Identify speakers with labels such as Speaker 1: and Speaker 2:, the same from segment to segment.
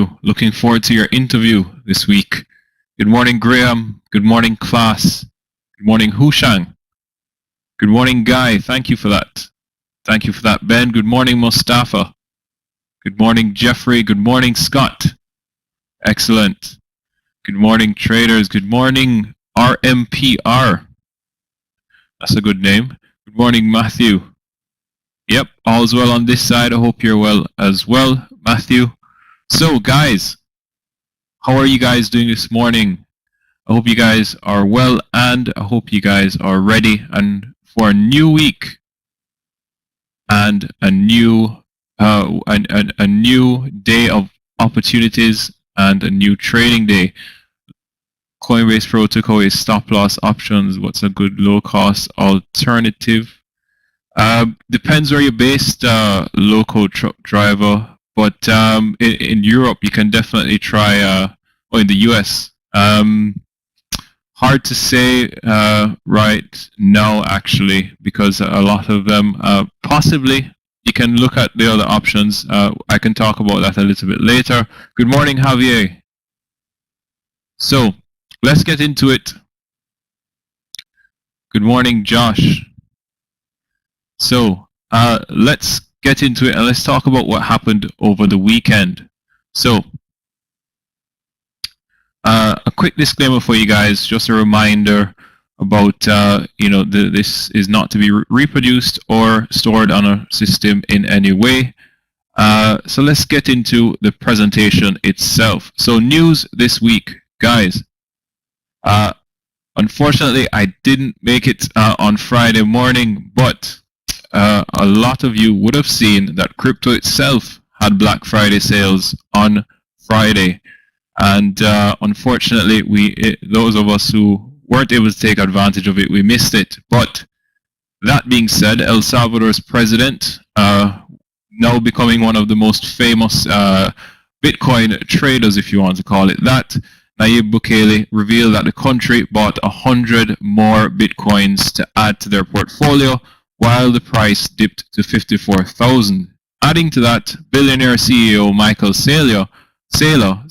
Speaker 1: you. Looking forward to your interview this week. Good morning, Graham. Good morning, class. Good morning, Hushang. Good morning, Guy. Thank you for that. Thank you for that, Ben. Good morning, Mustafa. Good morning, Jeffrey. Good morning, Scott. Excellent. Good morning, traders. Good morning, RMPR. That's a good name. Good morning, Matthew. Yep, all's well on this side. I hope you're well as well, Matthew. So, guys, how are you guys doing this morning? I hope you guys are well, and I hope you guys are ready and for a new week and a new day of opportunities and a new trading day. Coinbase Pro took away stop loss options. What's a good low cost alternative? Depends where you're based, local truck driver. But in Europe, you can definitely try, or in the US. Hard to say right now, actually, because a lot of them, possibly, you can look at the other options. I can talk about that a little bit later. Good morning, Javier. So, let's get into it. Good morning, Josh. So, let's get into it and let's talk about what happened over the weekend. So, a quick disclaimer for you guys, just a reminder about, this is not to be reproduced or stored on a system in any way. So let's get into the presentation itself. So news this week, guys. Unfortunately, I didn't make it on Friday morning, but a lot of you would have seen that crypto itself had Black Friday sales on Friday. And unfortunately, those of us who weren't able to take advantage of it, we missed it. But that being said, El Salvador's president, now becoming one of the most famous Bitcoin traders, if you want to call it that, Nayib Bukele revealed that the country bought 100 more Bitcoins to add to their portfolio, while the price dipped to 54,000. Adding to that, billionaire CEO Michael Saylor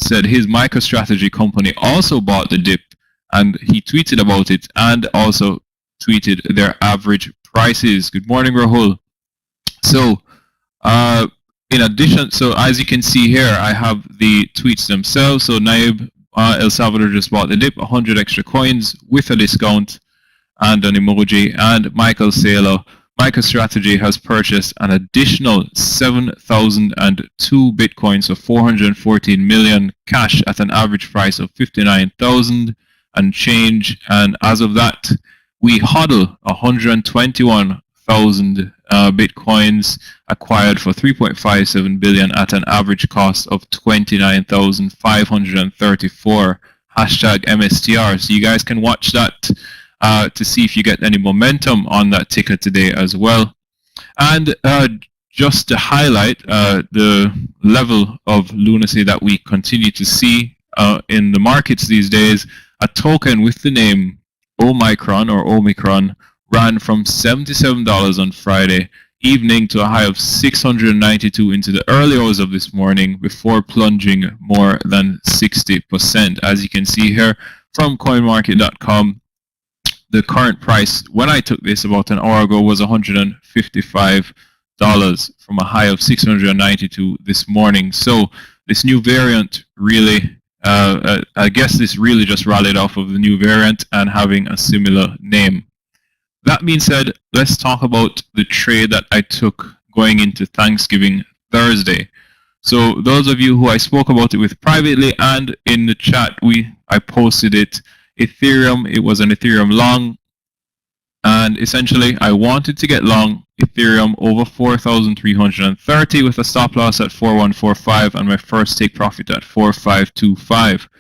Speaker 1: said his MicroStrategy company also bought the dip, and he tweeted about it and also tweeted their average prices. Good morning, Rahul. So, in addition, so as you can see here, I have the tweets themselves. So Nayib El Salvador just bought the dip, 100 extra coins with a discount and an emoji, and Michael Saylor, MicroStrategy has purchased an additional 7,002 Bitcoins for 414 million cash at an average price of 59,000 and change. And as of that, we hodl 121,000 Bitcoins acquired for 3.57 billion at an average cost of 29,534. Hashtag MSTR. So you guys can watch that to see if you get any momentum on that ticker today as well. And just to highlight the level of lunacy that we continue to see in the markets these days, a token with the name Omicron ran from $77 on Friday evening to a high of 692 into the early hours of this morning before plunging more than 60%. As you can see here from coinmarket.com, the current price when I took this about an hour ago was $155 from a high of 692 this morning. So this new variant really, I guess this really just rallied off of the new variant and having a similar name. That being said, let's talk about the trade that I took going into Thanksgiving Thursday. So those of you who I spoke about it with privately and in the chat, I posted it. Ethereum, it was an Ethereum long, and essentially I wanted to get long Ethereum over 4,330 with a stop loss at 4,145 and my first take profit at 4,525.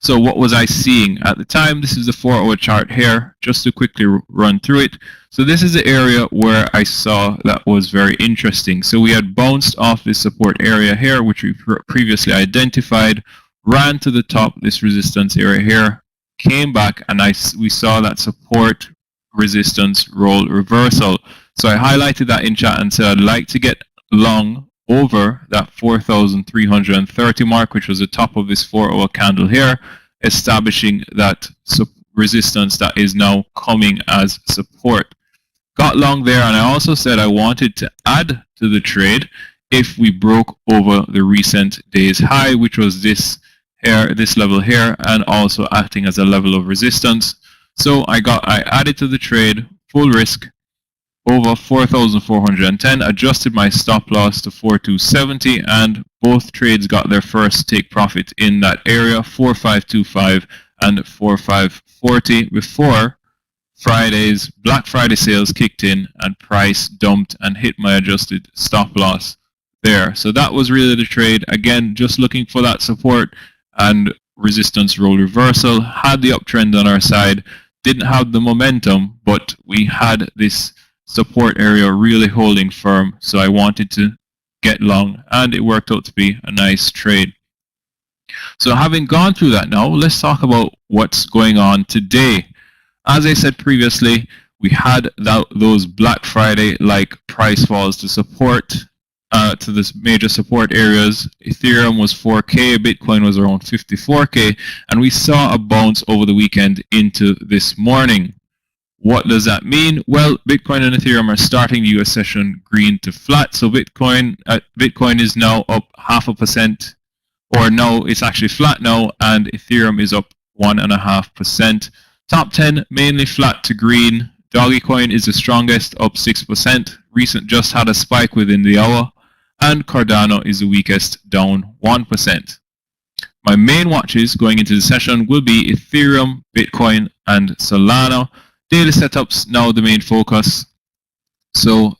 Speaker 1: So what was I seeing at the time? This is the 4-hour chart here, just to quickly run through it. So this is the area where I saw that was very interesting. So we had bounced off this support area here, which we previously identified, ran to the top, this resistance area here, came back, and we saw that support resistance roll reversal. So I highlighted that in chat and said I'd like to get long over that 4,330 mark, which was the top of this 4-hour candle here, establishing that resistance that is now coming as support. Got long there, and I also said I wanted to add to the trade if we broke over the recent day's high, which was this here, this level here, and also acting as a level of resistance. So I added to the trade, full risk, over 4,410, adjusted my stop loss to 4,270, and both trades got their first take profit in that area, 4,525 and 4,540, before Friday's Black Friday sales kicked in and price dumped and hit my adjusted stop loss there. So that was really the trade. Again, just looking for that support and resistance role reversal. Had the uptrend on our side, didn't have the momentum, but we had this support area really holding firm, so I wanted to get long, and it worked out to be a nice trade. So having gone through that now, let's talk about what's going on today. As I said previously, we had those Black Friday-like price falls to support, to this major support areas. Ethereum was 4K, Bitcoin was around 54K, and we saw a bounce over the weekend into this morning. What does that mean? Well, Bitcoin and Ethereum are starting the US session green to flat. So Bitcoin is now up 0.5%, or no, it's actually flat now, and Ethereum is up 1.5%. Top 10 mainly flat to green. Dogecoin is the strongest, up 6%. Recent just had a spike within the hour, and Cardano is the weakest, down 1%. My main watches going into the session will be Ethereum, Bitcoin, and Solana. Daily setups now the main focus. So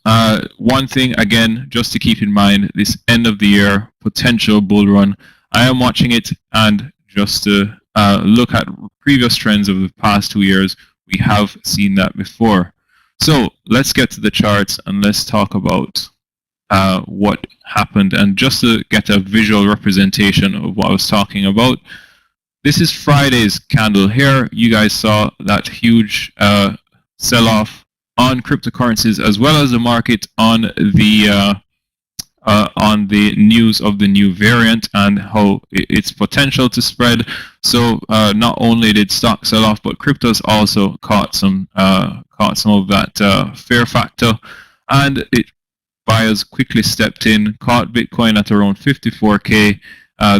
Speaker 1: one thing again, just to keep in mind, this end of the year potential bull run, I am watching it, and just to look at previous trends of the past 2 years, we have seen that before. So let's get to the charts and let's talk about what happened, and just to get a visual representation of what I was talking about. This is Friday's candle here. You guys saw that huge sell-off on cryptocurrencies, as well as the market on the news of the new variant and how its potential to spread. So not only did stock sell off, but cryptos also caught some of that fear factor, and buyers quickly stepped in, caught Bitcoin at around 54K.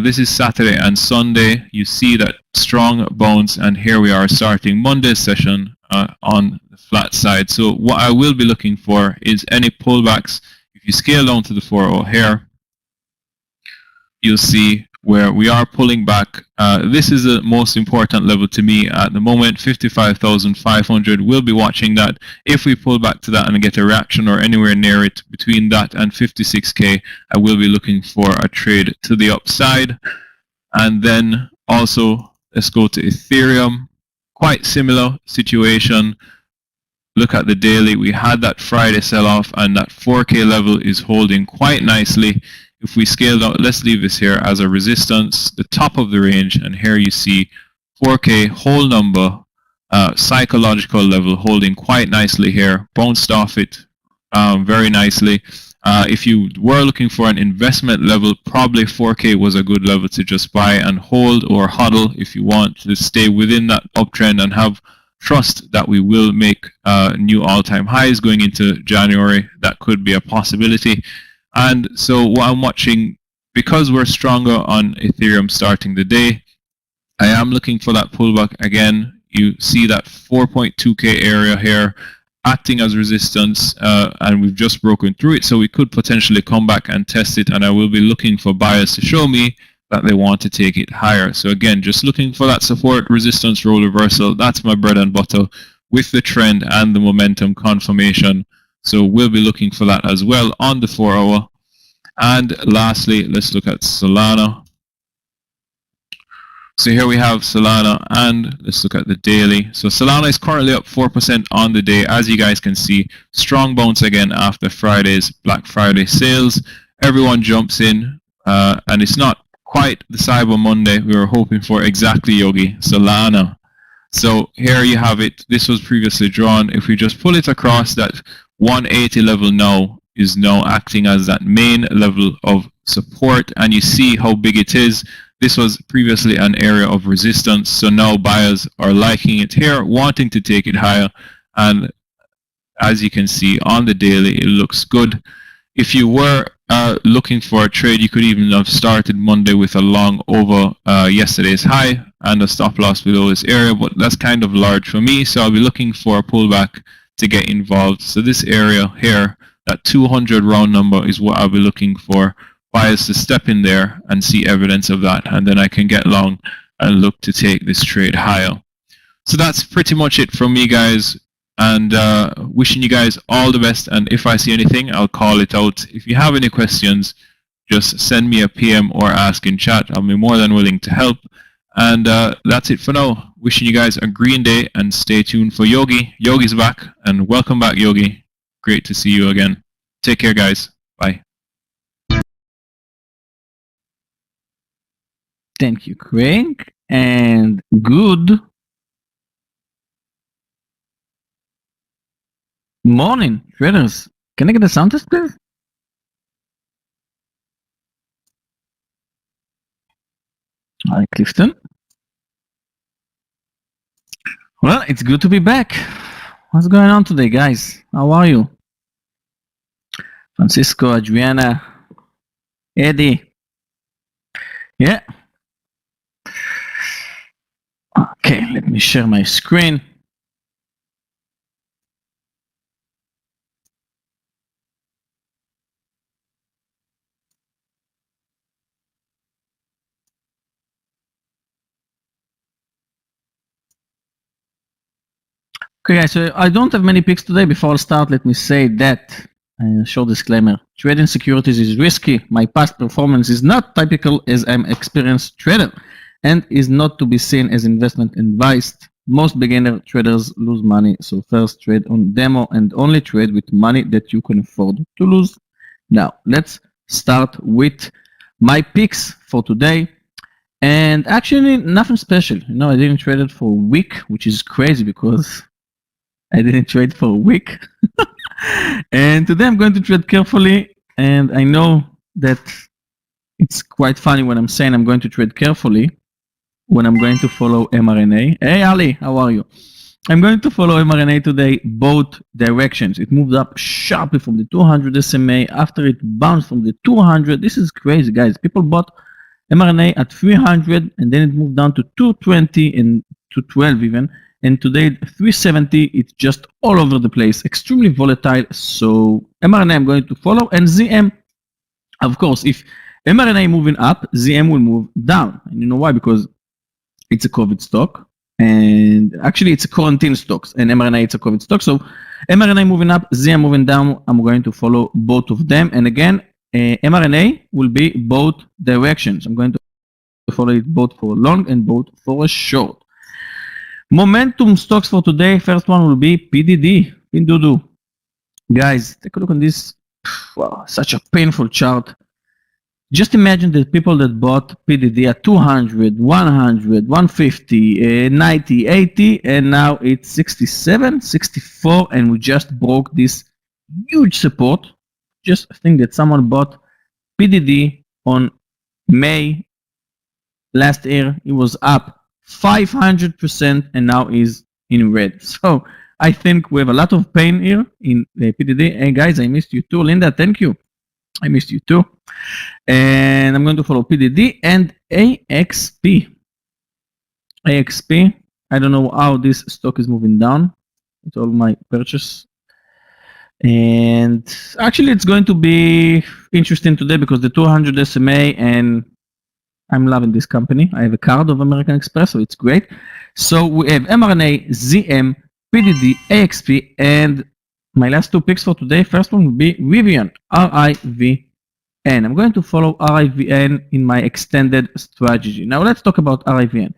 Speaker 1: This is Saturday and Sunday. You see that strong bounce, and here we are starting Monday's session on the flat side. So what I will be looking for is any pullbacks. If you scale down to the 4-hour here, you'll see where we are pulling back. This is the most important level to me at the moment, 55,500. We'll be watching that. If we pull back to that and get a reaction or anywhere near it between that and 56K, I will be looking for a trade to the upside. And then also, let's go to Ethereum. Quite similar situation. Look at the daily. We had that Friday sell-off, and that 4K level is holding quite nicely. If we scale down, let's leave this here as a resistance, the top of the range, and here you see 4K whole number, psychological level holding quite nicely here, bounced off it very nicely. If you were looking for an investment level, probably 4K was a good level to just buy and hold, or hodl if you want to stay within that uptrend and have trust that we will make new all-time highs going into January. That could be a possibility. And so what I'm watching, because we're stronger on Ethereum starting the day, I am looking for that pullback again. You see that 4.2K area here acting as resistance, and we've just broken through it, so we could potentially come back and test it, and I will be looking for buyers to show me that they want to take it higher. So again, just looking for that support resistance role reversal. That's my bread and butter with the trend and the momentum confirmation. So we'll be looking for that as well on the 4-hour. And lastly, let's look at Solana. So here we have Solana, and let's look at the daily. So Solana is currently up 4% on the day. As you guys can see, strong bounce again after Friday's Black Friday sales. Everyone jumps in, and it's not quite the Cyber Monday we were hoping for exactly, Yogi. Solana. So here you have it. This was previously drawn. If we just pull it across that 180 level now, is now acting as that main level of support, and you see how big it is. This was previously an area of resistance, so now buyers are liking it here, wanting to take it higher, and as you can see on the daily, it looks good. If you were looking for a trade, you could even have started Monday with a long over yesterday's high and a stop loss below this area, but that's kind of large for me, so I'll be looking for a pullback to get involved. So this area here, that 200 round number, is what I'll be looking for buyers to step in there and see evidence of that, and then I can get long and look to take this trade higher. So that's pretty much it from me, guys, and wishing you guys all the best, and if I see anything, I'll call it out. If you have any questions, just send me a PM or ask in chat. I'll be more than willing to help. And that's it for now. Wishing you guys a green day, and stay tuned for Yogi. Yogi's back, and welcome back, Yogi. Great to see you again. Take care, guys. Bye.
Speaker 2: Thank you, Craig, and good morning, traders. Can I get a sound test, please? Hi, Clifton. Well, it's good to be back. What's going on today, guys? How are you? Francisco, Adriana, Eddie. Yeah. Okay, let me share my screen. Okay, guys, so I don't have many picks today. Before I start, let me say that, short disclaimer, trading securities is risky. My past performance is not typical, as I'm an experienced trader, and is not to be seen as investment advice. Most beginner traders lose money, so first trade on demo and only trade with money that you can afford to lose. Now, let's start with my picks for today. And actually, nothing special. You know, I didn't trade it for a week, which is crazy because I didn't trade for a week. And today I'm going to trade carefully. And I know that it's quite funny when I'm saying I'm going to trade carefully when I'm going to follow mRNA. Hey, Ali, how are you? I'm going to follow mRNA today, both directions. It moved up sharply from the 200 SMA after it bounced from the 200. This is crazy, guys. People bought mRNA at 300 and then it moved down to 220 and 212 even. And today at 370, it's just all over the place, extremely volatile. So mRNA I'm going to follow, and ZM, of course, if mRNA moving up, ZM will move down. And you know why? Because it's a COVID stock, and actually it's a quarantine stocks, and mRNA it's a COVID stock. So mRNA moving up, ZM moving down, I'm going to follow both of them. And again, mRNA will be both directions. I'm going to follow it both for long and both for a short. Momentum stocks for today. First one will be PDD, Pinduoduo. Guys, take a look on this. Wow, such a painful chart. Just imagine the people that bought PDD at 200, 100, 150, 90, 80, and now it's 67, 64, and we just broke this huge support. Just think that someone bought PDD on May last year. It was up 500% and now is in red. So I think we have a lot of pain here in the PDD. Hey guys, I missed you too. Linda, thank you. I missed you too. And I'm going to follow PDD and AXP. AXP, I don't know how this stock is moving down. It's all my purchase. And actually it's going to be interesting today because the 200 SMA, and I'm loving this company. I have a card of American Express, so it's great. So we have mRNA, ZM, PDD, AXP, and my last two picks for today. First one will be Rivian, RIVN. I'm going to follow RIVN in my extended strategy. Now let's talk about RIVN.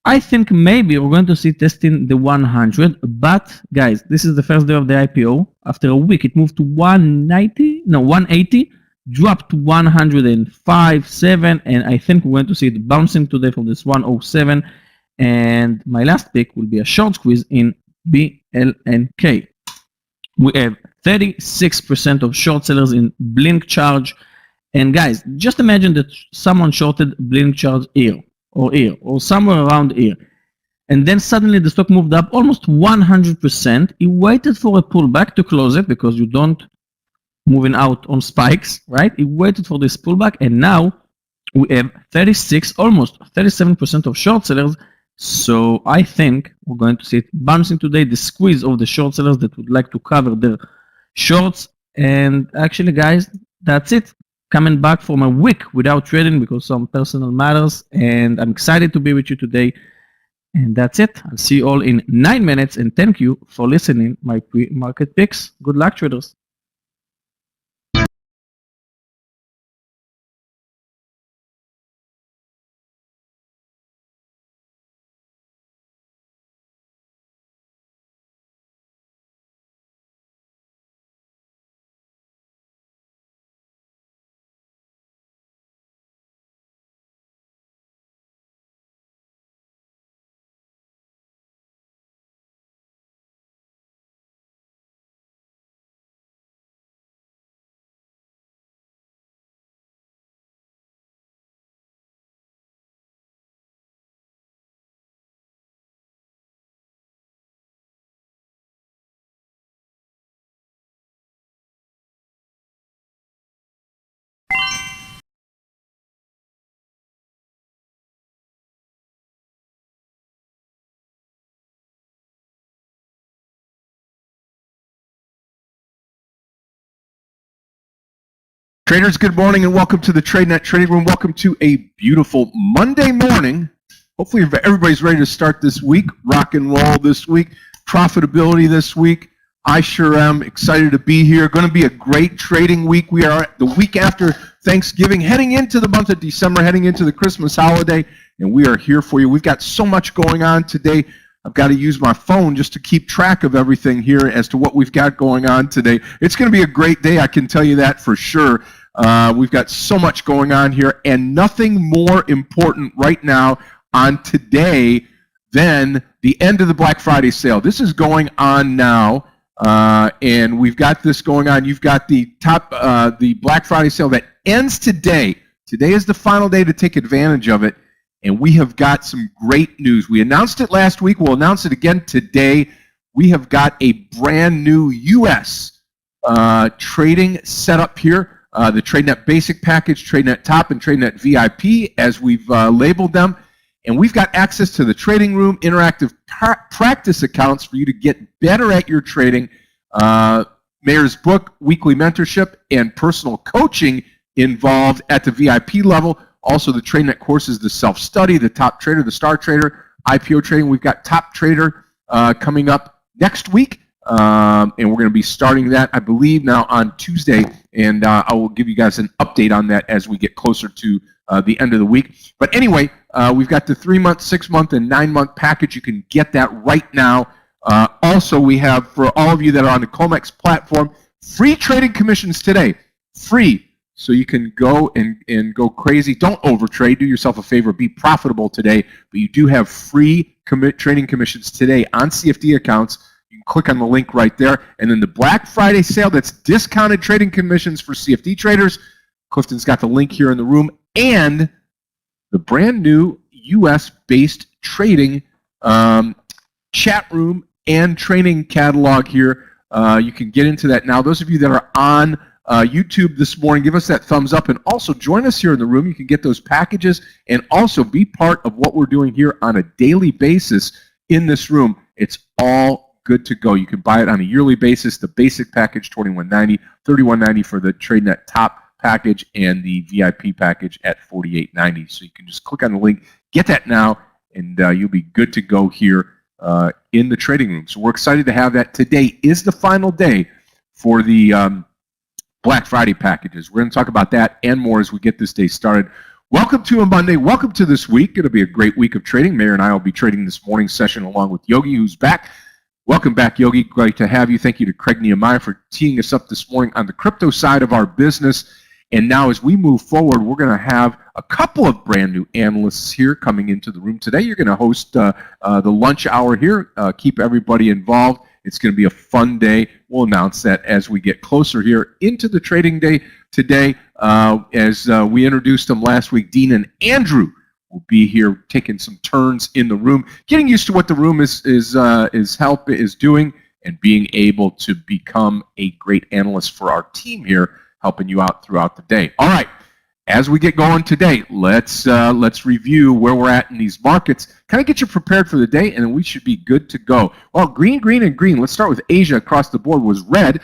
Speaker 2: I think maybe we're going to see testing the 100, but guys, this is the first day of the IPO. After a week, it moved to 180. Dropped to 105, 7, and I think we're going to see it bouncing today from this 107. And my last pick will be a short squeeze in BLNK. We have 36% of short sellers in blink charge. And guys, just imagine that someone shorted blink charge here or somewhere around here. And then suddenly the stock moved up almost 100%. He waited for a pullback to close it because you don't moving out on spikes, right? He waited for this pullback, and now we have 36, almost 37% of short sellers. So I think we're going to see it bouncing today, the squeeze of the short sellers that would like to cover their shorts. And actually, guys, that's it. Coming back from a week without trading because some personal matters, and I'm excited to be with you today. And that's it. I'll see you all in 9 minutes, and thank you for listening my pre-market picks. Good luck, traders.
Speaker 3: Traders, good morning and welcome to the Tradenet Trading Room. Welcome to a beautiful Monday morning. Hopefully everybody's ready to start this week, rock and roll this week, profitability this week. I sure am excited to be here. Going to be a great trading week. We are the week after Thanksgiving, heading into the month of December, heading into the Christmas holiday, and we are here for you. We've got so much going on today. I've got to use my phone just to keep track of everything here as to what we've got going on today. It's going to be a great day, I can tell you that for sure. We've got so much going on here, and nothing more important right now on today than the end of the Black Friday sale. This is going on now, and we've got this going on. You've got the Black Friday sale that ends today. Today is the final day to take advantage of it. And we have got some great news. We announced it last week. We'll announce it again today. We have got a brand new U.S. Trading setup here. The Tradenet Basic Package, Tradenet Top, and Tradenet VIP, as we've labeled them. And we've got access to the trading room, interactive practice accounts for you to get better at your trading. Meir's book, weekly mentorship, and personal coaching involved at the VIP level. Also, the Tradenet courses, the self-study, the Top Trader, the Star Trader, IPO trading. We've got Top Trader coming up next week, and we're going to be starting that, I believe, now on Tuesday, and I will give you guys an update on that as we get closer to the end of the week. But anyway, we've got the 3-month, 6-month, and 9-month package. You can get that right now. Also, we have, for all of you that are on the COMEX platform, free trading commissions today. Free. So you can go and go crazy. Don't overtrade. Do yourself a favor. Be profitable today. But you do have free trading commissions today on CFD accounts. You can click on the link right there. And then the Black Friday sale, that's discounted trading commissions for CFD traders. Clifton's got the link here in the room. And the brand new US-based trading chat room and training catalog here. You can get into that now. Those of you that are on YouTube this morning, give us that thumbs up, and also join us here in the room. You can get those packages and also be part of what we're doing here on a daily basis in this room. It's all good to go. You can buy it on a yearly basis. The basic package, $21.90, $31.90 for the Tradenet Top package, and the VIP package at $48.90. So you can just click on the link, get that now, and you'll be good to go here in the trading room. So we're excited to have that. Today is the final day for the Black Friday packages. We're going to talk about that and more as we get this day started. Welcome to a Monday. Welcome to this week. It'll be a great week of trading. Meir and I will be trading this morning session along with Yogi, who's back. Welcome back, Yogi. Great to have you. Thank you to Craig Nehemiah for teeing us up this morning on the crypto side of our business. And now as we move forward, we're going to have a couple of brand new analysts here coming into the room today. You're going to host the lunch hour here, keep everybody involved. It's going to be a fun day. We'll announce that as we get closer here into the trading day today. As we introduced them last week, Dean and Andrew will be here taking some turns in the room, getting used to what the room is doing, and being able to become a great analyst for our team here, helping you out throughout the day. All right, as we get going today, let's review where we're at in these markets, kind of get you prepared for the day, and then we should be good to go. Well, green, green, and green. Let's start with Asia. Across the board was red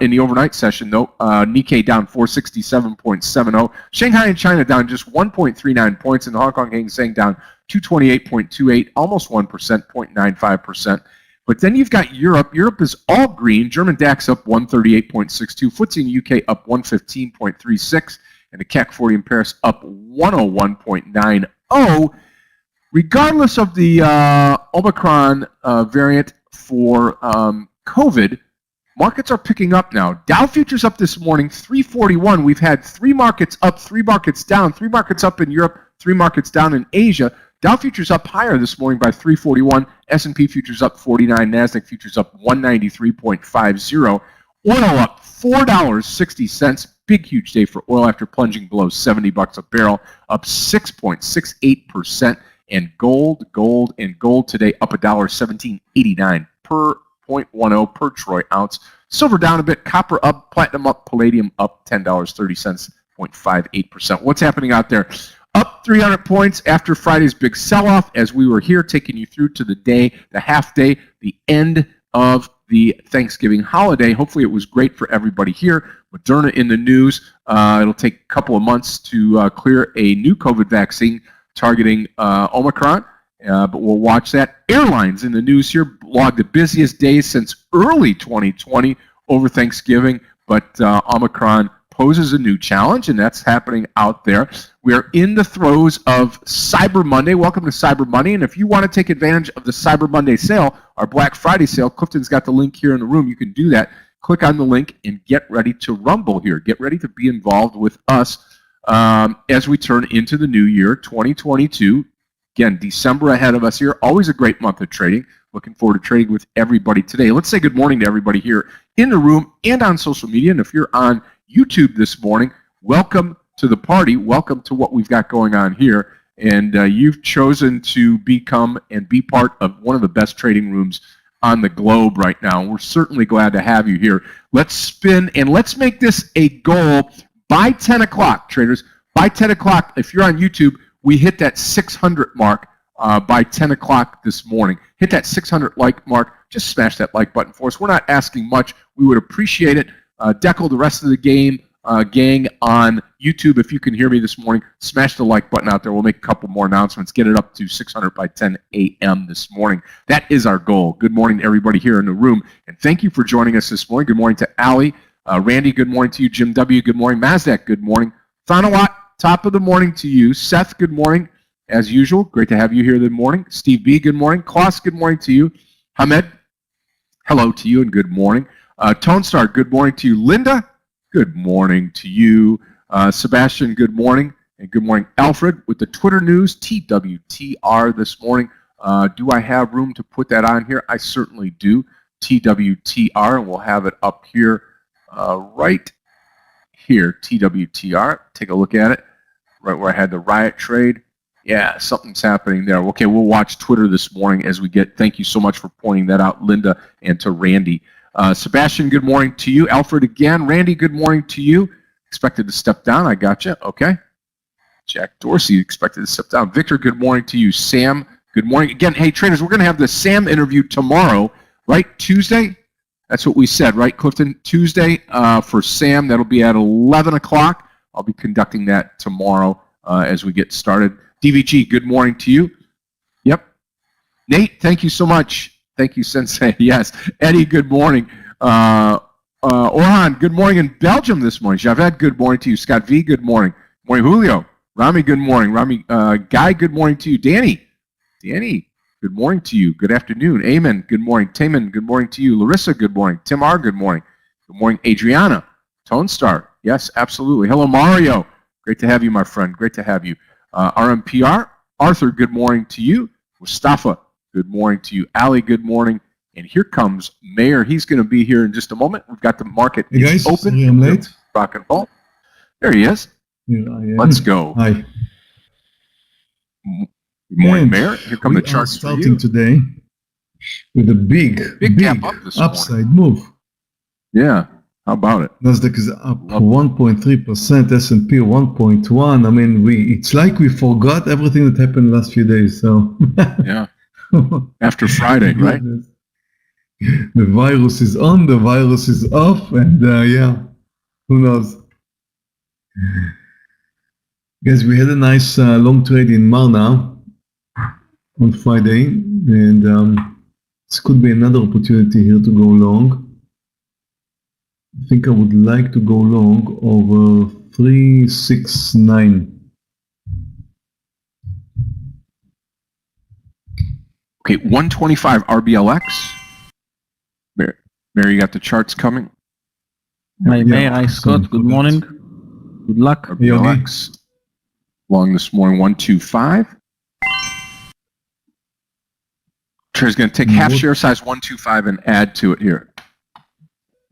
Speaker 3: in the overnight session, though. Nikkei down 467.70. Shanghai and China down just 1.39 points, and the Hong Kong Hang Seng down 228.28, almost 1%, 0.95%. But then you've got Europe. Europe is all green. German DAX up 138.62. FTSE in the UK up 115.36. And the CAC 40 in Paris up 101.90. Regardless of the Omicron variant for COVID, markets are picking up now. Dow futures up this morning, 341. We've had 3 markets up, 3 markets down, 3 markets up in Europe, 3 markets down in Asia. Dow futures up higher this morning by 341. S&P futures up 49. NASDAQ futures up 193.50. Oil up $4.60. Big, huge day for oil after plunging below $70 a barrel, up 6.68%. And gold today up $1.1789 per 0.10 per troy ounce. Silver down a bit, copper up, platinum up, palladium up $10.30, 0.58%. What's happening out there? Up 300 points after Friday's big sell-off, as we were here taking you through to the day, the half day, the end of the Thanksgiving holiday. Hopefully it was great for everybody here. Moderna in the news. It'll take a couple of months to clear a new COVID vaccine targeting Omicron, but we'll watch that. Airlines in the news here logged the busiest days since early 2020 over Thanksgiving, but Omicron poses a new challenge, and that's happening out there. We are in the throes of Cyber Monday. Welcome to Cyber Monday, and if you want to take advantage of the Cyber Monday sale, our Black Friday sale, Clifton's got the link here in the room. You can do that. Click on the link and get ready to rumble here. Get ready to be involved with us as we turn into the new year, 2022. Again, December ahead of us here. Always a great month of trading. Looking forward to trading with everybody today. Let's say good morning to everybody here in the room and on social media. And if you're on YouTube this morning, welcome to the party. Welcome to what we've got going on here. And you've chosen to become and be part of one of the best trading rooms on the globe right now. We're certainly glad to have you here. Let's spin and let's make this a goal by 10 o'clock, traders. By 10 o'clock, if you're on YouTube, we hit that 600 mark by 10 o'clock this morning. Hit that 600 like mark. Just smash that like button for us. We're not asking much. We would appreciate it. Deckle, the rest of the gang on YouTube, if you can hear me this morning, smash the like button out there. We'll make a couple more announcements. Get it up to 600 by 10 a.m. this morning. That is our goal. Good morning to everybody here in the room, and thank you for joining us this morning. Good morning to Allie. Randy, good morning to you. Jim W., good morning. Mazdak, good morning. Thanawat, top of the morning to you. Seth, good morning. As usual, great to have you here this morning. Steve B., good morning. Klaus, good morning to you. Hamed, hello to you and good morning. Tone Star, good morning to you. Linda, good morning to you. Sebastian, good morning. And good morning, Alfred, with the Twitter news, TWTR this morning. Do I have room to put that on here? I certainly do. TWTR, and we'll have it up here right here, TWTR. Take a look at it, right where I had the riot trade. Yeah, something's happening there. Okay, we'll watch Twitter this morning as we get. Thank you so much for pointing that out, Linda, and to Randy. Sebastian, good morning to you. Alfred again. Randy, good morning to you. Expected to step down. I got you. Okay. Jack Dorsey expected to step down. Victor, good morning to you. Sam, good morning. Again, hey, traders, we're going to have the Sam interview tomorrow, right? Tuesday? That's what we said, right, Clifton? Tuesday for Sam. That'll be at 11 o'clock. I'll be conducting that tomorrow as we get started. DVG, good morning to you. Yep. Nate, thank you so much. Thank you, Sensei. Yes. Eddie, good morning. Orhan, good morning in Belgium this morning. Javed, good morning to you. Scott V, good morning. Morning, Julio. Rami, good morning. Rami, Guy, good morning to you. Danny, good morning to you. Good afternoon. Amen, good morning. Taman, good morning to you. Larissa, good morning. Tim R, good morning. Good morning, Adriana. Tone Star, yes, absolutely. Hello, Mario. Great to have you, my friend. Great to have you. RMPR, Arthur, good morning to you. Mustafa, good morning to you. Ali, good morning. And here comes Meir. He's going to be here in just a moment. We've got the market
Speaker 4: Hey guys,
Speaker 3: open.
Speaker 4: sorry I'm late.
Speaker 3: Rock and roll. There he is.
Speaker 4: Here I am.
Speaker 3: Let's go.
Speaker 4: Hi.
Speaker 3: Good morning,
Speaker 4: And
Speaker 3: Meir. Here come
Speaker 4: we
Speaker 3: the charts
Speaker 4: are
Speaker 3: for you.
Speaker 4: starting today with a big
Speaker 3: gap up this
Speaker 4: upside move.
Speaker 3: Yeah. How about it?
Speaker 4: Nasdaq is up 1.3%, S&P 1.1. I mean, it's like we forgot everything that happened the last few days. So
Speaker 3: Yeah. After Friday, right?
Speaker 4: The virus is on, the virus is off, and yeah, who knows? Guys, we had a nice long trade in Marna on Friday, and this could be another opportunity here to go long. I think I would like to go long over 369.
Speaker 3: Okay, 125 RBLX. Meir, you got the charts coming?
Speaker 2: Hi, Meir. Hi, Scott. Good morning. Good luck.
Speaker 3: RBLX. Long this morning, 125. Trader's going to take half share size 125 and add to it here.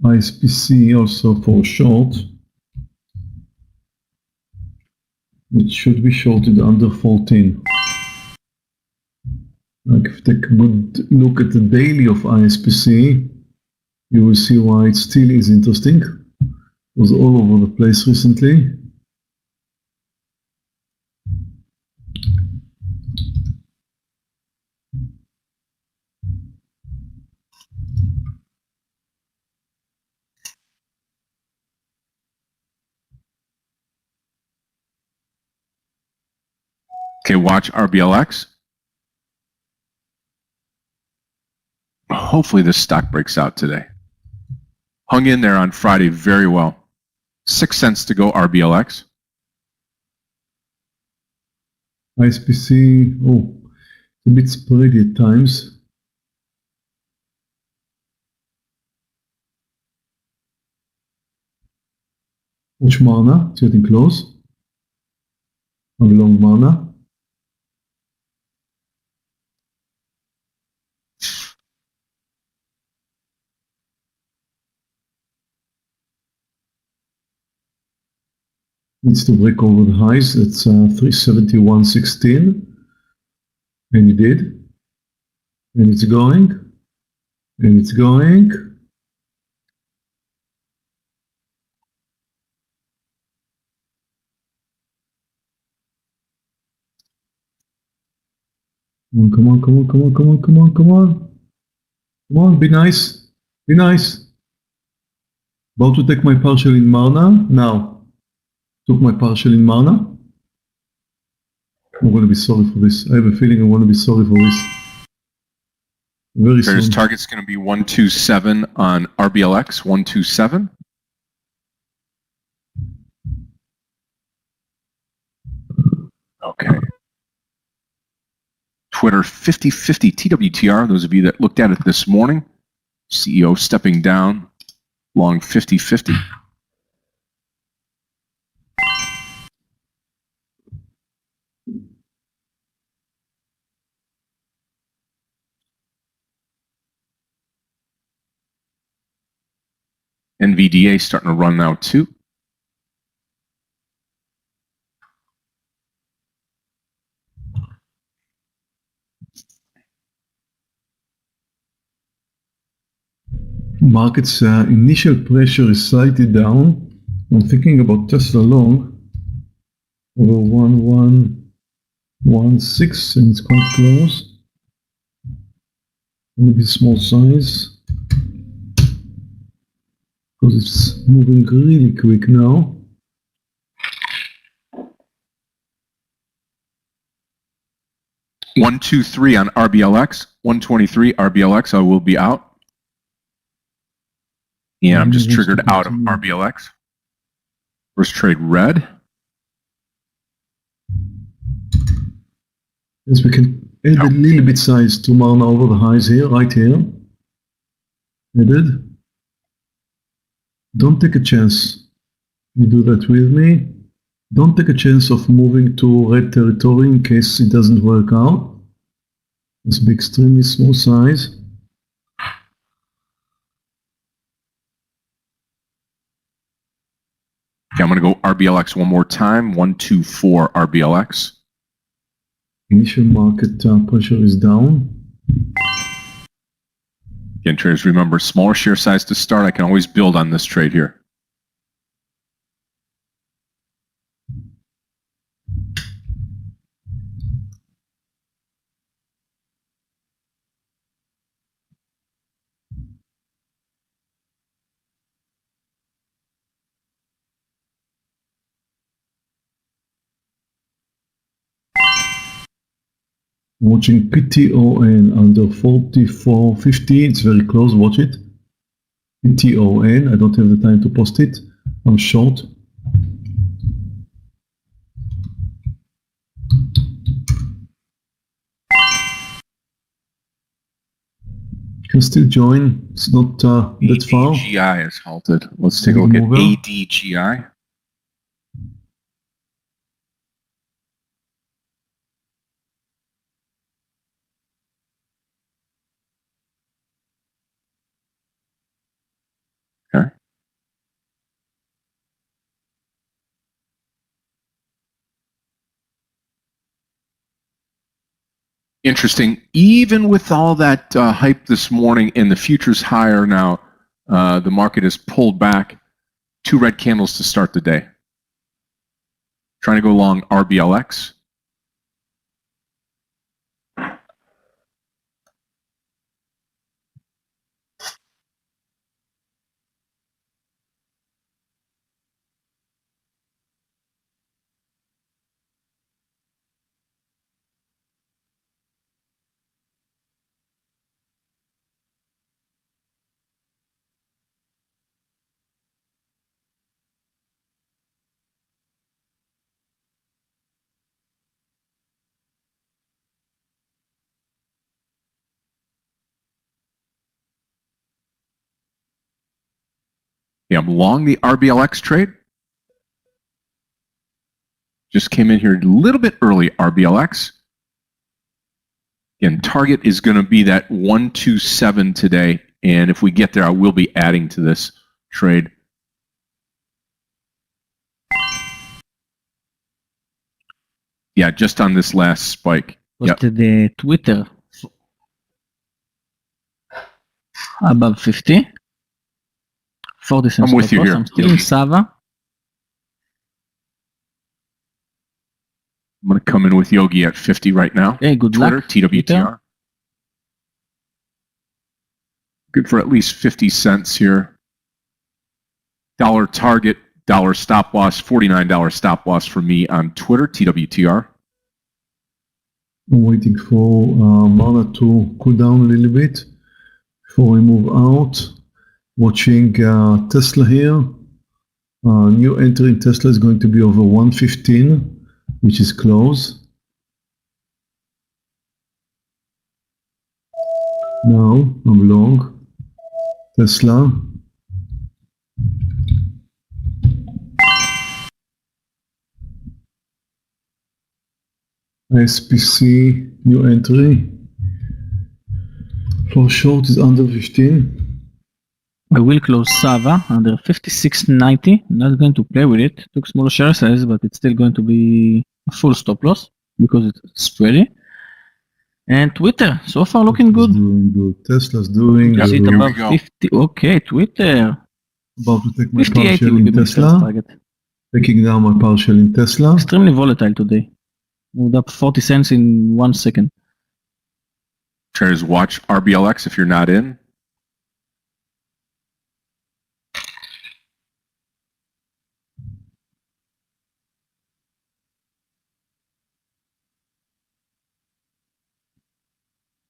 Speaker 4: ISPC also for short. It should be shorted under 14. Like if you take a good look at the daily of ISPC, you will see why it still is interesting. It was all over the place recently.
Speaker 3: Okay, watch RBLX. Hopefully this stock breaks out today. Hung in there on Friday very well. 6 cents to go, RBLX.
Speaker 4: ISPC, oh, it's a bit spready at times. Watch Marna, it's getting close. Have a long Marna. Needs to break over the highs. It's 371.16, and it did. And it's going, and it's going. Come on, come on, come on, come on, come on, come on. Come on, be nice. Be nice. About to take my partial in Marna. Now. Took my partial in Marna. I'm going to be sorry for this. I have a feeling I want to be sorry for this. Very soon.
Speaker 3: His target's going to be 127 on RBLX, 127. Okay. Twitter 5050 TWTR, those of you that looked at it this morning. CEO stepping down, long 5050. NVDA starting to run now too.
Speaker 4: Market's initial pressure is slightly down. I'm thinking about Tesla long over 1116, and it's quite close. Maybe small size because it's moving really quick now.
Speaker 3: One, 2, 3 on RBLX. 123 RBLX. I will be out. Yeah, I'm just triggered out of RBLX. First trade red.
Speaker 4: Yes, we can add a little bit size to Marna over the highs here, right here. Added. Don't take a chance. You do that with me. Don't take a chance of moving to red territory in case it doesn't work out. It's an extremely small size.
Speaker 3: Okay, I'm going to go RBLX one more time. 124 RBLX.
Speaker 4: Initial market pressure is down.
Speaker 3: Again, traders, remember, smaller share size to start. I can always build on this trade here.
Speaker 4: Watching PTON under 44.50. It's very close. Watch it. PTON. I don't have the time to post it. I'm short. You can still join. It's not that far.
Speaker 3: ADGI is halted. Let's take a look at ADGI. Okay. Interesting. Even with all that hype this morning and the futures higher now, the market has pulled back. 2 red candles to start the day. Trying to go long RBLX. Yeah, I'm long the RBLX trade. Just came in here a little bit early, RBLX. Again, target is going to be that 127 today. And if we get there, I will be adding to this trade. Yeah, just on this last spike. Yep.
Speaker 2: Posted the Twitter above 50. 40 cents.
Speaker 3: I'm with you here.
Speaker 2: I'm still in Sava.
Speaker 3: I'm going to come in with Yogi at 50 right now.
Speaker 2: Hey, good
Speaker 3: Twitter,
Speaker 2: luck.
Speaker 3: TWTR.
Speaker 2: Twitter.
Speaker 3: Good for at least 50 cents here. Dollar target, dollar stop loss, $49 stop loss for me on Twitter, TWTR.
Speaker 4: I'm waiting for Mana to cool down a little bit before I move out. Watching Tesla here. New entry in Tesla is going to be over 115, which is close. Now I'm long Tesla. SPC new entry for short is under 15.
Speaker 2: I will close Sava under 56.90. I'm not going to play with it. Took smaller share size, but it's still going to be a full stop loss because it's spready. And Twitter, so far looking good.
Speaker 4: Doing good. Tesla's doing
Speaker 2: You see it
Speaker 3: here we
Speaker 2: above
Speaker 3: go.
Speaker 2: 50. Okay, Twitter.
Speaker 4: about to take my
Speaker 2: 50.80
Speaker 4: partial
Speaker 2: will be
Speaker 4: in
Speaker 2: my first
Speaker 4: Tesla.
Speaker 2: target.
Speaker 4: Taking down my partial in Tesla.
Speaker 2: Extremely volatile today. Moved up 40 cents in 1 second.
Speaker 3: Traders, watch RBLX if you're not in.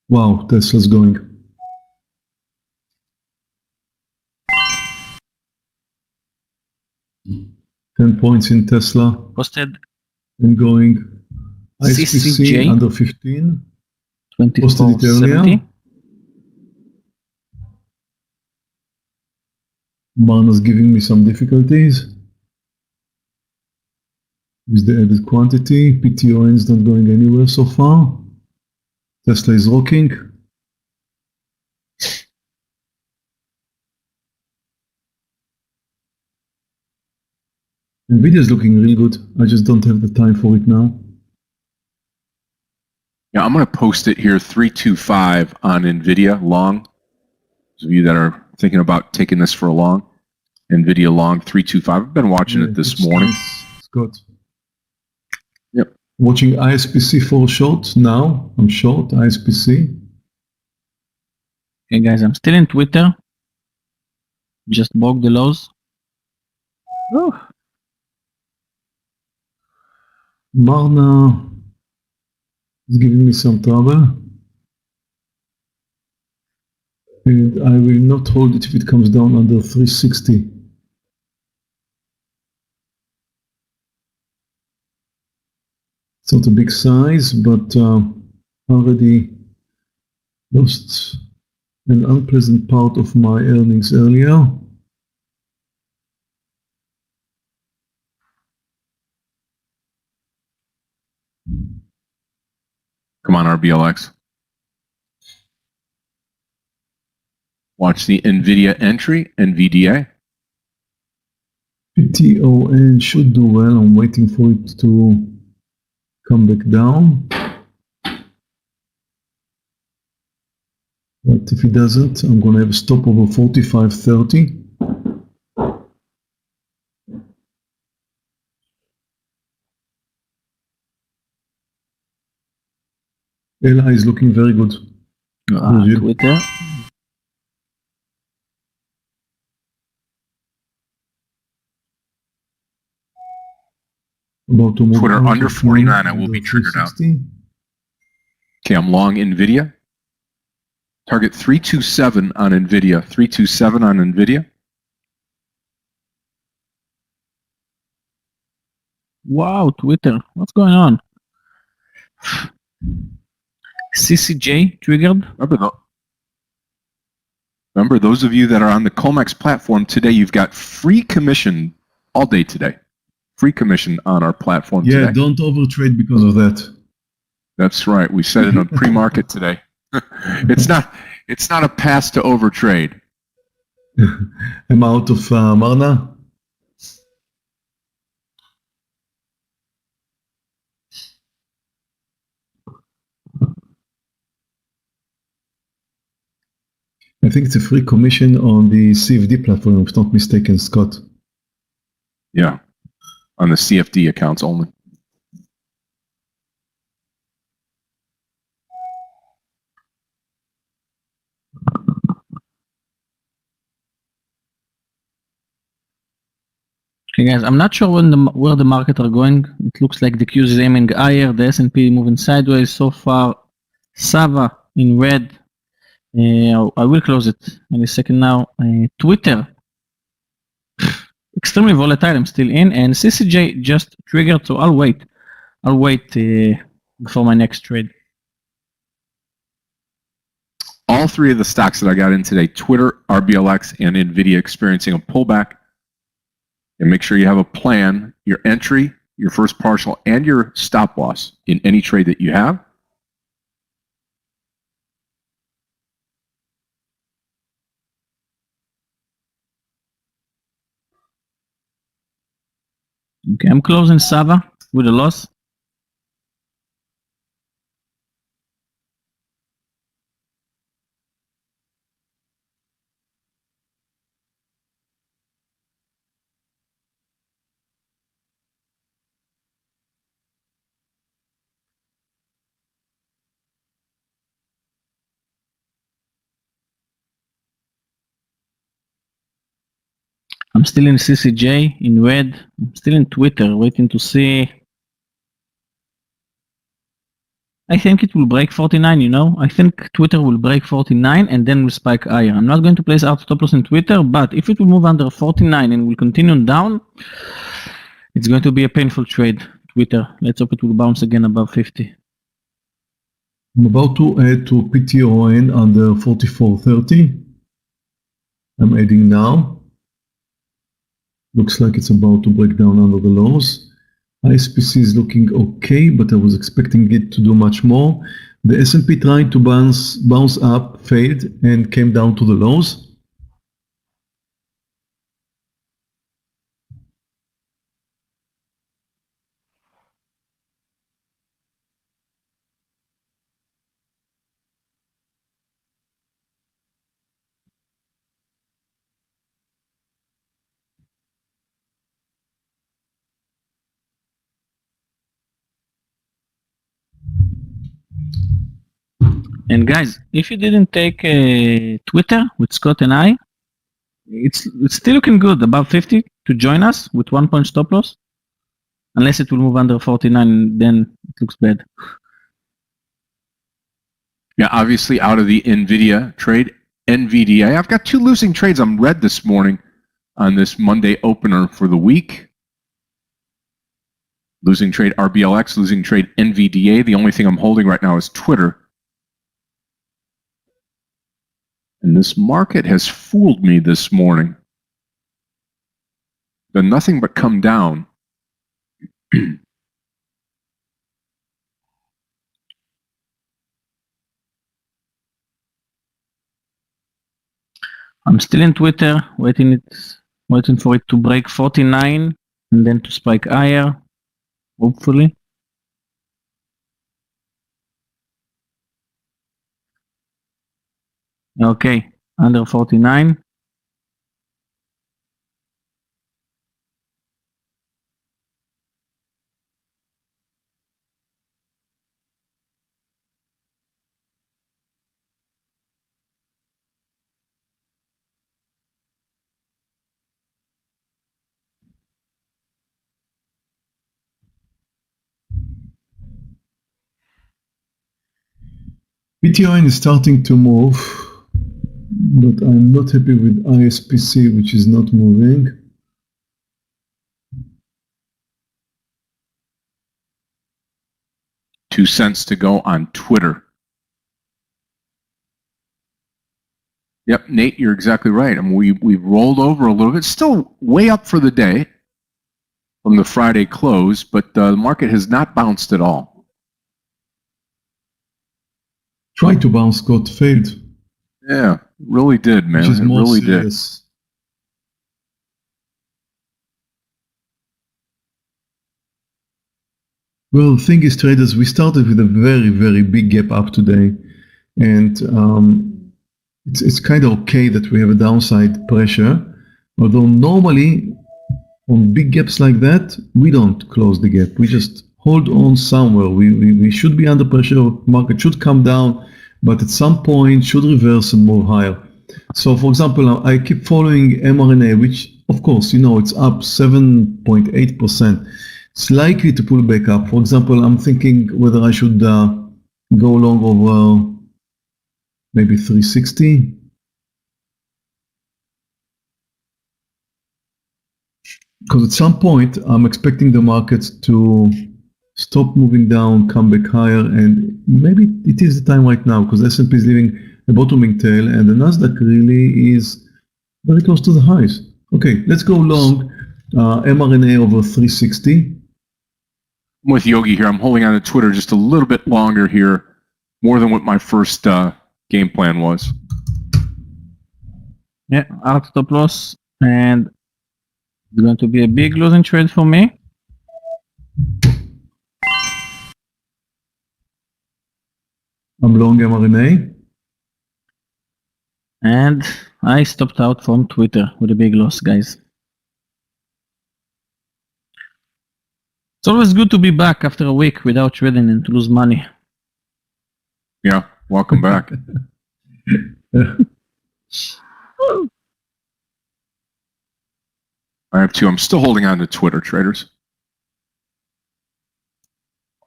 Speaker 4: Wow, Tesla's going. $10 in Tesla
Speaker 2: Posted
Speaker 4: and going.
Speaker 2: CCJ.
Speaker 4: ISPC under 15. Posted it earlier.
Speaker 2: 24.70.
Speaker 4: Mana's giving me some difficulties with the added quantity. PTON is not going anywhere so far. Tesla is rocking. NVIDIA is looking really good. I just don't have the time for it now.
Speaker 3: Yeah, I'm going to post it here, 325 on NVIDIA long. Those of you that are thinking about taking this for a long, NVIDIA long 325. I've been watching it this morning.
Speaker 4: Nice, Scott.
Speaker 3: Yep.
Speaker 4: Watching ISPC for short now. I'm short ISPC.
Speaker 2: Okay, guys, I'm still in Twitter. Just broke the lows. Oh,
Speaker 4: Marna is giving me some trouble. And I will not hold it if it comes down under 360. It's not a big size, but already lost an unpleasant part of my earnings earlier.
Speaker 3: Come on, RBLX. Watch the NVIDIA entry, NVDA.
Speaker 4: PTON should do well. I'm waiting for it to come back down. But if it doesn't, I'm going to have a stop over 45.30. LI is looking very good.
Speaker 2: Twitter.
Speaker 4: About to move
Speaker 3: Twitter
Speaker 4: out
Speaker 3: under
Speaker 4: of
Speaker 3: 49, I will be triggered out.
Speaker 4: 360.
Speaker 3: Okay, I'm long NVIDIA. Target 327 on NVIDIA. 327 on NVIDIA.
Speaker 2: Wow, Twitter. What's going on? CCJ triggered.
Speaker 3: Remember, those of you that are on the Comex platform today, you've got free commission all day today. Free commission on our platform
Speaker 4: Yeah,
Speaker 3: today.
Speaker 4: don't overtrade because of that.
Speaker 3: That's right. We said it on pre-market today. It's not a pass to overtrade.
Speaker 4: I'm out of Marna. I think it's a free commission on the CFD platform, if not mistaken, Scott.
Speaker 3: Yeah, on the CFD accounts only.
Speaker 2: Okay, guys, I'm not sure where the market are going. It looks like the Qs is aiming higher, the S&P moving sideways so far. Sava in red. I will close it in a second now. Twitter, extremely volatile. I'm still in, and CCJ just triggered, so I'll wait. I'll wait before my next trade.
Speaker 3: All three of the stocks that I got in today, Twitter, RBLX, and NVIDIA, experiencing a pullback. And make sure you have a plan, your entry, your first partial, and your stop loss in any trade that you have.
Speaker 2: Okay, I'm closing Sava with a loss. I'm still in CCJ in red. I'm still in Twitter, waiting to see. I think it will break 49, you know. I think Twitter will break 49 and then will spike higher. I'm not going to place out stop loss in Twitter, but if it will move under 49 and will continue down, it's going to be a painful trade. Twitter. Let's hope it will bounce again above 50.
Speaker 4: I'm about to add to PTON under 44.30. I'm adding now. Looks like it's about to break down under the lows. ISPC is looking okay, but I was expecting it to do much more. The S&P tried to bounce up, failed, and came down to the lows.
Speaker 2: And guys, if you didn't take Twitter with Scott and I, it's still looking good, above 50 to join us with 1 point stop loss. Unless it will move under 49, then it looks bad.
Speaker 3: Yeah, obviously out of the NVIDIA trade, NVDA. I've got 2 losing trades I'm red this morning on this Monday opener for the week. Losing trade RBLX, losing trade NVDA. The only thing I'm holding right now is Twitter. And this market has fooled me this morning. Done nothing but come down.
Speaker 2: I'm still in Twitter, waiting for it to break 49 and then to spike higher, hopefully. Okay, under 49.
Speaker 4: Bitcoin is starting to move, but I'm not happy with ISPC, which is not moving.
Speaker 3: $0.02 to go on Twitter. Yep, Nate, you're exactly right. I mean, we've rolled over a little bit. Still way up for the day from the Friday close, but the market has not bounced at all.
Speaker 4: Tried to bounce, Scott, failed.
Speaker 3: Yeah, really did, man.
Speaker 4: Which is
Speaker 3: It
Speaker 4: more
Speaker 3: really
Speaker 4: serious. Well, the thing is, traders, we started with a very, very big gap up today, and it's kind of okay that we have a downside pressure, although normally on big gaps like that, we don't close the gap. We just hold on somewhere. We should be under pressure. Market should come down, but at some point should reverse and move higher. So, for example, I keep following mRNA, which, of course, you know, it's up 7.8%. It's likely to pull back up. For example, I'm thinking whether I should go long over maybe 360. Because at some point, I'm expecting the market to stop moving down, come back higher, and maybe it is the time right now, because S&P is leaving a bottoming tail, and the Nasdaq really is very close to the highs. Okay, let's go long mRNA over 360.
Speaker 3: I'm with Yogi here. I'm holding on to Twitter just a little bit longer here, more than what my first game plan was.
Speaker 2: Yeah, out stop loss, and it's going to be a big losing trade for me.
Speaker 4: I'm long mRNA.
Speaker 2: And I stopped out from Twitter with a big loss, guys. It's always good to be back after a week without trading and to lose money.
Speaker 3: Yeah, welcome back. I have 2. I'm still holding on to Twitter, traders.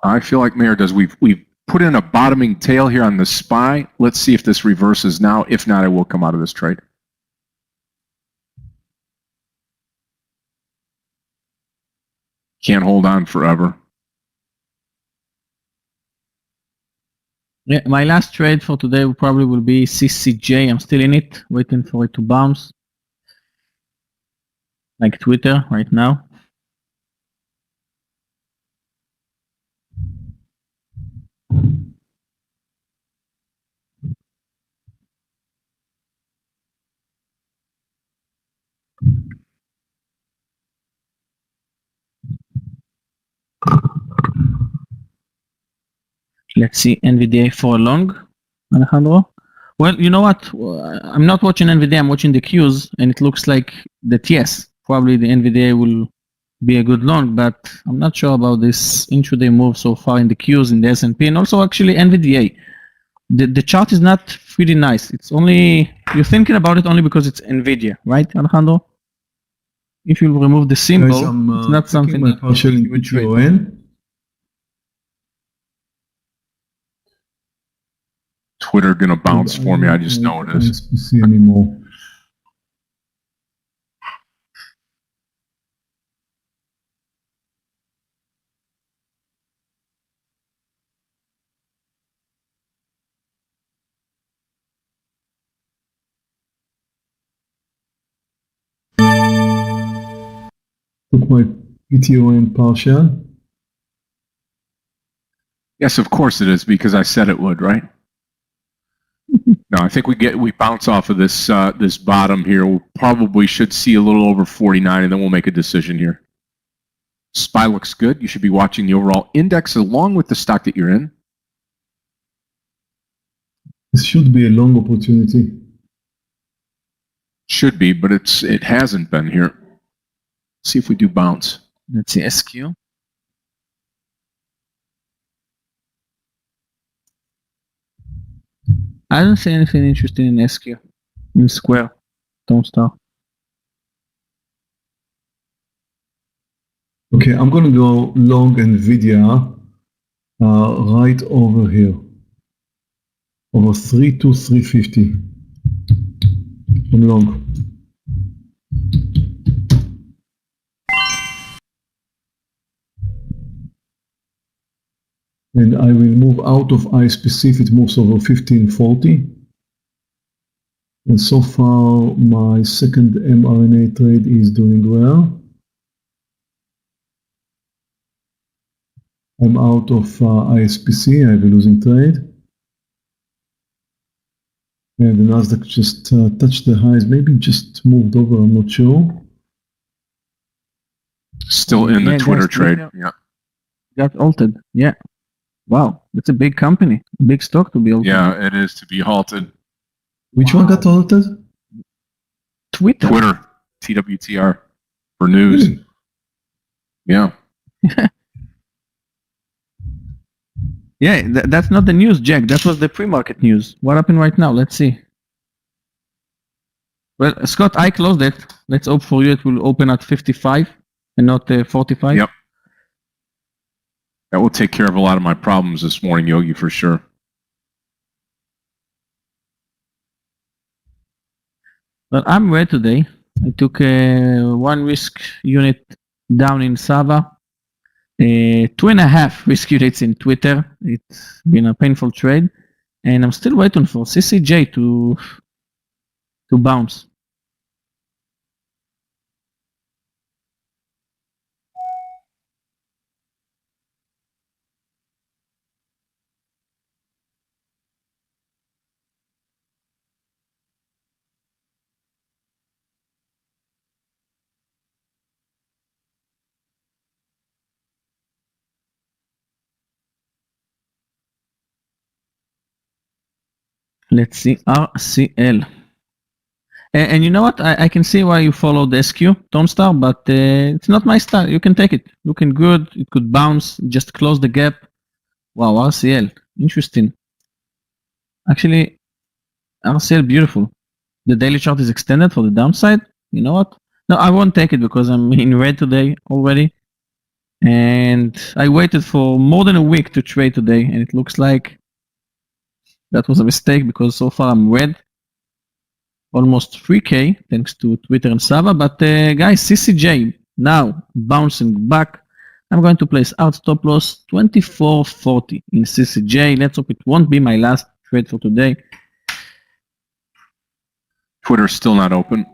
Speaker 3: I feel like Meir does. We've put in a bottoming tail here on the SPY. Let's see if this reverses now. If not, I will come out of this trade. Can't hold on forever.
Speaker 2: Yeah, my last trade for today probably will be CCJ. I'm still in it, waiting for it to bounce. Like Twitter right now. Let's see NVDA for long, Alejandro. Well, you know what? I'm not watching NVDA, I'm watching the Qs, and it looks like that, yes, probably the NVDA will be a good long, but I'm not sure about this intraday move so far in the Qs, in the S&P, and also actually NVDA. the chart is not really nice. It's only, you're thinking about it only because it's NVIDIA, right, Alejandro? If you remove the symbol,
Speaker 4: Guys,
Speaker 2: it's not something
Speaker 4: my
Speaker 2: that
Speaker 4: partial in
Speaker 2: you would trade.
Speaker 4: PTON.
Speaker 1: Twitter gonna bounce for me. I just know it is.
Speaker 4: ISPC anymore. Took my PTON partial.
Speaker 3: Yes, of course it is, because I said it would, right? No, I think we bounce off of this this bottom here. We probably should see a little over 49, and then we'll make a decision here. SPY looks good. You should be watching the overall index along with the stock that you're in.
Speaker 4: This should be a long opportunity.
Speaker 3: Should be, but it hasn't been here. See if we do bounce.
Speaker 2: Let's see, SQ. I don't see anything interesting in SQ. In Square. Don't start.
Speaker 4: Okay, I'm going to go long NVIDIA right over here. Over 3 to 350. I'm long. And I will move out of ISPC if it moves over 1540. And so far, my second mRNA trade is doing well. I'm out of ISPC, I have a losing trade. And the Nasdaq just touched the highs, maybe just moved over, I'm not sure.
Speaker 3: Still in the
Speaker 2: Yeah,
Speaker 3: Twitter
Speaker 2: guys,
Speaker 3: trade.
Speaker 2: Twitter.
Speaker 3: Yeah.
Speaker 2: Got altered. Yeah. Wow. That's a big company. A big stock to be altered.
Speaker 3: Yeah, it is to be halted.
Speaker 4: Which one got altered?
Speaker 2: Twitter.
Speaker 3: Twitter, TWTR, for news.
Speaker 4: Really?
Speaker 3: Yeah.
Speaker 2: Yeah, that's not the news, Jack. That was the pre-market news. What happened right now? Let's see. Well, Scott, I closed it. Let's hope for you it will open at 55 and not 45.
Speaker 3: Yep. That will take care of a lot of my problems this morning, Yogi, for sure.
Speaker 2: But I'm red today. I took one risk unit down in Sava. 2.5 risk units in Twitter. It's been a painful trade. And I'm still waiting for CCJ to bounce. Let's see, RCL. And you know what? I can see why you followed the SQ, Tone Star, but it's not my style. You can take it. Looking good. It could bounce. Just close the gap. Wow, RCL. Interesting. Actually, RCL, beautiful. The daily chart is extended for the downside. You know what? No, I won't take it because I'm in red today already. And I waited for more than a week to trade today. And it looks like that was a mistake because so far I'm red. Almost 3K thanks to Twitter and Sava. But guys, CCJ now bouncing back. I'm going to place out stop loss 24.40 in CCJ. Let's hope it won't be my last trade for today.
Speaker 3: Twitter's still not open.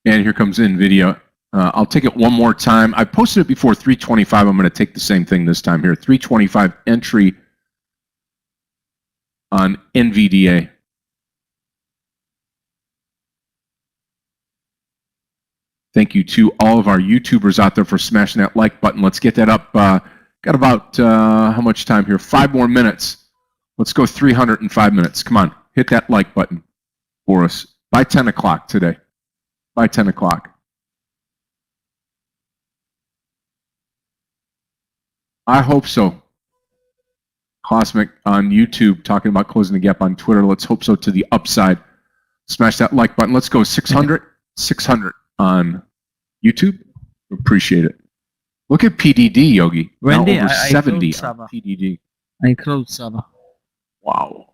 Speaker 3: And here comes NVIDIA. I'll take it one more time. I posted it before 325. I'm going to take the same thing this time here. 325 entry on NVDA. Thank you to all of our YouTubers out there for smashing that like button. Let's get that up. Got about, how much time here? 5 more minutes. Let's go 305 minutes. Come on, hit that like button for us by 10 o'clock today. By 10 o'clock. I hope so. Cosmic on YouTube talking about closing the gap on Twitter. Let's hope so to the upside. Smash that like button. Let's go 600. 600 on YouTube. Appreciate it. Look at PDD, Yogi.
Speaker 2: Randy,
Speaker 3: now over
Speaker 2: I
Speaker 3: 70
Speaker 2: closed
Speaker 3: on
Speaker 2: Saba.
Speaker 3: PDD.
Speaker 2: I closed Saba.
Speaker 3: Wow.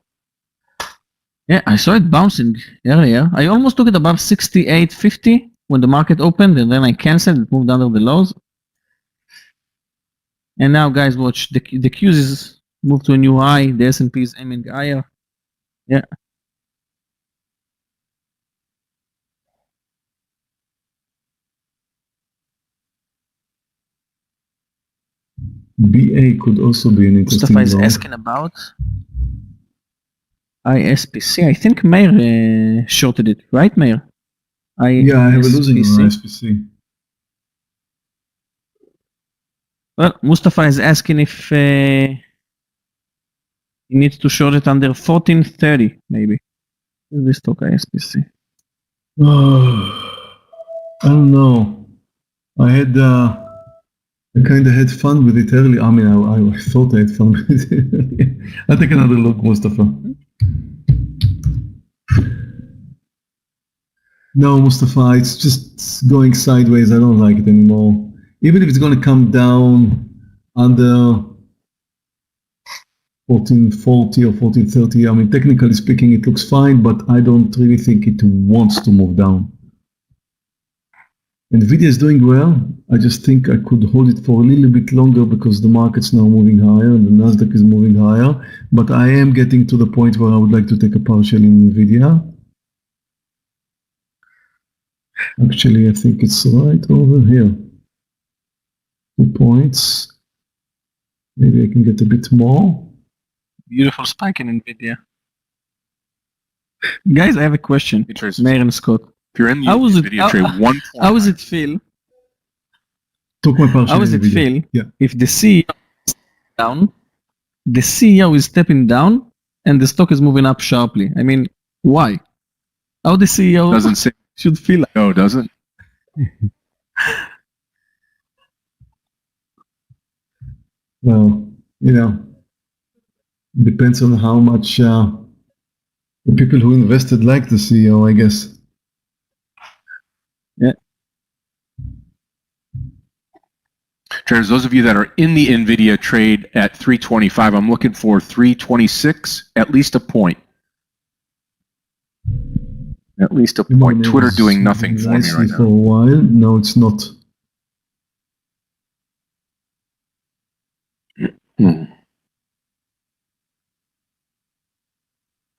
Speaker 2: Yeah, I saw it bouncing earlier. I almost took it above 68.50 when the market opened, and then I canceled. It moved under the lows. And now, guys, watch the Qs is moved to a new high. The S&P is aiming higher. Yeah.
Speaker 4: BA could also be an interesting
Speaker 2: Mustafa is
Speaker 4: long.
Speaker 2: asking about ISPC. I think Meir shorted it, right, Meir?
Speaker 4: Yeah, I have a losing on
Speaker 2: ISPC.
Speaker 4: ISPC.
Speaker 2: Well, Mustafa is asking if he needs to short it under 1430, maybe. This stock ISPC.
Speaker 4: I don't know. I kind of had fun with it early. I mean, I thought I had fun with it. I'll take another look, Mustafa. No, Mustafa, it's just going sideways. I don't like it anymore. Even if it's going to come down under 1440 or 1430, I mean, technically speaking, it looks fine, but I don't really think it wants to move down. Nvidia is doing well. I just think I could hold it for a little bit longer because the market's now moving higher and the Nasdaq is moving higher. But I am getting to the point where I would like to take a partial in Nvidia. Actually, I think it's right over here. 2 points. Maybe I can get a bit more.
Speaker 2: Beautiful spike in NVIDIA. Guys, I have a question.
Speaker 3: Interesting.
Speaker 2: Meir and Scott.
Speaker 3: If you're in the
Speaker 2: How was it-
Speaker 3: video trade, 1 point.
Speaker 2: How does it feel?
Speaker 4: Took my partial
Speaker 2: How does
Speaker 4: in
Speaker 2: it
Speaker 4: Nvidia.
Speaker 2: feel
Speaker 4: Yeah.
Speaker 2: if the CEO is down, the CEO is stepping down, and the stock is moving up sharply? I mean, why? How the CEO
Speaker 3: Doesn't say
Speaker 2: should feel like?
Speaker 3: no, does it?
Speaker 4: Well, depends on how much the people who invested like the CEO, I guess.
Speaker 3: Traders, those of you that are in the NVIDIA trade at 325, I'm looking for 326, at least a point. At least a point. Twitter doing nothing for me
Speaker 4: Nicely
Speaker 3: right
Speaker 4: for a
Speaker 3: now.
Speaker 4: while. No, it's not.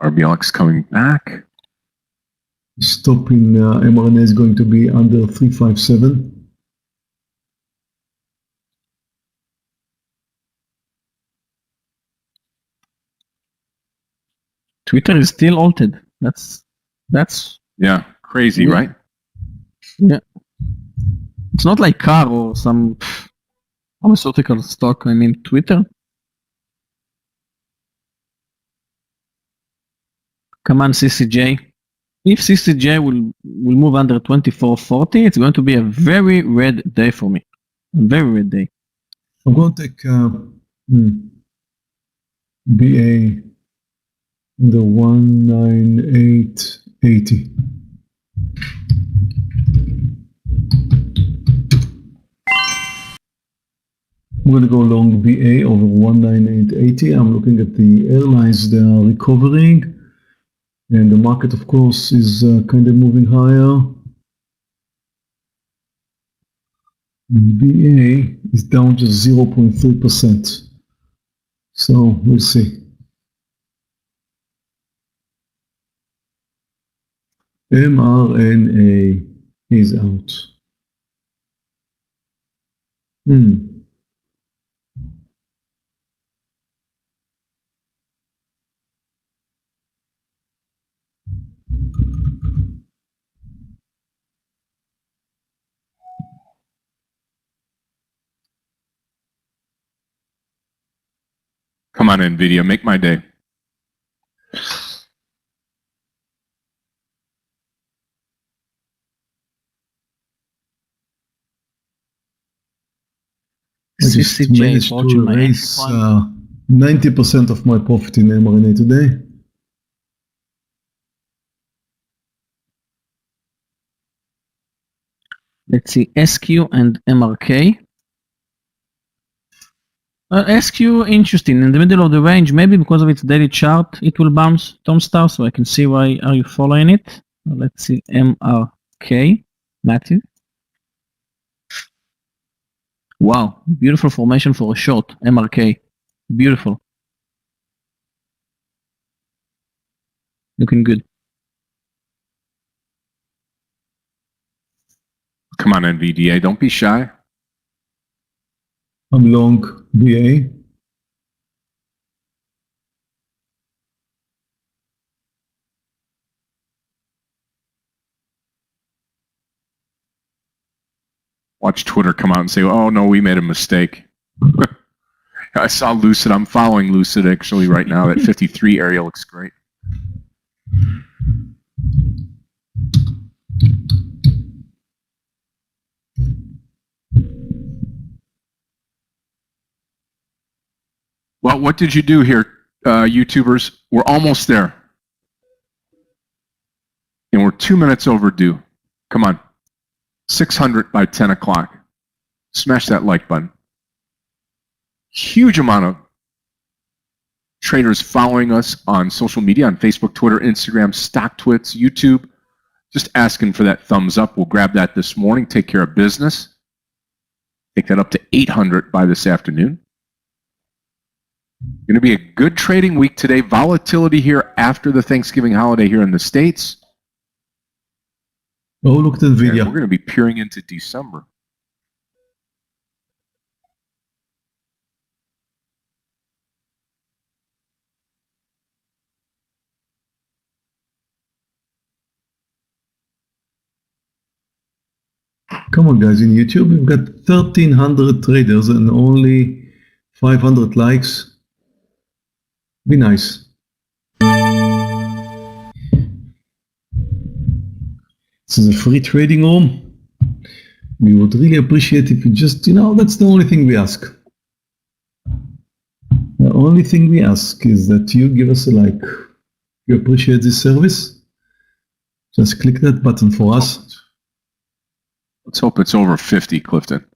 Speaker 3: RBLX coming back.
Speaker 4: Stop in mRNA is going to be under 357.
Speaker 2: Twitter is still altered. That's
Speaker 3: Yeah, crazy,
Speaker 2: Yeah.
Speaker 3: right?
Speaker 2: yeah. It's not like car or some pharmaceutical stock. I mean, Twitter. Come on, CCJ. If CCJ will move under 2440, it's going to be a very red day for me. A very red day.
Speaker 4: I'm going to take BA the 19880. I'm going to go long BA over 19880. I'm looking at the airlines, they are recovering. And the market, of course, is kind of moving higher. BA is down just 0.3%. So we'll see. mRNA is out.
Speaker 3: Come on, NVIDIA, make my day.
Speaker 4: I just
Speaker 2: CCJ
Speaker 4: managed
Speaker 2: approaching
Speaker 4: to
Speaker 2: my
Speaker 4: erase
Speaker 2: entry point.
Speaker 4: 90% of my profit in mRNA today.
Speaker 2: Let's see, SQ and MRK. SQ, interesting, in the middle of the range, maybe because of its daily chart, it will bounce Tom Star, so I can see why are you following it. Let's see, MRK, Matthew. Wow, beautiful formation for a short, MRK. Beautiful. Looking good.
Speaker 3: Come on, NVDA, don't be shy.
Speaker 4: I'm long VA.
Speaker 3: Watch Twitter come out and say, oh, no, we made a mistake. I saw Lucid. I'm following Lucid actually right now. That 53 area looks great. Well, what did you do here, YouTubers? We're almost there. And we're 2 minutes overdue. Come on. 600 by 10 o'clock. Smash that like button. Huge amount of traders following us on social media, on Facebook, Twitter, Instagram, StockTwits, YouTube. Just asking for that thumbs up. We'll grab that this morning. Take care of business. Take that up to 800 by this afternoon. Going to be a good trading week today. Volatility here after the Thanksgiving holiday here in the States.
Speaker 4: Oh, look at
Speaker 3: And
Speaker 4: NVIDIA.
Speaker 3: we're going to be peering into December.
Speaker 4: Come on, guys, in YouTube, we've got 1,300 traders and only 500 likes. Be nice. This is a free trading room. We would really appreciate if you just, that's the only thing we ask. The only thing we ask is that you give us a like. If you appreciate this service, just click that button for us.
Speaker 3: Let's hope it's over 50, Clifton.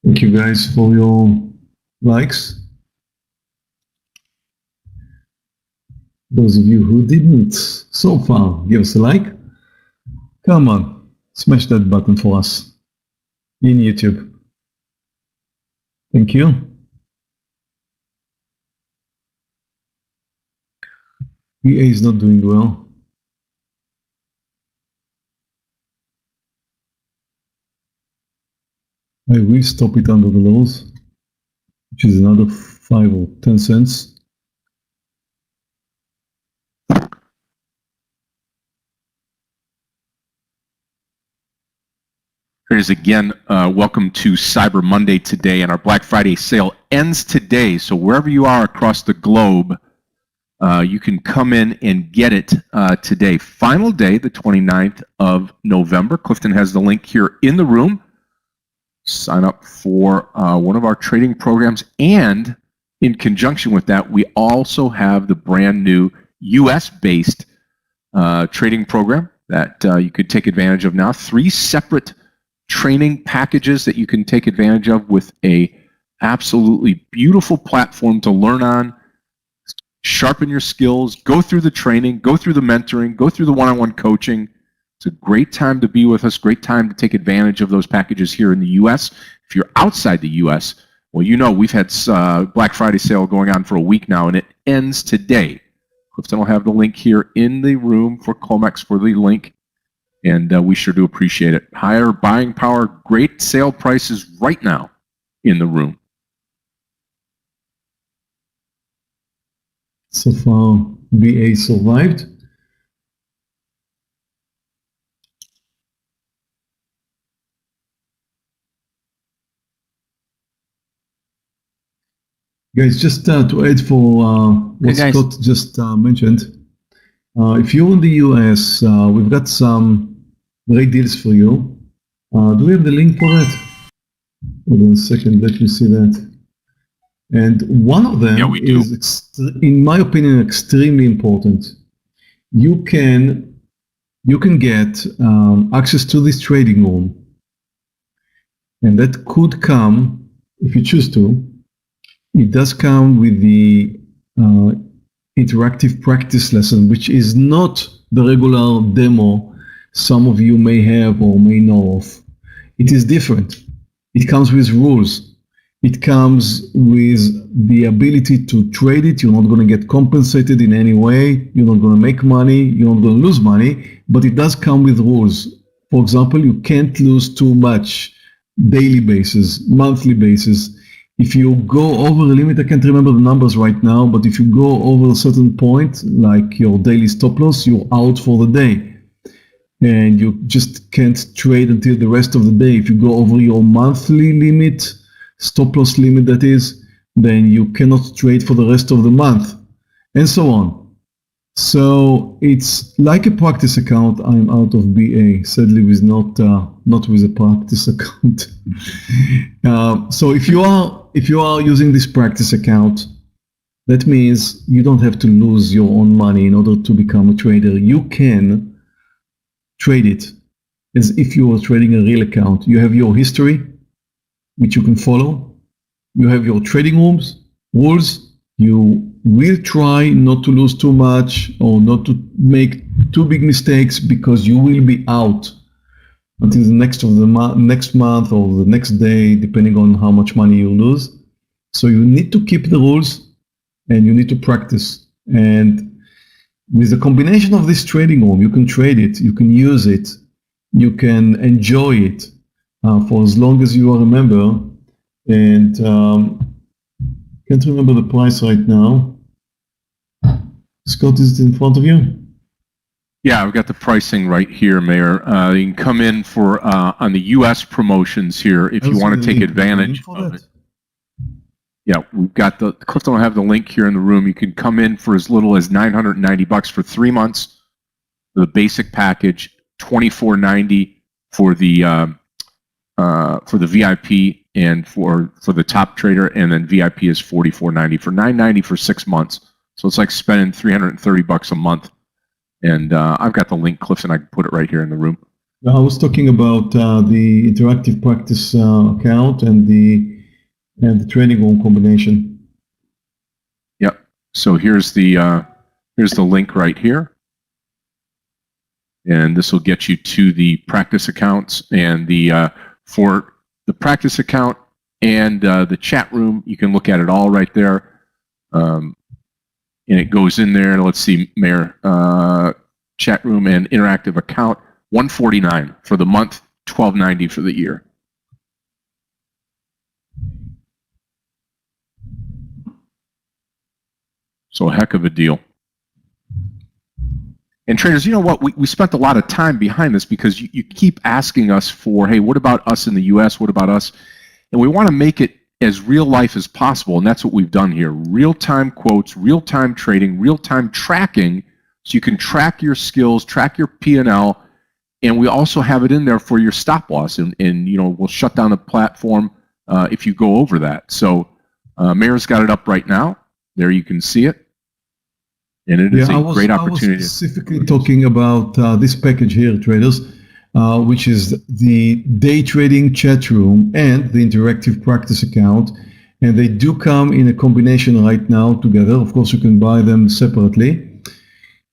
Speaker 4: Thank you guys for your likes. Those of you who didn't so far give us a like. Come on, smash that button for us in YouTube. Thank you. EA is not doing well. I will stop it under the lows, which is another 5 or 10 cents.
Speaker 3: Traders, again, welcome to Cyber Monday today, and our Black Friday sale ends today. So wherever you are across the globe, you can come in and get it today. Final day, the 29th of November. Clifton has the link here in the room. Sign up for one of our trading programs, and in conjunction with that, we also have the brand new US-based trading program that you could take advantage of now. 3 separate training packages that you can take advantage of with a absolutely beautiful platform to learn on, sharpen your skills, go through the training, go through the mentoring, go through the one-on-one coaching. It's a great time to be with us, great time to take advantage of those packages here in the U.S. If you're outside the U.S., well, we've had Black Friday sale going on for a week now, and it ends today. Clifton will have the link here in the room for Comex for the link. And we sure do appreciate it. Higher buying power, great sale prices right now in the room.
Speaker 4: So far, BA survived. Guys, just to add for what
Speaker 2: Hey, guys.
Speaker 4: Scott just mentioned, if you're in the US, we've got some great deals for you. Do we have the link for that? Hold on a second, let me see that. And one of them
Speaker 1: we do.
Speaker 4: is, in my opinion, extremely important. You can get access to this trading room, and that could come, if you choose to, it does come with the interactive practice lesson, which is not the regular demo some of you may have or may know of. It is different. It comes with rules. It comes with the ability to trade it. You're not going to get compensated in any way. You're not going to make money. You're not going to lose money, but it does come with rules. For example, you can't lose too much daily basis, monthly basis. If you go over a limit, I can't remember the numbers right now, but if you go over a certain point, like your daily stop loss, you're out for the day. And you just can't trade until the rest of the day. If you go over your monthly limit, stop loss limit that is, then you cannot trade for the rest of the month, and so on. So it's like a practice account. I'm out of BA, sadly, with not with a practice account. So if you are using this practice account, that means you don't have to lose your own money in order to become a trader. You can trade it as if you were trading a real account. You have your history, which you can follow. You have your trading rules. You will try not to lose too much or not to make too big mistakes, because you will be out until the next month or the next day, depending on how much money you lose. So you need to keep the rules and you need to practice. And with the combination of this trading room, you can trade it, you can use it, you can enjoy it for as long as you are a member. And can't remember the price right now. Scott, is it in front of you?
Speaker 3: Yeah, I've got the pricing right here, Meir. You can come in for on the U.S. promotions here if you want to take advantage of it. Yeah, we've got the Cliff don't have the link here in the room. You can come in for as little as $990 for 3 months. The basic package, $24.90 for the VIP and for the top trader, and then VIP is $44.90 for $990 for 6 months. So it's like spending $330 a month. And I've got the link, Cliff, and I can put it right here in the room.
Speaker 4: I was talking about the interactive practice account and the trading room combination.
Speaker 3: Yep. So here's the link right here, and this will get you to the practice accounts. And for the practice account and the chat room, you can look at it all right there. And it goes in there. Let's see, Meir, chat room and interactive account, $149 for the month, $12.90 for the year. So a heck of a deal. And traders, you know what? We spent a lot of time behind this because you keep asking us for, hey, what about us in the U.S.? What about us? And we want to make it as real life as possible, and that's what we've done here. Real-time quotes, real-time trading, real-time tracking, so you can track your skills, track your P&L, and we also have it in there for your stop loss, and you know, we'll shut down the platform if you go over that. So Meir's got it up right now. There you can see it, and it is a great opportunity.
Speaker 4: I was specifically talking about this package here, traders, which is the day trading chat room and the interactive practice account. And they do come in a combination right now together. Of course, you can buy them separately.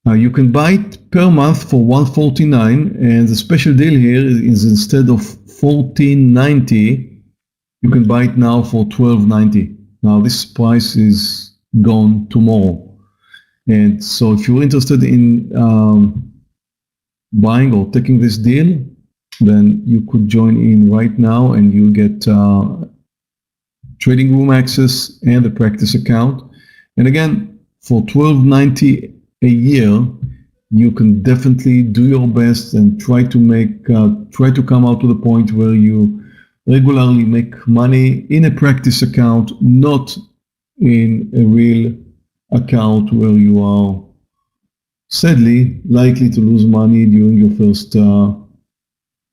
Speaker 4: You can buy it per month for $149, and the special deal here is instead of $14.90, you can buy it now for $12.90. Now this price is gone tomorrow. And so if you're interested in buying or taking this deal, then you could join in right now and you'll get trading room access and the practice account. And again, for $12.90 a year, you can definitely do your best and try to come out to the point where you regularly make money in a practice account, not in a real account where you are sadly likely to lose money during your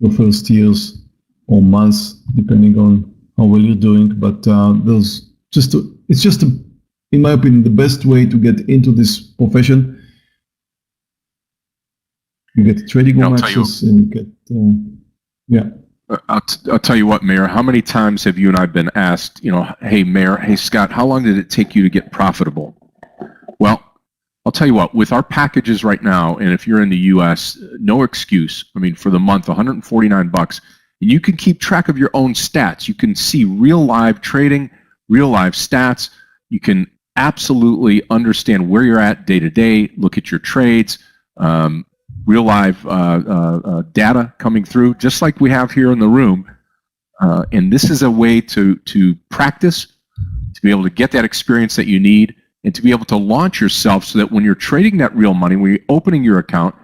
Speaker 4: first years or months, depending on how well you're doing. But it's just in my opinion, the best way to get into this profession. You get trading room access and you get
Speaker 3: I'll tell you what, Meir, how many times have you and I been asked, hey, Meir, hey, Scott, how long did it take you to get profitable? Well, I'll tell you what, with our packages right now, and if you're in the US, no excuse. I mean, for the month, $149, and you can keep track of your own stats. You can see real live trading, real live stats. You can absolutely understand where you're at day to day, look at your trades, real live data coming through, just like we have here in the room. And this is a way to practice, to be able to get that experience that you need, and to be able to launch yourself so that when you're trading that real money, when you're opening your account,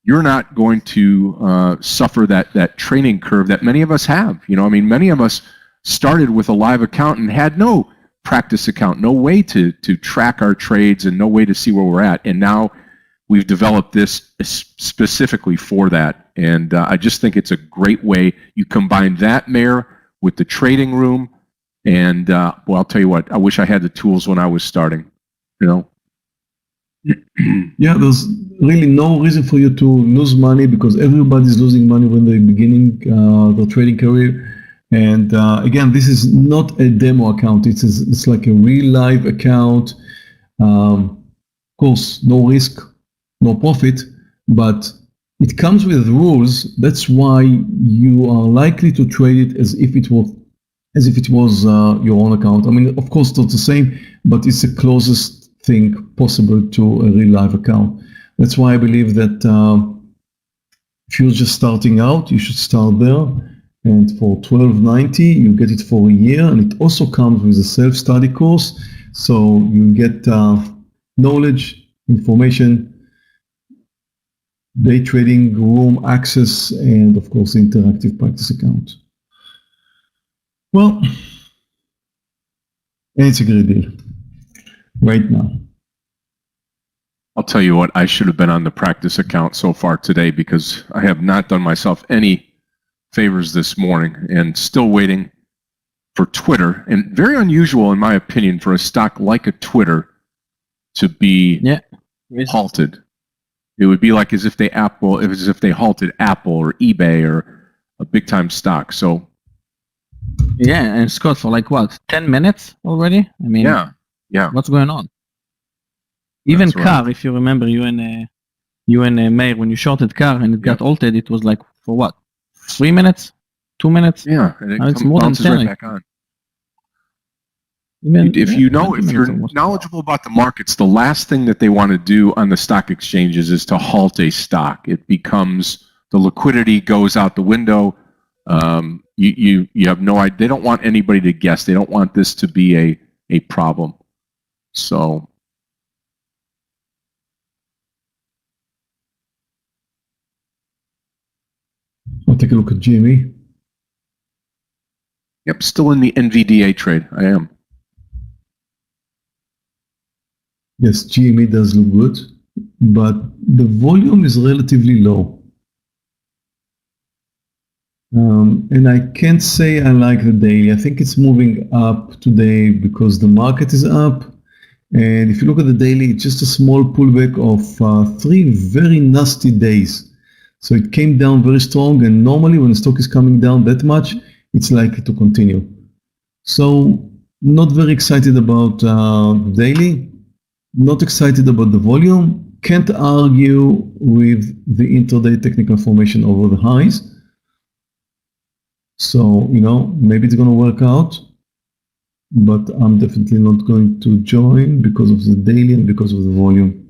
Speaker 3: you're not going to suffer that training curve that many of us have. Many of us started with a live account and had no practice account, no way to track our trades and no way to see where we're at. And now we've developed this specifically for that. And I just think it's a great way. You combine that, Meir, with the trading room. And, well, I'll tell you what, I wish I had the tools when I was starting,
Speaker 4: Yeah, there's really no reason for you to lose money because everybody's losing money when they're beginning their trading career. And again, this is not a demo account. It's like a real live account. Of course, no risk, no profit, but it comes with rules. That's why you are likely to trade it as if it was your own account. Of course, it's not the same, but it's the closest thing possible to a real live account. That's why I believe that if you're just starting out, you should start there. And for $12.90, you get it for a year, and it also comes with a self-study course, so you get knowledge, information, day trading room access, and of course, interactive practice account. Well, and it's a great deal right now.
Speaker 3: I'll tell you what, I should have been on the practice account so far today because I have not done myself any favors this morning and still waiting for Twitter. And very unusual, in my opinion, for a stock like a Twitter to be halted. It would be like as if they halted Apple or eBay or a big time stock. So
Speaker 2: yeah, and Scott, for like what, 10 minutes already?
Speaker 3: Yeah.
Speaker 2: What's going on? Even
Speaker 3: That's
Speaker 2: car,
Speaker 3: right.
Speaker 2: if you remember, you and Meir, when you shorted car and it got altered, it was like for what, 3 minutes, 2 minutes?
Speaker 3: Yeah, and
Speaker 2: it's more than 10.
Speaker 3: right back on. If you're knowledgeable about the markets, the last thing that they want to do on the stock exchanges is to halt a stock. It becomes, the liquidity goes out the window. You have no idea. They don't want anybody to guess. They don't want this to be a problem. So
Speaker 4: I'll take a look at GME.
Speaker 3: yep, still in the NVDA trade. I am.
Speaker 4: Yes, GME does look good, but the volume is relatively low. And I can't say I like the daily. I think it's moving up today because the market is up. And if you look at the daily, it's just a small pullback of 3 very nasty days. So it came down very strong, and normally when the stock is coming down that much, it's likely to continue. So not very excited about the daily, not excited about the volume, can't argue with the intraday technical formation over the highs. So, maybe it's going to work out, but I'm definitely not going to join because of the daily and because of the volume.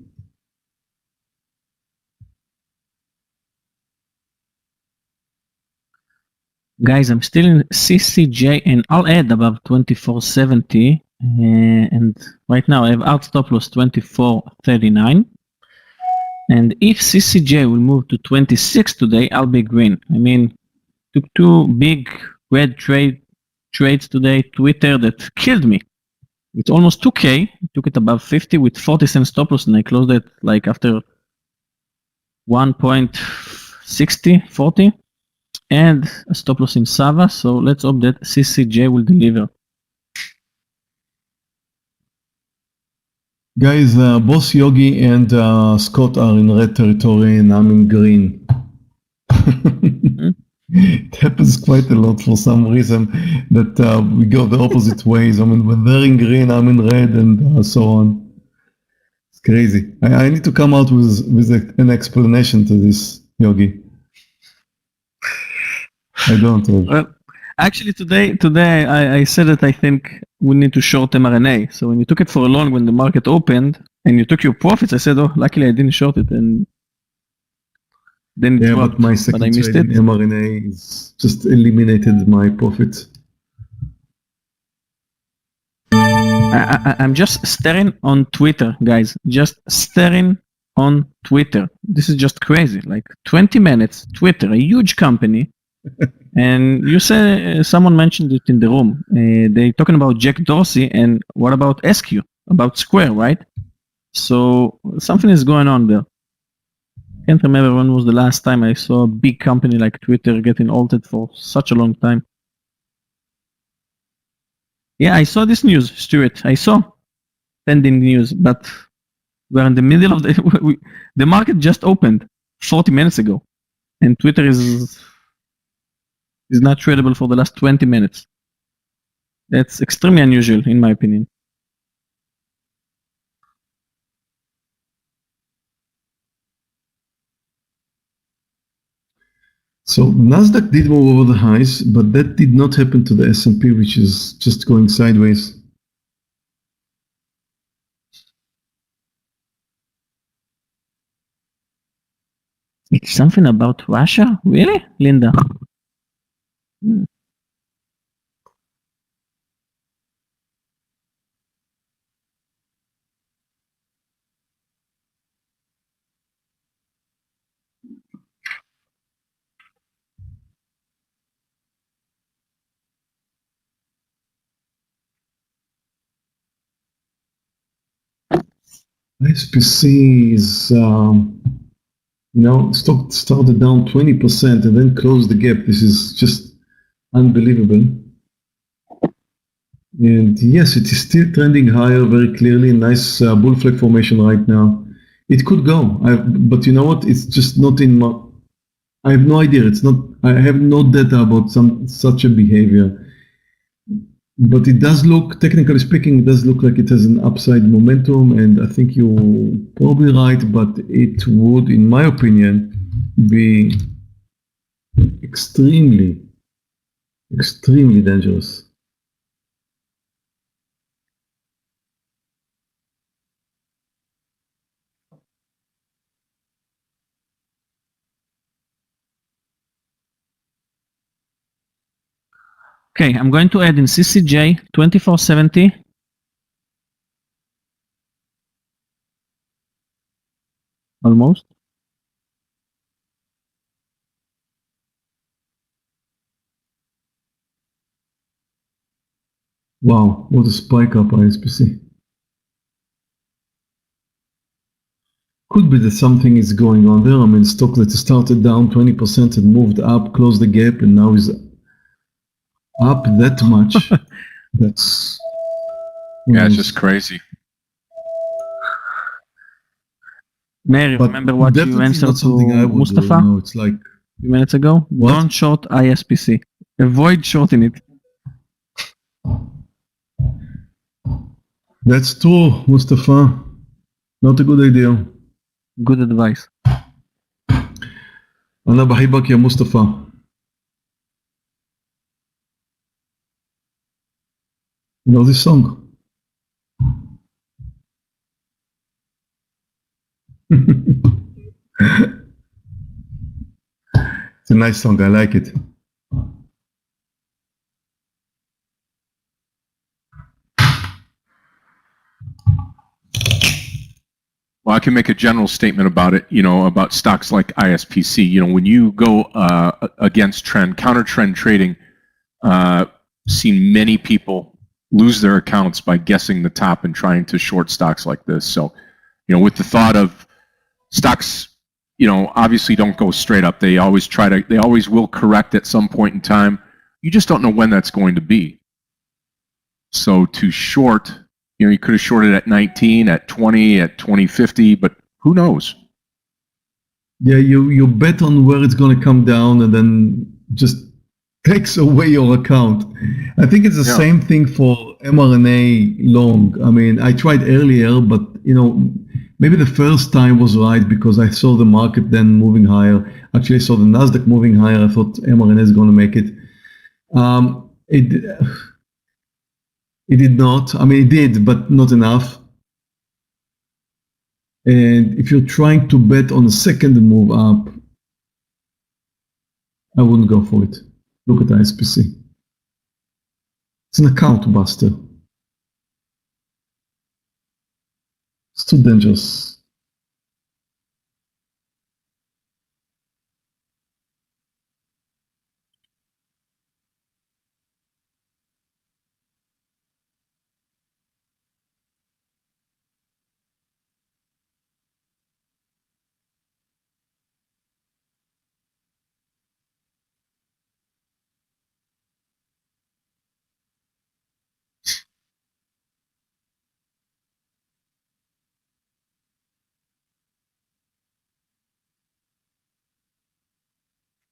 Speaker 2: Guys, I'm still in CCJ and I'll add above 2470. And right now I have out stop loss 24.39. And if CCJ will move to 26 today, I'll be green. I mean, took two big red trades today, Twitter, that killed me. It's almost 2K. I took it above 50 with 40 cent stop loss, and I closed it like after 1.60, 40, and a stop loss in Sava. So let's hope that CCJ will deliver.
Speaker 4: Guys, both Yogi and Scott are in red territory and I'm in green. It happens quite a lot for some reason that we go the opposite ways. I mean, when they're in green, I'm in red, and so on. It's crazy. I need to come out with an explanation to this, Yogi. I don't have.
Speaker 2: Well, actually, today I said that I think we need to short mRNA. So when you took it for a long when the market opened and you took your profits, I said, oh, luckily I didn't short it, and then it dropped,
Speaker 4: but my second
Speaker 2: but I missed
Speaker 4: trade
Speaker 2: it.
Speaker 4: in mRNA is just eliminated my profit.
Speaker 2: I'm just staring on Twitter, guys. Just staring on Twitter. This is just crazy. Like 20 minutes, Twitter, a huge company. And you say someone mentioned it in the room. They talking about Jack Dorsey, and what about SQ? About Square, right? So something is going on there. Can't remember when was the last time I saw a big company like Twitter getting altered for such a long time. Yeah, I saw this news, Stuart. I saw pending news, but we're in the middle of the market just opened 40 minutes ago, and Twitter is not tradable for the last 20 minutes. That's extremely unusual, in my opinion.
Speaker 4: So Nasdaq did move over the highs, but that did not happen to the S&P, which is just going sideways.
Speaker 2: It's something about Russia? Really, Linda?
Speaker 4: SPC is, stock started down 20% and then closed the gap. This is just unbelievable. And yes, it is still trending higher very clearly. Nice bull flag formation right now. It could go, but you know what? It's just not in my. I have no idea. It's not. I have no data about such a behavior. But it does look, technically speaking, it does look like it has an upside momentum, and I think you're probably right, but it would, in my opinion, be extremely, extremely dangerous.
Speaker 2: Okay, I'm going to add in CCJ 2470. Almost.
Speaker 4: Wow, what a spike up ISPC. Could be that something is going on there. I mean, stock that started down 20% and moved up, closed the gap, and now is up that much. That's
Speaker 1: Yeah, it's just crazy.
Speaker 2: Meir,
Speaker 4: but
Speaker 2: remember what you
Speaker 4: definitely
Speaker 2: answered
Speaker 4: not something I
Speaker 2: to
Speaker 4: would
Speaker 2: Mustafa
Speaker 4: do. No, it's like
Speaker 2: a few minutes ago?
Speaker 4: What?
Speaker 2: Don't short ISPC. Avoid shorting it.
Speaker 4: that's true, Mustafa. Not a good idea.
Speaker 2: Good advice.
Speaker 4: أنا بحبك يا مصطفى. You know this song? It's a nice song. I like it.
Speaker 3: Well, I can make a general statement about it, about stocks like ISPC. When you go against trend, counter trend trading, seen many people lose their accounts by guessing the top and trying to short stocks like this. So, with the thought of stocks, obviously don't go straight up. They always will correct at some point in time. You just don't know when that's going to be. So to short, you could have shorted at 19, at 20, at 2050, but who knows?
Speaker 4: Yeah, you bet on where it's going to come down and then just takes away your account. I think it's the same thing for mRNA long. I mean, I tried earlier, but maybe the first time was right because I saw the market then moving higher. Actually, I saw the Nasdaq moving higher. I thought mRNA is going to make it. It did not. I mean, it did, but not enough. And if you're trying to bet on a second move up, I wouldn't go for it. Look at the ISPC. It's an account buster. It's too dangerous.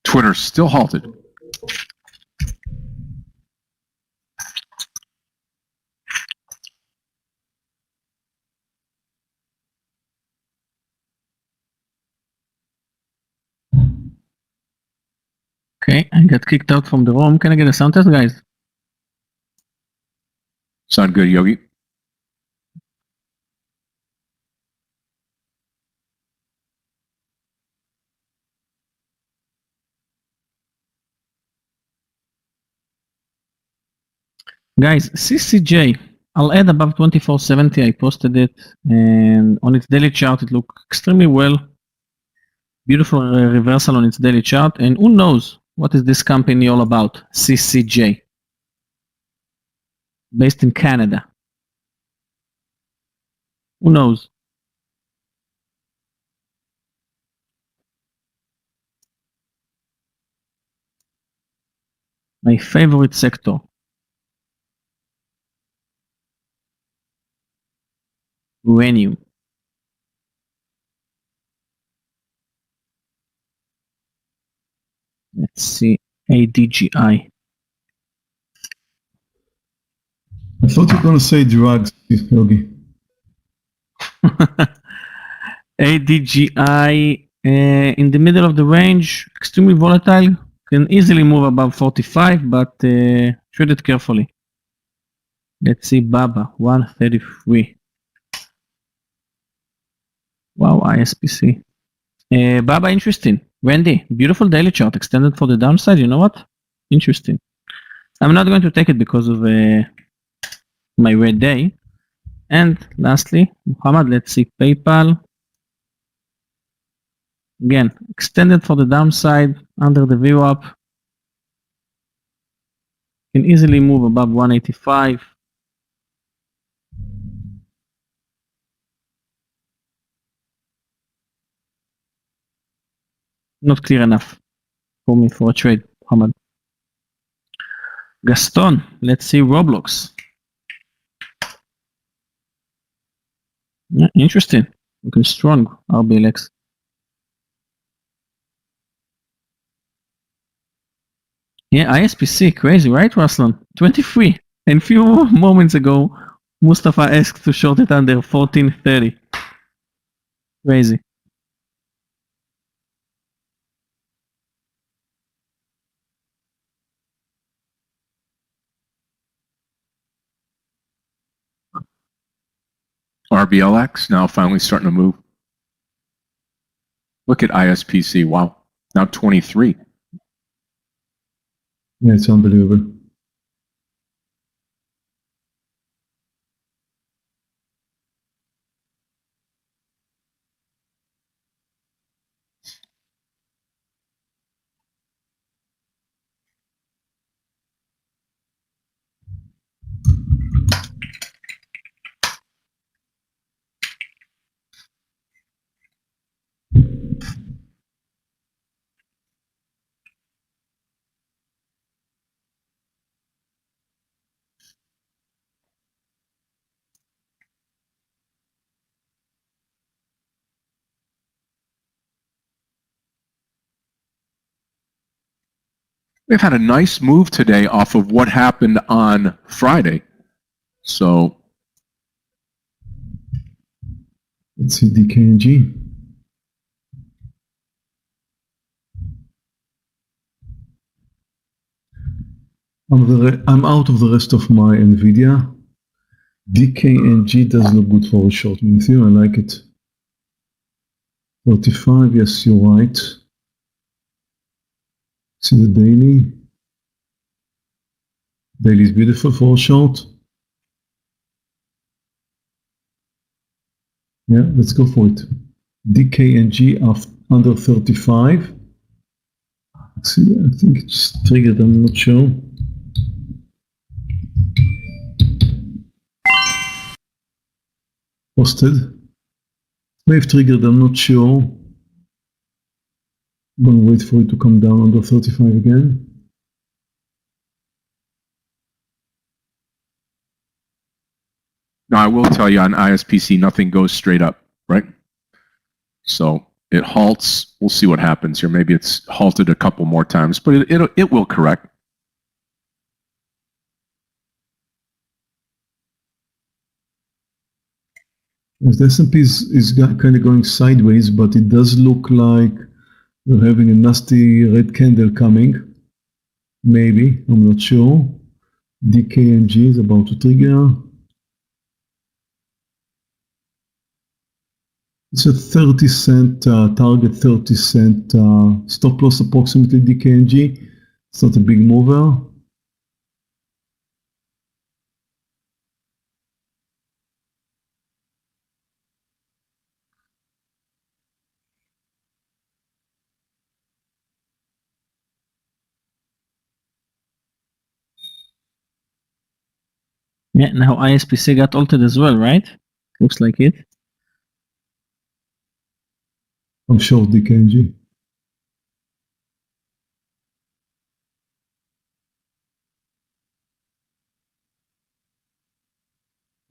Speaker 3: Twitter still halted.
Speaker 2: Okay, I got kicked out from the room. Can I get a sound test, guys?
Speaker 3: Sound good, Yogi?
Speaker 2: Guys, CCJ, I'll add above 2470. I posted it, and on its daily chart, it looked extremely well. Beautiful reversal on its daily chart, and who knows what is this company all about? CCJ, based in Canada. Who knows? My favorite sector. Uranium. Let's see, ADGI.
Speaker 4: I thought you were going to say drugs, Yogi.
Speaker 2: ADGI in the middle of the range, extremely volatile, can easily move above 45, but treat it carefully. Let's see, BABA, 133. Wow, ISPC. BABA, interesting. Wendy, beautiful daily chart, extended for the downside. You know what? Interesting. I'm not going to take it because of my red day. And lastly, Muhammad, let's see, PayPal. Again, extended for the downside under the VWAP. Can easily move above 185. Not clear enough for me for a trade, Muhammad. Gaston, let's see Roblox. Yeah, interesting. Looking strong, RBLX. Yeah, ISPC, crazy, right, Ruslan? 23. And few moments ago, Mustafa asked to short it under 1430. Crazy.
Speaker 3: RBLX now finally starting to move. Look at ISPC. Wow. Now 23.
Speaker 4: Yeah, it's unbelievable.
Speaker 3: They've had a nice move today off of what happened on Friday. So
Speaker 4: let's see DKNG. I'm out of the rest of my NVIDIA. DKNG does look good for a short. Matthew, I like it. 45, yes, you're right. See the daily. Daily is beautiful for a short. Yeah, let's go for it. DKNG under 35. See, I think it's triggered, I'm not sure. Posted. May have triggered, I'm not sure. I'm gonna wait for it to come down under 35 again.
Speaker 3: now I will tell you on ISPC, nothing goes straight up, right? So it halts. We'll see what happens here. Maybe it's halted a couple more times, but it will correct.
Speaker 4: The S&P is kind of going sideways, but it does look like we're having a nasty red candle coming. Maybe, I'm not sure. DKNG is about to trigger. It's a 30-cent target, 30-cent stop loss approximately DKNG. It's not a big mover.
Speaker 2: Yeah, now ISPC got altered as well, right? Looks like it.
Speaker 4: I'm short DKNG.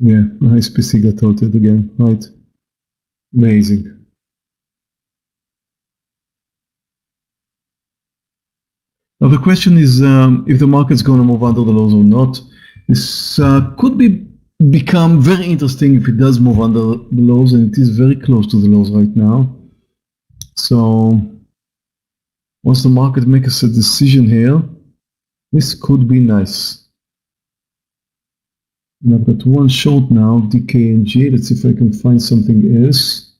Speaker 4: Yeah, ISPC got altered again, right? Amazing. Now the question is if the market's going to move under the lows or not. This could become very interesting if it does move under the lows, and it is very close to the lows right now. So once the market makes a decision here, this could be nice. And I've got one short now, DKNG. Let's see if I can find something else.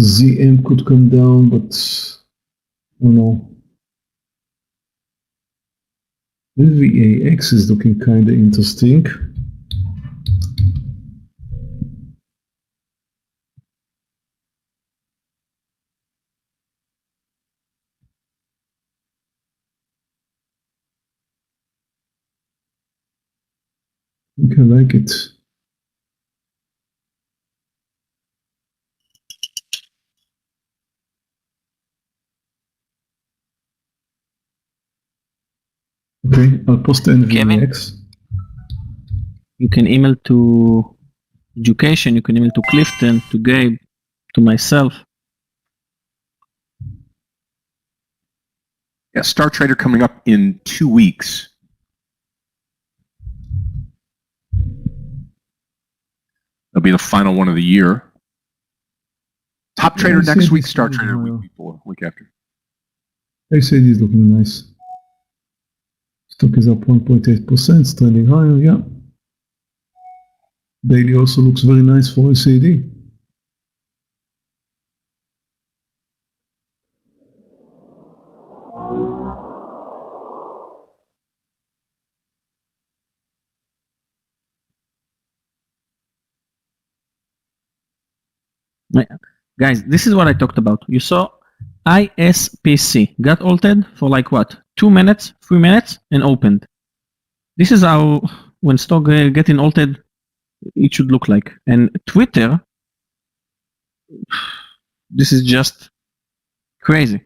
Speaker 4: ZM could come down, but I don't know. LVAX is looking kind of interesting. I think I like it. Okay, I'll post the NVX.
Speaker 2: You can email to education, you can email to Clifton, to Gabe, to myself.
Speaker 3: Yeah, Star Trader coming up in 2 weeks. It'll be the final one of the year. Top Trader next week, Star Trader week before, week after.
Speaker 4: I said he's looking nice. Stock is up 1.8%, trending higher, yeah. Daily also looks very nice for SAD.
Speaker 2: Guys, this is what I talked about. You saw ISPC got altered for like what? 2 minutes, 3 minutes, and opened. This is how, when stock getting altered, it should look like. And Twitter, this is just crazy.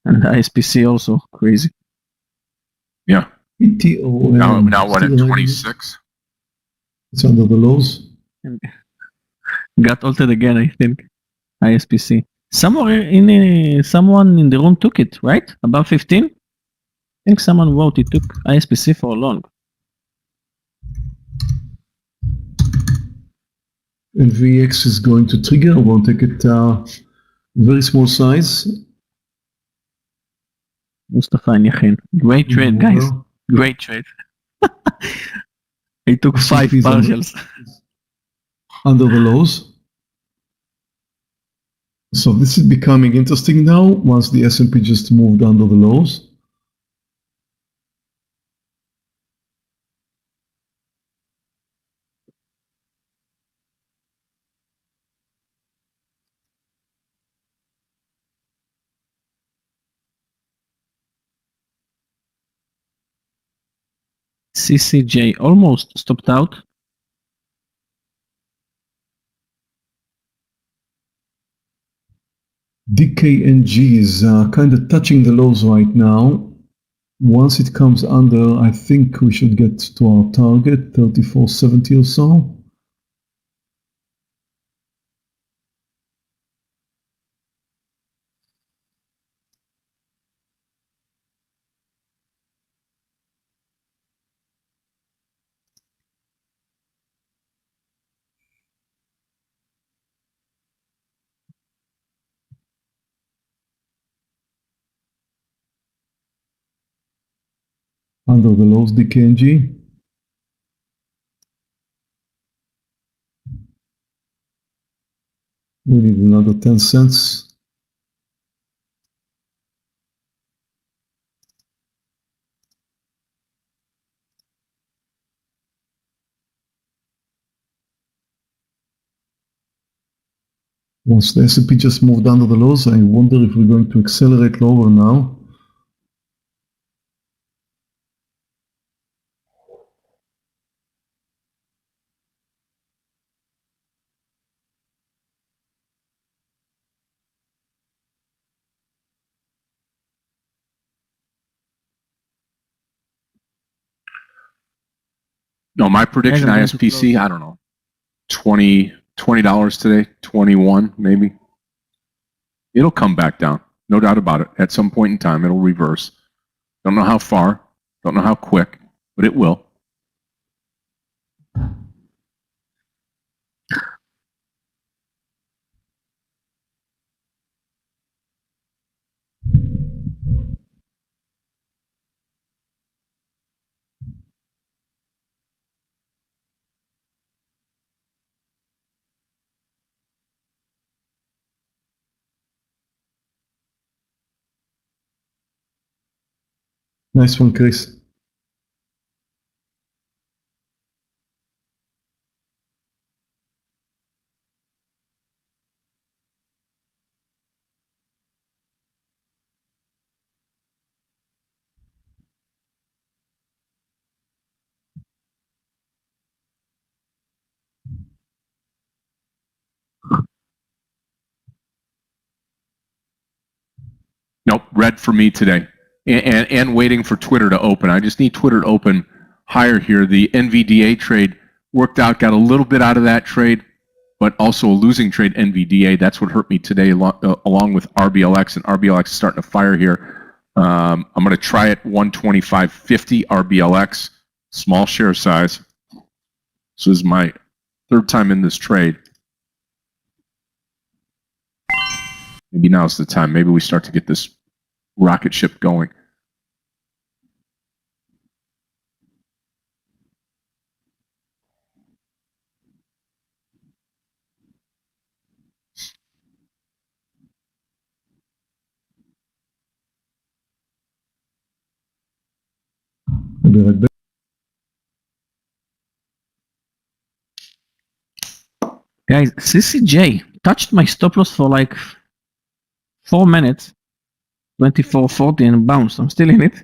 Speaker 2: And ISPC also crazy.
Speaker 3: Yeah.
Speaker 4: ETO.
Speaker 3: Now what at 26?
Speaker 4: It's under the lows.
Speaker 2: Got altered again, I think. ISPC. Somewhere someone in the room took it, right? Above 15? I think someone wrote it took ISPC for long.
Speaker 4: And VX is going to trigger. We'll take it very small size.
Speaker 2: Mustafa and Yachin. Great trade, guys. Great trade. I took 5
Speaker 4: S&P is
Speaker 2: partials.
Speaker 4: Under the lows. So this is becoming interesting now once the S&P just moved under the lows.
Speaker 2: CCJ almost stopped out.
Speaker 4: DKNG is kind of touching the lows right now. Once it comes under, I think we should get to our target, 3470 or so. Under the lows, DKNG. We need another 10 cents. Once the S&P just moved under the lows, I wonder if we're going to accelerate lower now.
Speaker 3: No, my prediction ISPC, I don't know, $20 today, 21 maybe. It'll come back down, no doubt about it. At some point in time, it'll reverse. Don't know how far, don't know how quick, but it will.
Speaker 4: Nice one, Chris.
Speaker 3: Nope, red for me today. And waiting for Twitter to open. I just need Twitter to open higher here. The NVDA trade worked out, got a little bit out of that trade, but also a losing trade, NVDA. That's what hurt me today, along with RBLX, and RBLX is starting to fire here. I'm going to try it 125.50 RBLX, small share size. This is my third time in this trade. Maybe now's the time. Maybe we start to get this rocket ship going.
Speaker 4: I'll be right back.
Speaker 2: Guys, CCJ touched my stop loss for like 4 minutes, 24.40 and bounced. I'm still in it.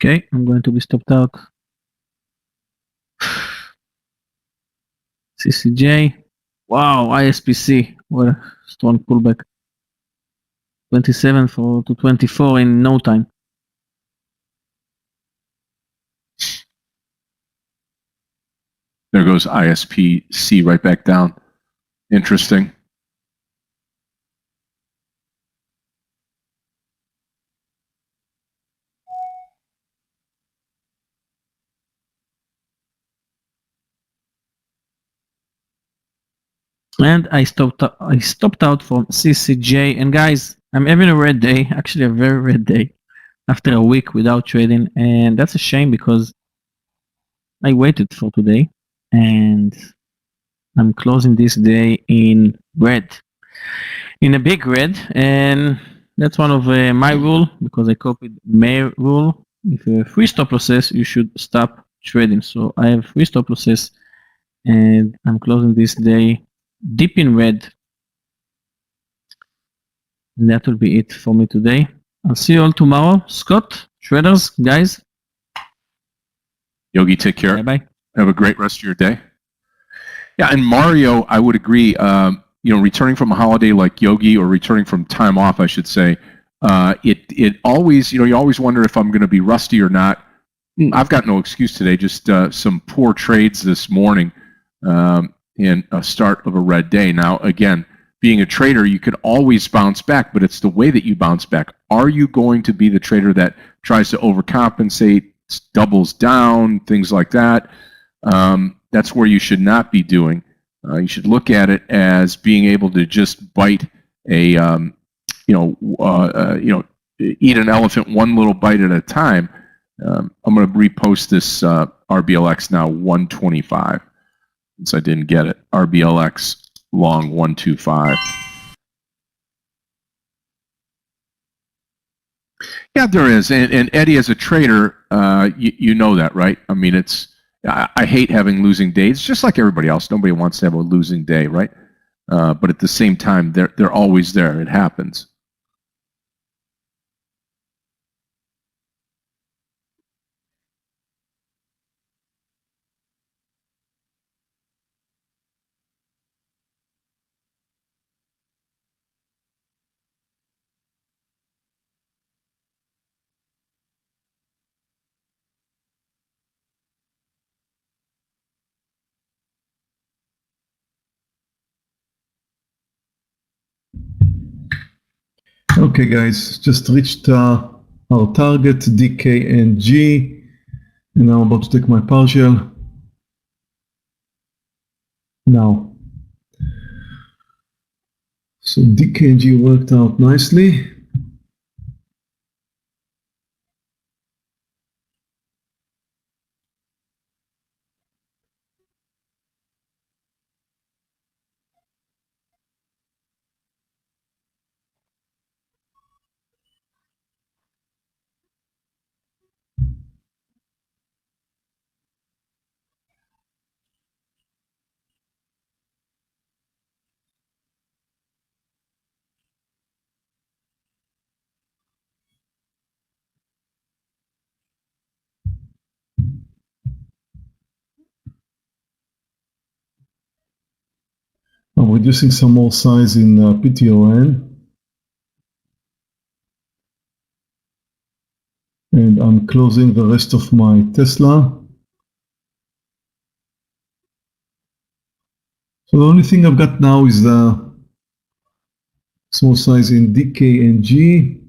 Speaker 2: Okay, I'm going to be stopped out. CCJ. Wow, ISPC. What a strong pullback. 27 to 24 in no time.
Speaker 3: There goes ISPC right back down. Interesting.
Speaker 2: And I stopped out from CCJ. And guys, I'm having a red day, actually a very red day, after a week without trading. And that's a shame because I waited for today and I'm closing this day in red, in a big red. And that's one of my rule, because I copied Meir rule. If you have free stop losses, you should stop trading. So I have free stop losses and I'm closing this day deep in red. And that will be it for me today. I'll see you all tomorrow. Scott, traders, guys.
Speaker 3: Yogi, take care.
Speaker 2: Bye-bye.
Speaker 3: Have a great rest of your day. Yeah, and Mario, I would agree. Returning from a holiday like Yogi, or returning from time off, I should say, it always, you always wonder if I'm going to be rusty or not. I've got no excuse today. Just some poor trades this morning, and a start of a red day. Now, again, being a trader, you can always bounce back, but it's the way that you bounce back. Are you going to be the trader that tries to overcompensate, doubles down, things like that? That's where you should not be doing. You should look at it as being able to just bite a, eat an elephant one little bite at a time. I'm going to repost this RBLX now 125, since I didn't get it. RBLX long 125. Yeah, there is, and Eddie, as a trader, you know that, right? I mean, I hate having losing days, just like everybody else. Nobody wants to have a losing day, right? But at the same time, they're always there. It happens.
Speaker 4: Okay, guys, just reached our target, DK and G, and now I'm about to take my partial. Now, so DK and G worked out nicely. I'm reducing some more size in PTON. And I'm closing the rest of my Tesla. So the only thing I've got now is the small size in DK and G.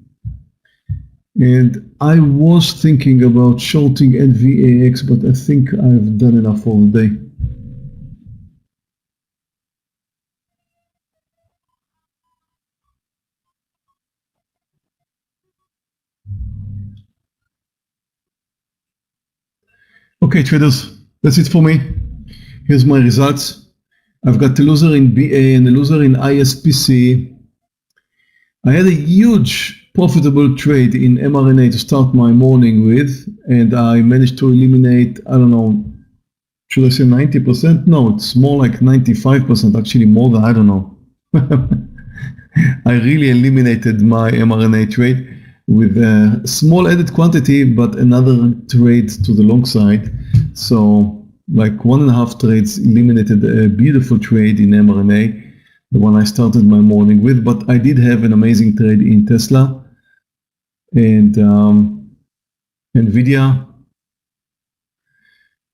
Speaker 4: And I was thinking about shorting NVAX, but I think I've done enough for the day. Okay, traders, that's it for me. Here's my results. I've got a loser in BA and a loser in ISPC. I had a huge profitable trade in mRNA to start my morning with, and I managed to eliminate, I don't know, should I say 90%? No, it's more like 95%, actually more than, I don't know. I really eliminated my mRNA trade. with a small added quantity, but another trade to the long side. So like 1.5 trades eliminated a beautiful trade in mRNA, the one I started my morning with, but I did have an amazing trade in Tesla and NVIDIA.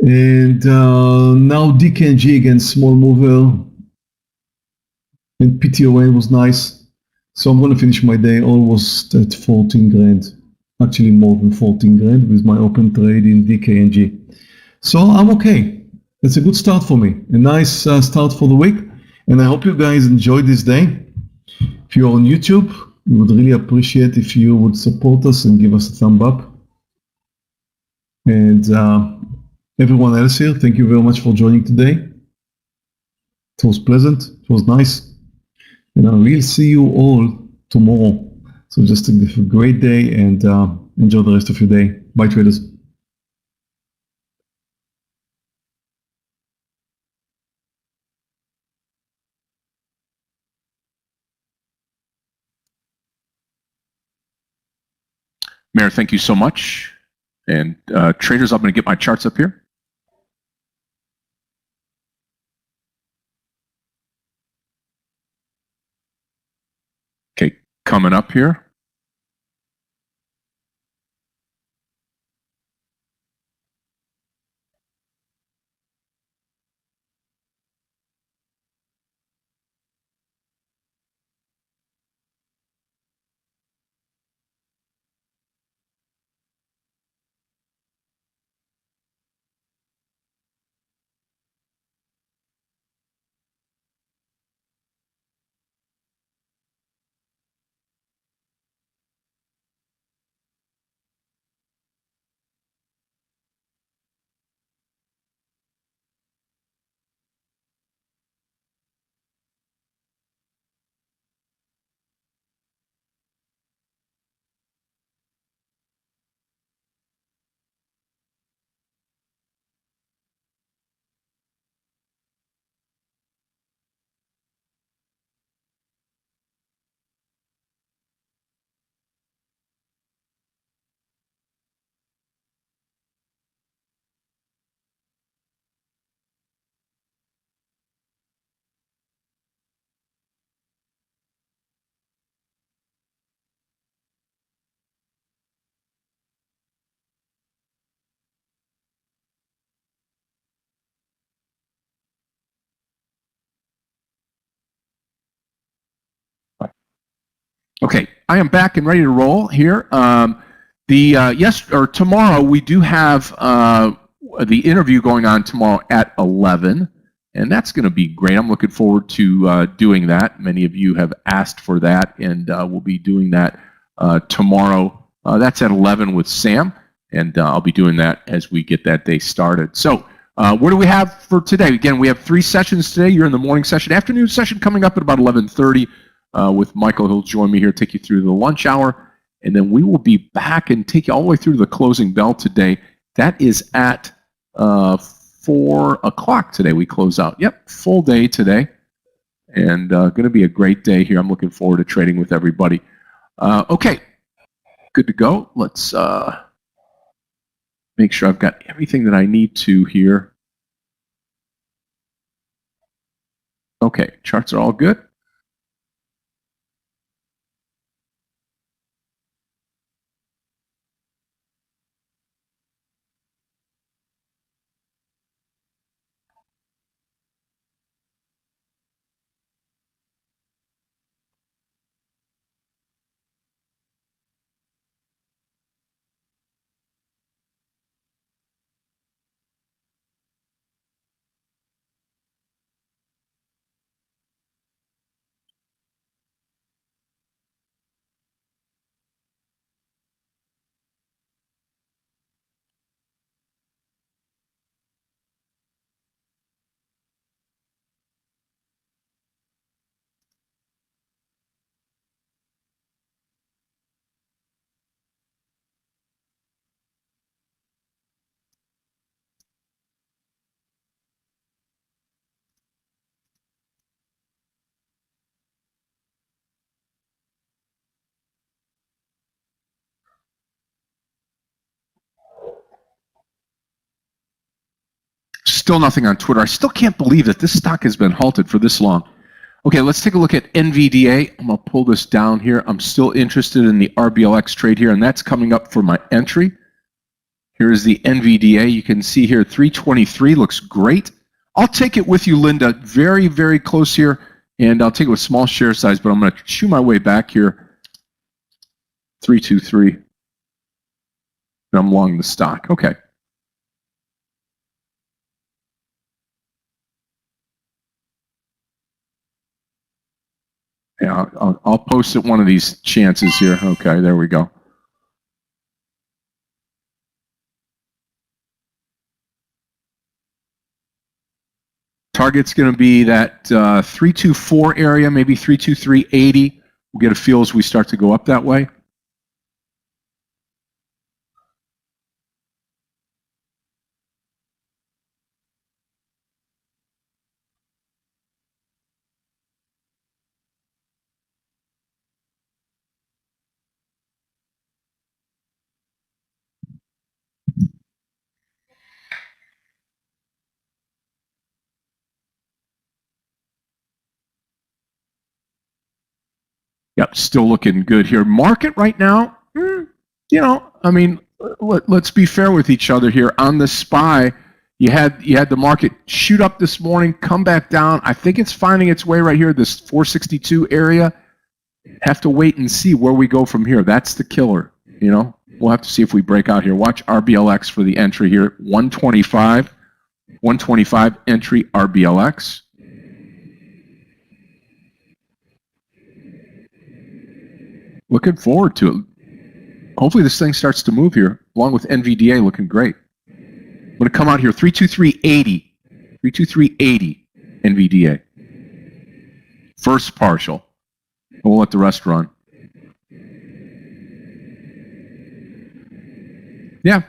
Speaker 4: And now DKNG against small mover, and PTON was nice. So I'm going to finish my day almost at 14 grand, actually more than 14 grand with my open trade in DKNG. So I'm okay. It's a good start for me, a nice start for the week. And I hope you guys enjoyed this day. If you're on YouTube, we would really appreciate if you would support us and give us a thumb up. And everyone else here, thank you very much for joining today. It was pleasant. It was nice. And I will see you all tomorrow. So just have a great day and enjoy the rest of your day. Bye, traders.
Speaker 3: Meir, thank you so much. And traders, I'm going to get my charts up here. Okay, coming up here. Okay, I am back and ready to roll here. Tomorrow we do have the interview going on tomorrow at 11, and that's going to be great. I'm looking forward to doing that. Many of you have asked for that, and we'll be doing that tomorrow. That's at 11 with Sam, and I'll be doing that as we get that day started. So what do we have for today? Again, we have 3 sessions today. You're in the morning session. Afternoon session coming up at about 11:30. With Michael. He'll join me here, take you through the lunch hour, and then we will be back and take you all the way through to the closing bell today. That is at 4 o'clock today. We close out. Yep, full day today, and going to be a great day here. I'm looking forward to trading with everybody. Okay, good to go. Let's make sure I've got everything that I need to here. Okay, charts are all good. Still nothing on Twitter. I still can't believe that this stock has been halted for this long. Okay, let's take a look at NVDA. I'm going to pull this down here. I'm still interested in the RBLX trade here, and that's coming up for my entry. Here's the NVDA. You can see here 323 looks great. I'll take it with you, Linda. Very, very close here, and I'll take it with small share size, but I'm going to chew my way back here. 323. And I'm long the stock. Okay. Yeah, I'll post it one of these chances here. Okay, there we go. Target's going to be that 324 area, maybe 323.80. We'll get a feel as we start to go up that way. Yep, still looking good here. Market right now, I mean, let's be fair with each other here. On the SPY, you had the market shoot up this morning, come back down. I think it's finding its way right here, this 462 area. Have to wait and see where we go from here. That's the killer, We'll have to see if we break out here. Watch RBLX for the entry here. 125 entry RBLX. Looking forward to it. Hopefully this thing starts to move here, along with NVDA looking great. I'm going to come out here, 323.80. 323.80 NVDA. First partial. And we'll let the rest run. Yeah.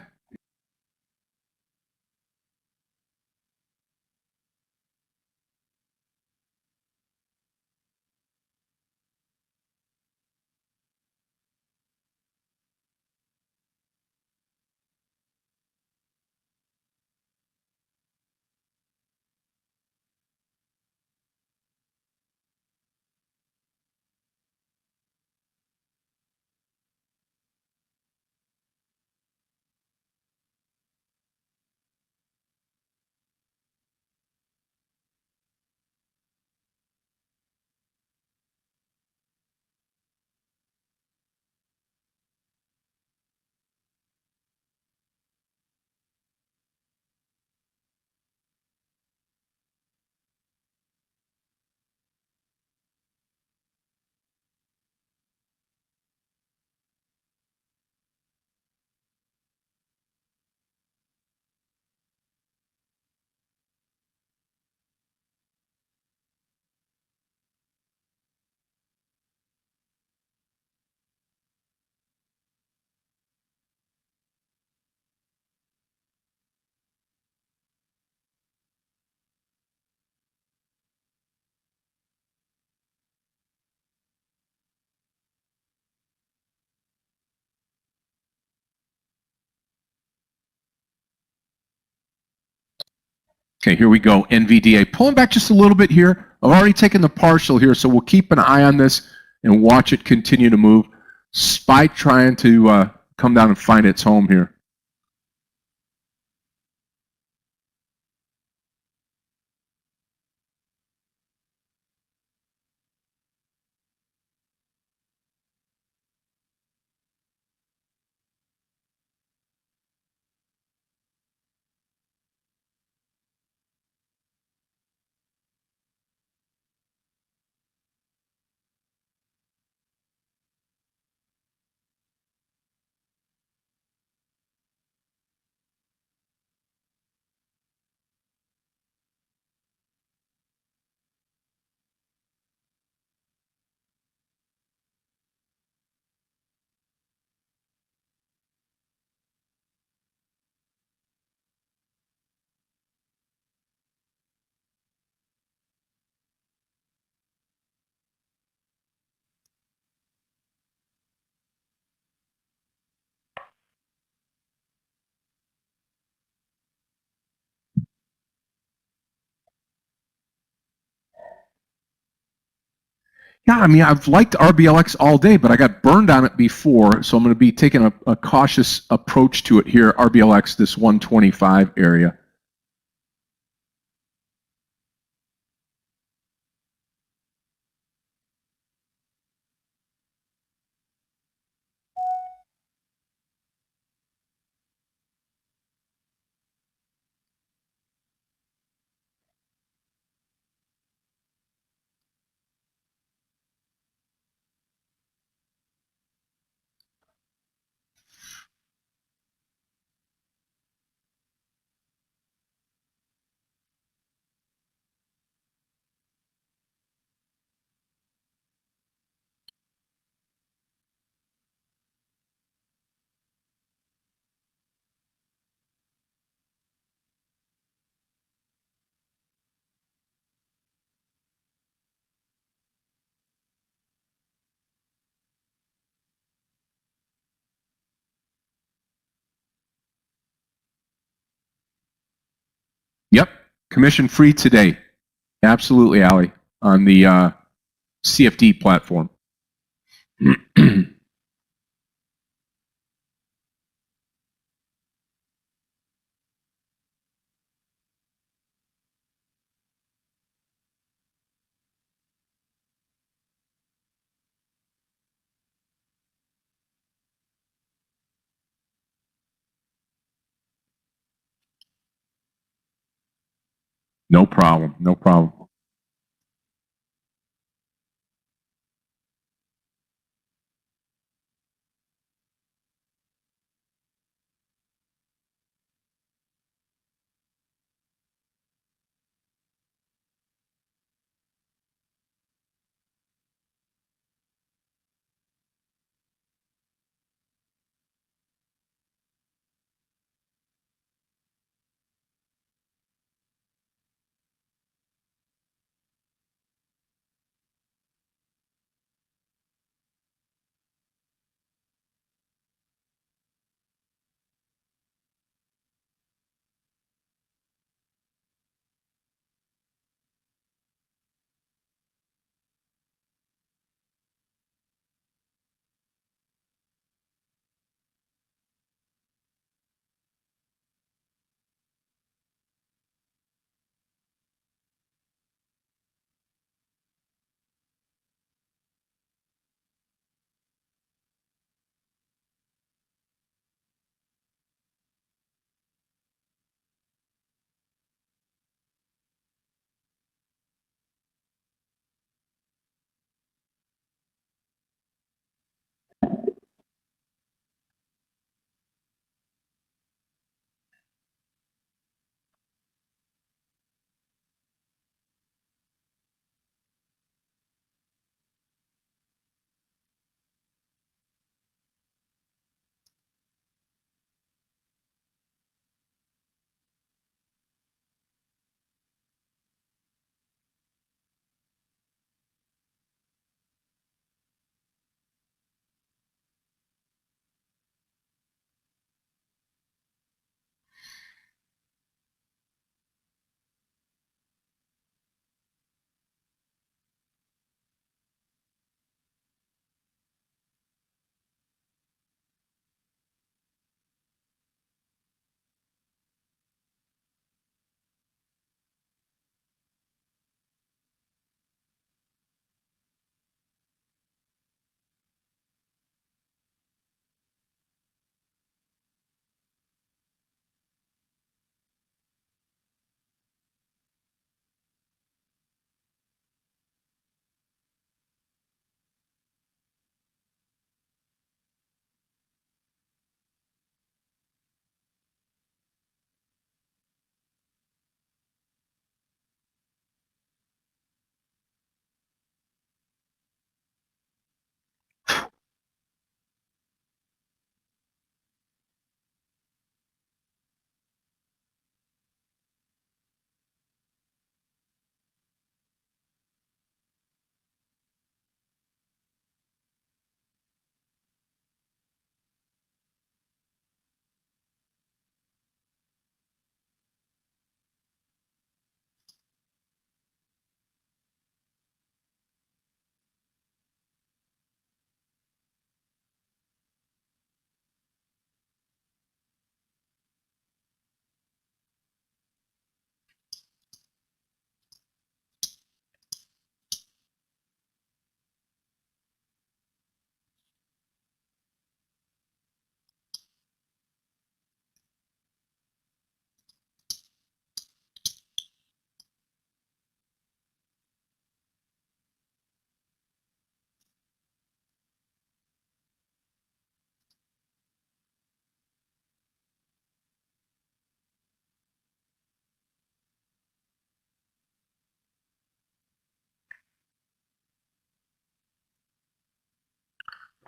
Speaker 3: Okay, here we go. NVDA. Pulling back just a little bit here. I've already taken the partial here, so we'll keep an eye on this and watch it continue to move. SPY trying to come down and find its home here. Yeah, I mean, I've liked RBLX all day, but I got burned on it before, so I'm going to be taking a cautious approach to it here, RBLX, this 125 area. Yep, commission free today. Absolutely, Ali, on the CFD platform. No problem, no problem.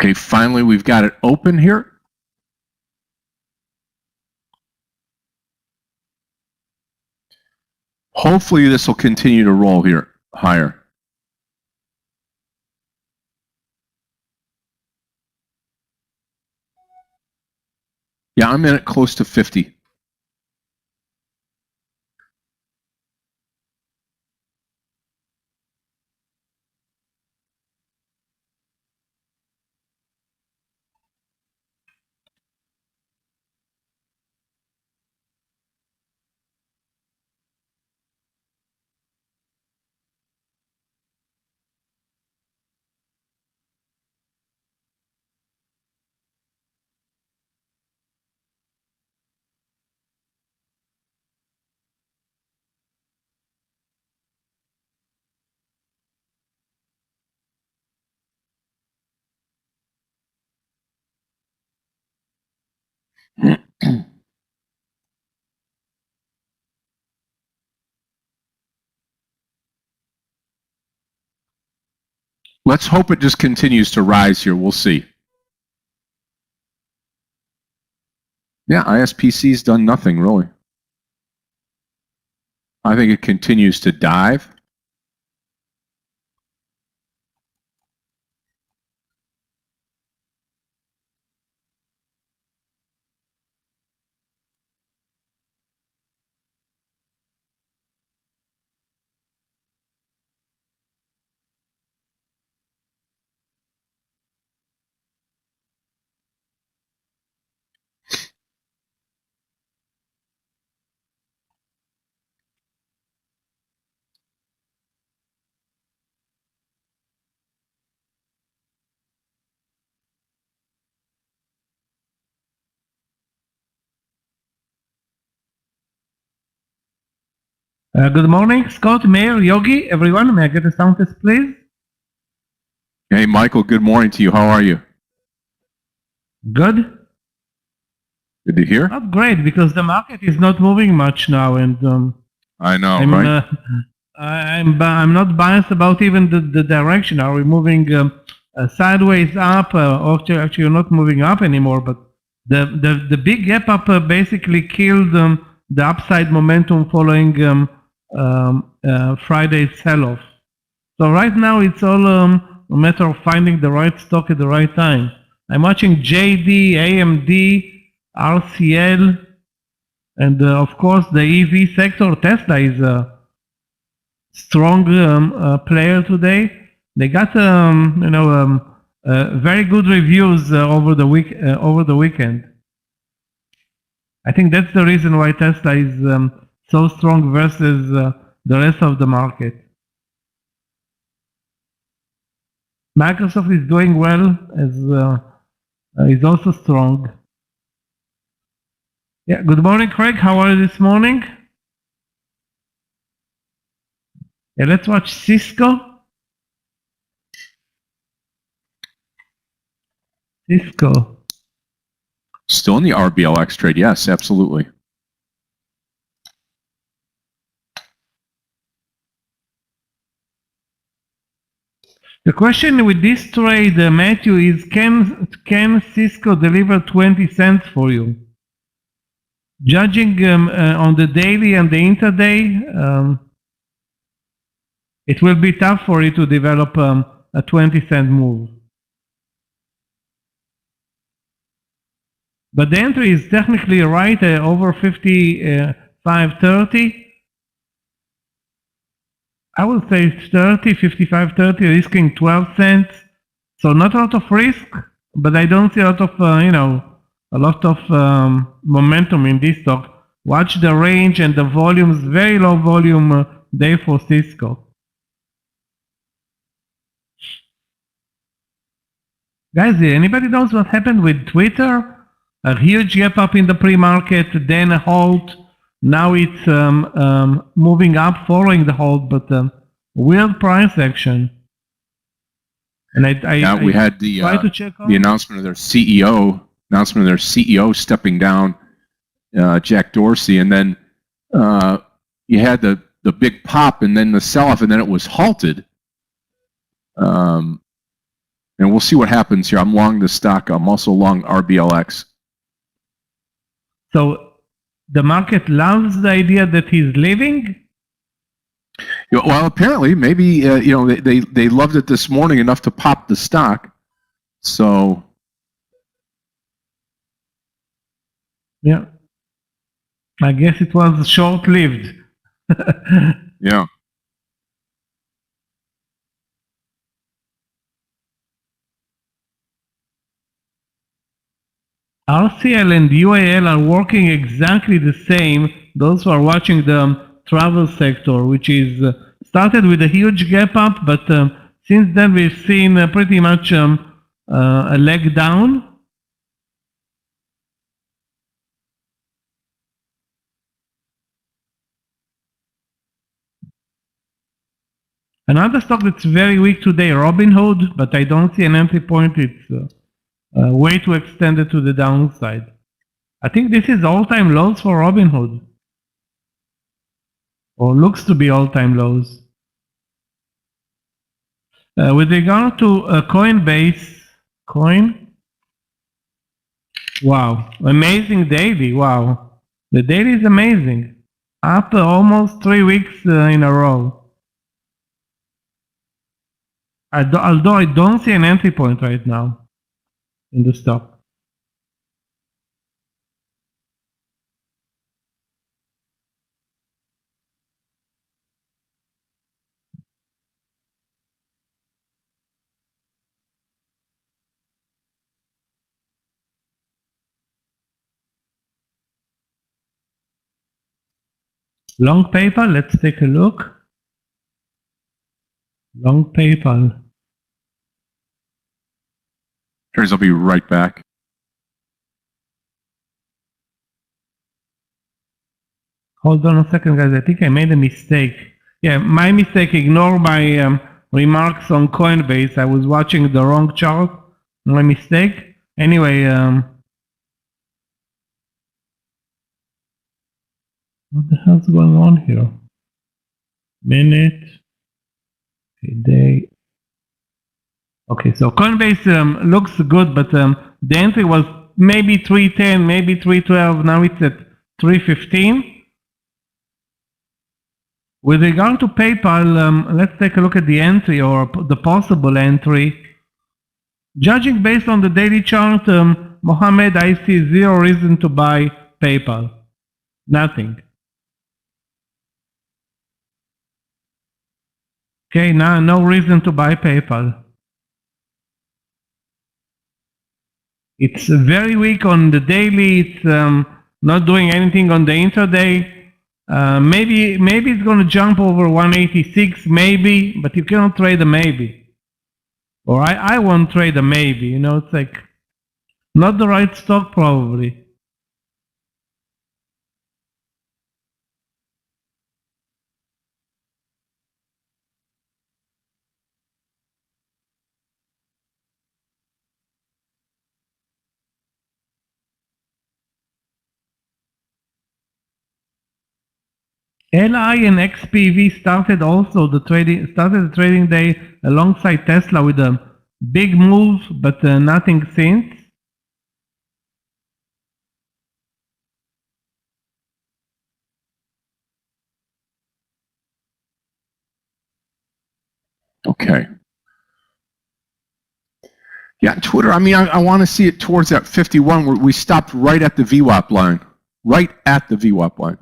Speaker 3: Okay, finally we've got it open here. Hopefully this will continue to roll here higher. Yeah, I'm in it close to 50. Let's hope it just continues to rise here. We'll see. Yeah, ISPC's done nothing really. I think it continues to dive.
Speaker 5: Good morning, Scott, Meir, Yogi, everyone. May I get a sound test, please?
Speaker 3: Hey, Michael, good morning to you. How are you?
Speaker 5: Good.
Speaker 3: Good to hear.
Speaker 5: Not great because the market is not moving much now, and
Speaker 3: I know, right?
Speaker 5: I'm not biased about even the direction. Are we moving sideways up, or actually not moving up anymore? But the big gap up basically killed the upside momentum following Friday's sell-off. So right now it's all a matter of finding the right stock at the right time. I'm watching JD, AMD, RCL, and of course the EV sector. Tesla is a strong player today. They got very good reviews over the weekend. I think that's the reason why Tesla is so strong versus the rest of the market. Microsoft is doing well, as is also strong. Yeah. Good morning, Craig. How are you this morning? Yeah, let's watch Cisco. Cisco.
Speaker 3: Still in the RBLX trade, yes, absolutely.
Speaker 5: The question with this trade, Matthew, is can Cisco deliver 20 cents for you? Judging on the daily and the intraday, it will be tough for it to develop a 20-cent move. But the entry is technically right over 55.30. I would say 55.30, risking 12 cents. So not a lot of risk, but I don't see a lot of momentum in this stock. Watch the range and the volumes, very low volume day for Cisco. Guys, anybody knows what happened with Twitter? A huge gap up in the pre-market, then a halt. Now it's moving up following the halt, but weird price action. And
Speaker 3: we had the announcement of their CEO, stepping down, Jack Dorsey, and then you had the big pop, and then the sell-off, and then it was halted. And And we'll see what happens here. I'm long the stock. I'm also long RBLX.
Speaker 5: So the market loves the idea that he's leaving?
Speaker 3: Well, apparently, maybe they loved it this morning enough to pop the stock. So
Speaker 5: Yeah. I guess it was short-lived.
Speaker 3: yeah.
Speaker 5: RCL and UAL are working exactly the same. Those who are watching the travel sector, which is started with a huge gap up, but since then we've seen pretty much a leg down. Another stock that's very weak today, Robinhood, but I don't see an entry point. It's way too extended to the downside. I think this is all-time lows for Robinhood, or looks to be all-time lows. With regard to Coinbase, wow, amazing daily, wow. The daily is amazing. Up almost 3 weeks in a row. Although I don't see an entry point right now in the stock. Long PayPal, let's take a look. Long PayPal.
Speaker 3: Here's, I'll be right back.
Speaker 5: Hold on a second, guys. I think I made a mistake. Yeah, my mistake. Ignore my remarks on Coinbase. I was watching the wrong chart. My mistake. Anyway, what the hell's going on here? Minute. Day. Okay, so Coinbase looks good, but the entry was maybe 310, maybe 312. Now it's at 315. With regard to PayPal, let's take a look at the entry or the possible entry. Judging based on the daily chart, Mohammed, I see zero reason to buy PayPal. Nothing. Okay, now no reason to buy PayPal. It's very weak on the daily. It's not doing anything on the intraday. Maybe it's going to jump over 186, maybe, but you cannot trade a maybe. Or I won't trade a maybe. You know, it's like not the right stock probably. LI and XPV started the trading day alongside Tesla with a big move, but nothing since.
Speaker 3: Okay. Yeah, Twitter, I mean, I want to see it towards that 51 where we stopped right at the VWAP line. Right at the VWAP line.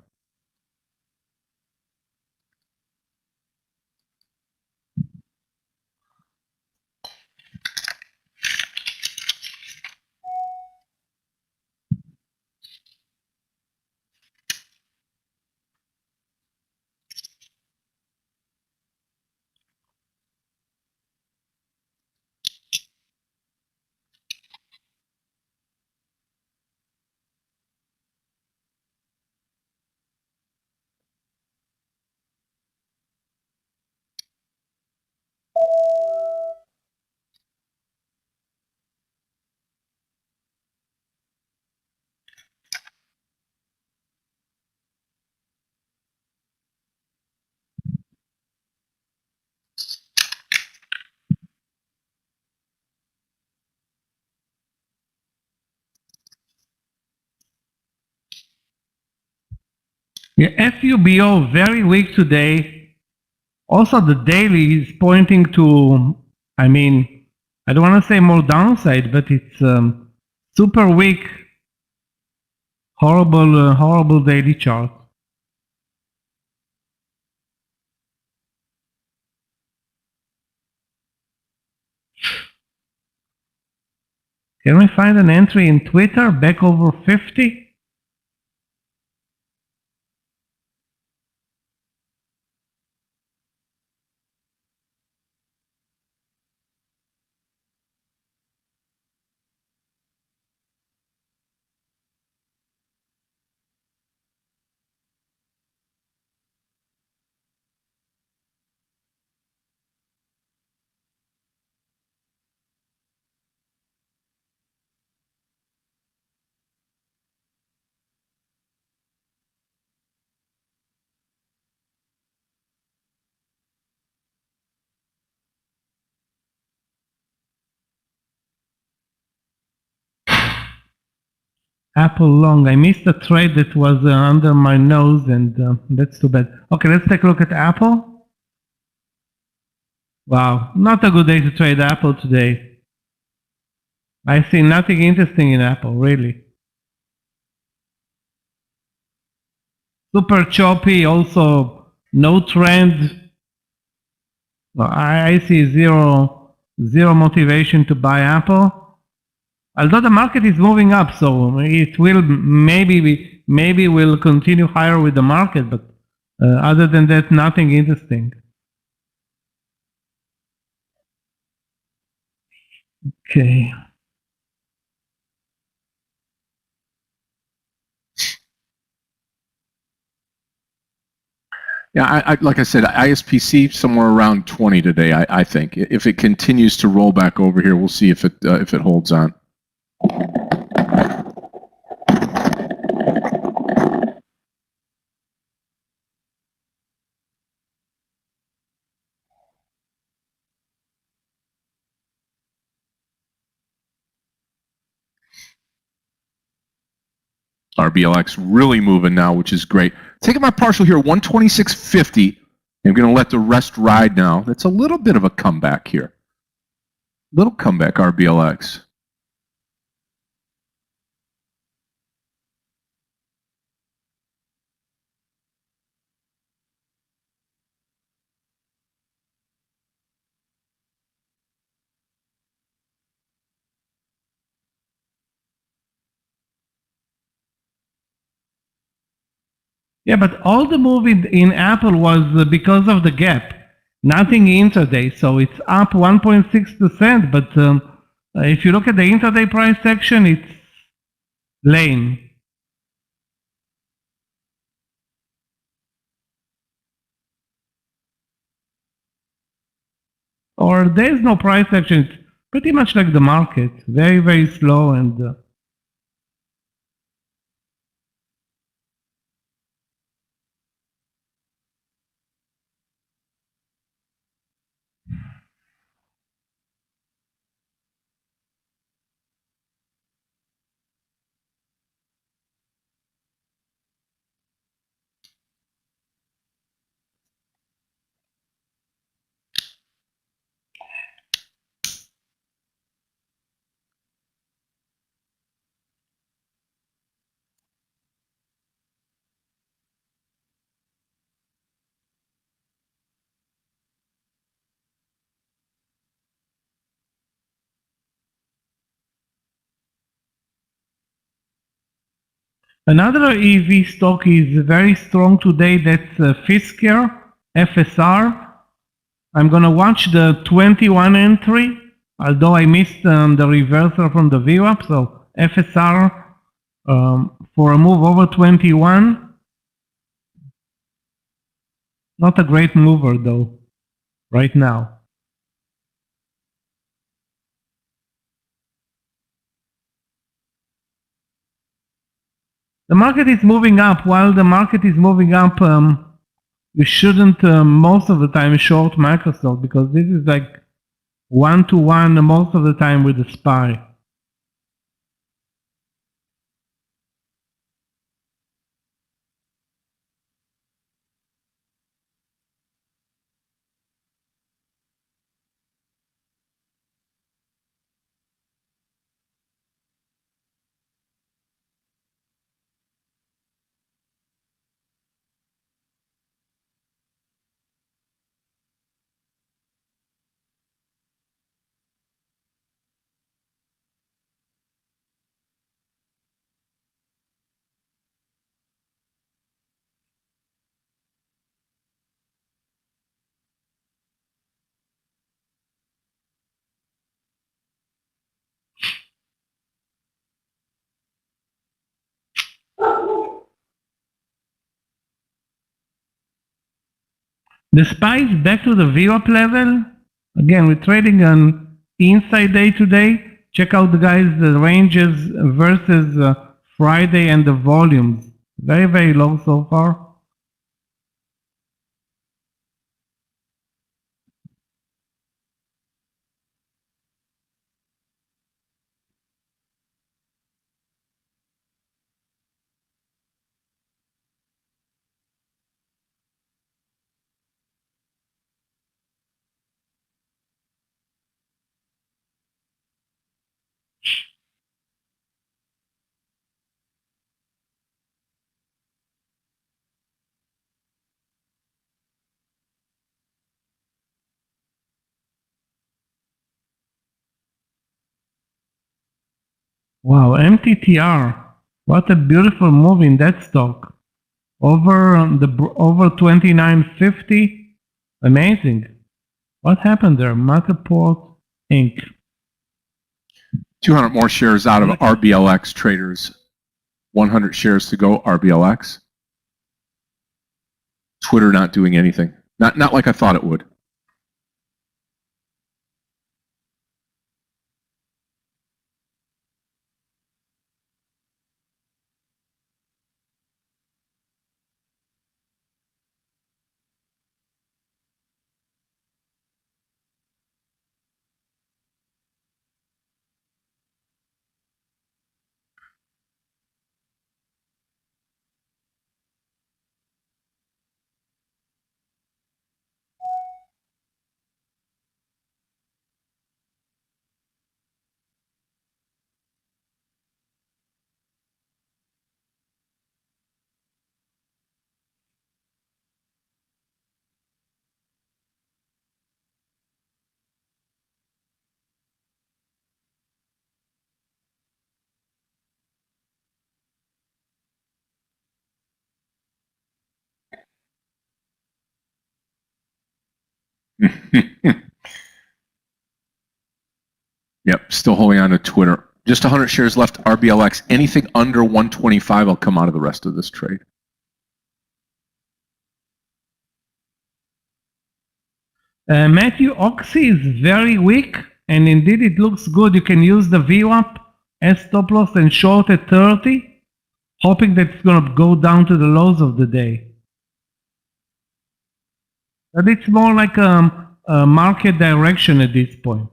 Speaker 5: Yeah, FUBO very weak today. Also, the daily is pointing to, I mean, I don't want to say more downside, but it's super weak. Horrible, horrible daily chart. Can we find an entry in Twitter back over 50? Apple long. I missed a trade that was under my nose, and that's too bad. Okay, let's take a look at Apple. Wow, not a good day to trade Apple today. I see nothing interesting in Apple, really. Super choppy, also no trend. Well, I see zero motivation to buy Apple. Although the market is moving up, so it will maybe will continue higher with the market, but other than that, nothing interesting. Okay.
Speaker 3: Yeah, like I said, ISPC somewhere around 20 today. I think if it continues to roll back over here, we'll see if it holds on. RBLX really moving now, which is great. Taking my partial here, 126.50. I'm going to let the rest ride now. That's a little bit of a comeback here. Little comeback, RBLX.
Speaker 5: Yeah, but all the move in Apple was because of the gap. Nothing intraday, so it's up 1.6%, but if you look at the intraday price section, it's lame. Or there's no price action. It's pretty much like the market, very, very slow and another EV stock is very strong today. That's Fisker, FSR. I'm gonna watch the 21 entry, although I missed the reversal from the VWAP. So FSR for a move over 21. Not a great mover though, right now. The market is moving up. While the market is moving up, you shouldn't most of the time short Microsoft because this is like one-to-one most of the time with the SPY. The SPY is back to the VWAP level. Again, we're trading on inside day today. Check out the ranges versus Friday and the volumes. Very, very low so far. Wow, MTTR. What a beautiful move in that stock. Over 29.50. Amazing. What happened there? Matterport Inc.
Speaker 3: 200 more shares out of RBLX traders. 100 shares to go, RBLX. Twitter not doing anything. Not like I thought it would. Yep, still holding on to Twitter. Just 100 shares left, RBLX. Anything under 125 will come out of the rest of this trade.
Speaker 5: Matthew, Oxy is very weak, and indeed it looks good. You can use the VWAP as stop loss and short at 30, hoping that it's going to go down to the lows of the day. But it's more like a market direction at this point.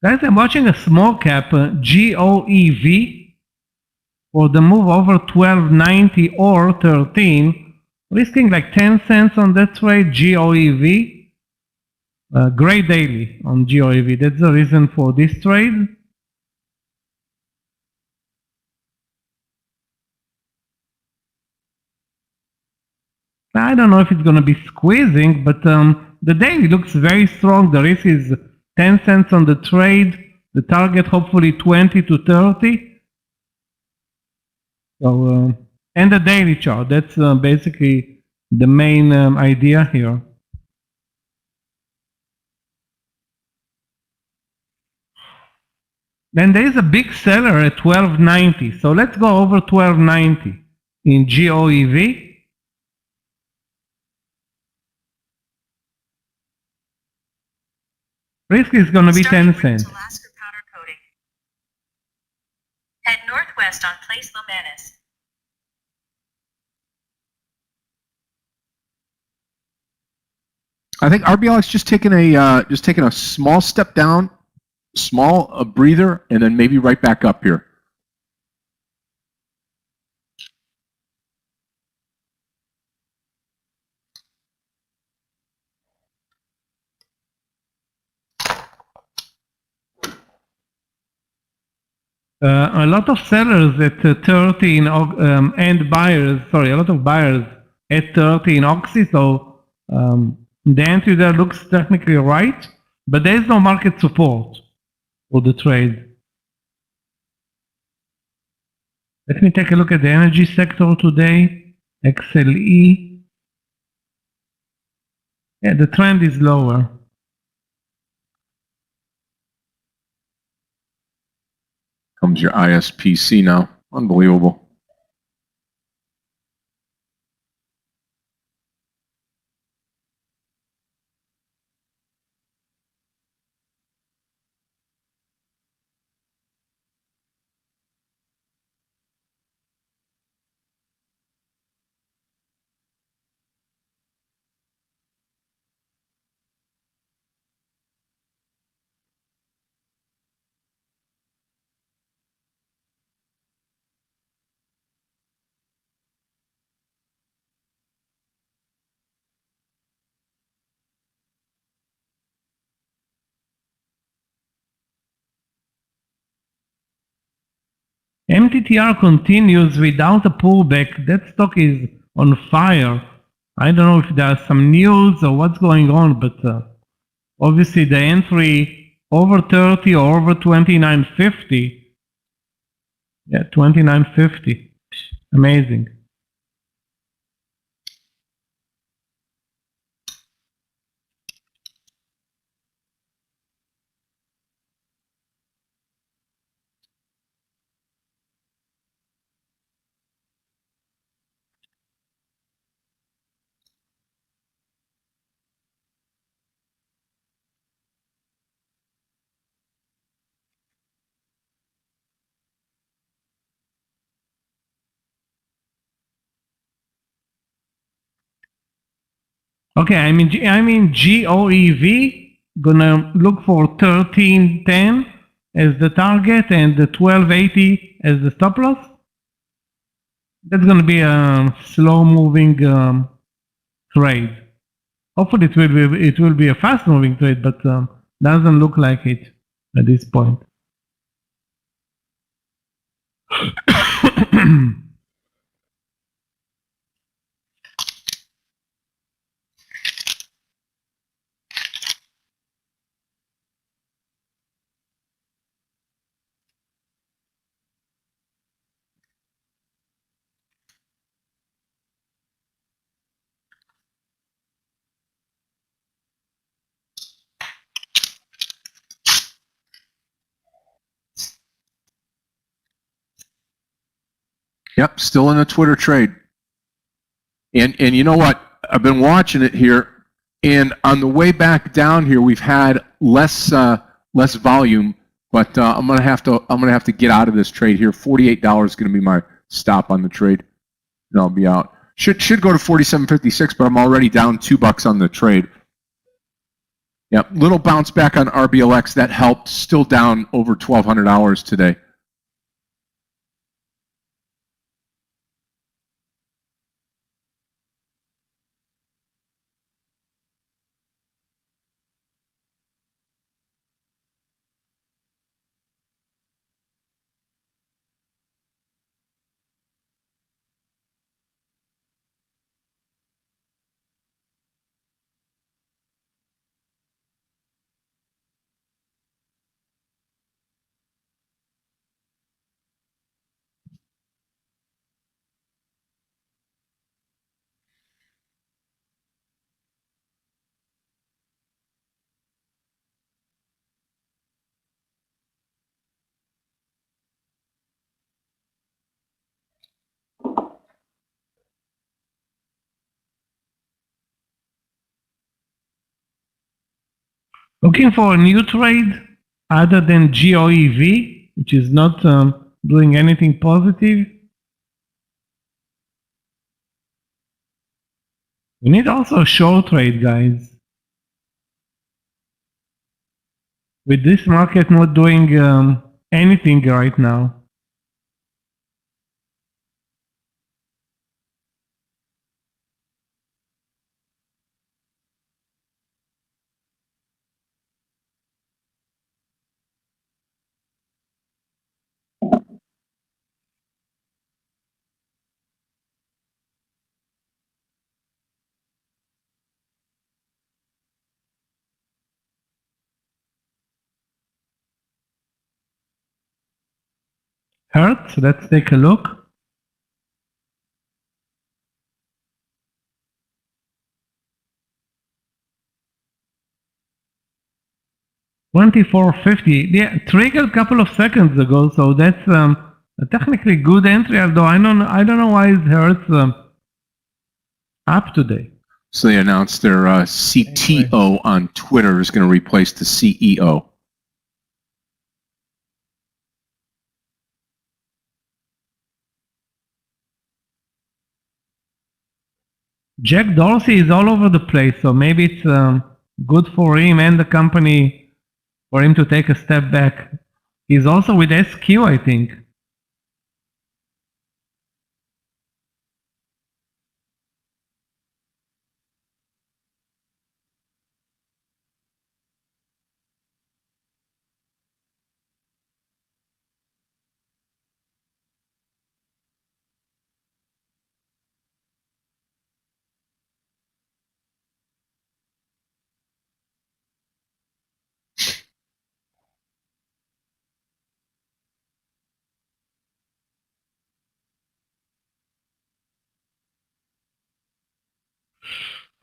Speaker 5: Guys, I'm watching a small cap, GOEV, for the move over 12.90 or 13, risking like 10 cents on that trade, GOEV. Great daily on GOEV. That's the reason for this trade. I don't know if it's going to be squeezing, but the daily looks very strong. The risk is 10 cents on the trade. The target hopefully 20 to 30. So, and the daily chart. That's basically the main idea here. Then there is a big seller at 12.90. So let's go over 12.90 in GOEV. Risk is going to be 10 cents.
Speaker 6: Alaska powder coating. Head northwest on Place Lomanis.
Speaker 3: I think RBLX just taking a small step down, small breather, and then maybe right back up here.
Speaker 5: A lot of sellers at 30 in, and buyers, sorry, a lot of buyers at 30 in Oxy, so the entry there looks technically right. but there is no market support for the trade. Let me take a look at the energy sector today. XLE. Yeah, the trend is lower.
Speaker 3: Comes your ISPC now. Unbelievable.
Speaker 5: MTTR continues without a pullback. That stock is on fire. I don't know if there's some news or what's going on, but obviously the entry over 30 or over 29.50. Yeah, 29.50. Amazing. Okay, I'm in GOEV. Gonna look for 1310 as the target and the 1280 as the stop loss. That's gonna be a slow-moving trade. Hopefully, it will be a fast-moving trade, but doesn't look like it at this point.
Speaker 3: Yep, still in a Twitter trade. And you know what? I've been watching it here, and on the way back down here, we've had less volume. But I'm gonna have to get out of this trade here. $48 is gonna be my stop on the trade, and I'll be out. Should go to 47.56, but I'm already down $2 on the trade. Yep, little bounce back on RBLX that helped. Still down over $1,200 today.
Speaker 5: Looking for a new trade other than GOEV, which is not doing anything positive. We need also a short trade, guys. With this market not doing anything right now. Hertz. Let's take a look. $24.50. Yeah, triggered a couple of seconds ago, so that's a technically good entry. Although I don't know why it Hertz up today.
Speaker 3: So they announced their CTO on Twitter is going to replace the CEO.
Speaker 5: Jack Dorsey is all over the place, so maybe it's good for him and the company for him to take a step back. He's also with SQ, I think.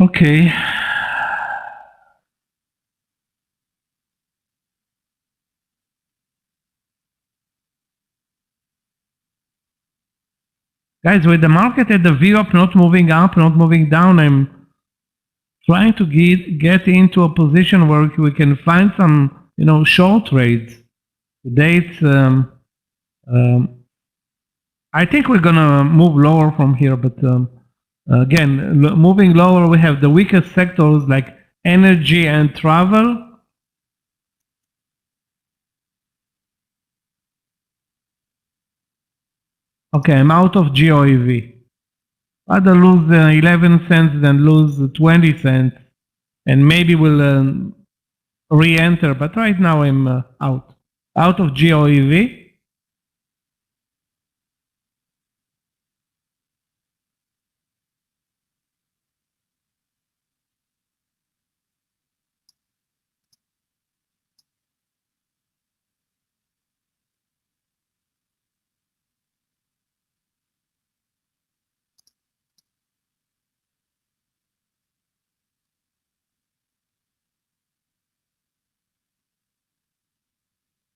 Speaker 5: Okay. Guys, with the market at the VWAP not moving up, not moving down, I'm trying to get into a position where we can find some, short trades. Today it's, I think we're gonna move lower from here, but again, moving lower, we have the weakest sectors like energy and travel. Okay, I'm out of GOEV. Rather lose 11 cents than lose 20 cents, and maybe we'll re-enter. But right now I'm out of GOEV.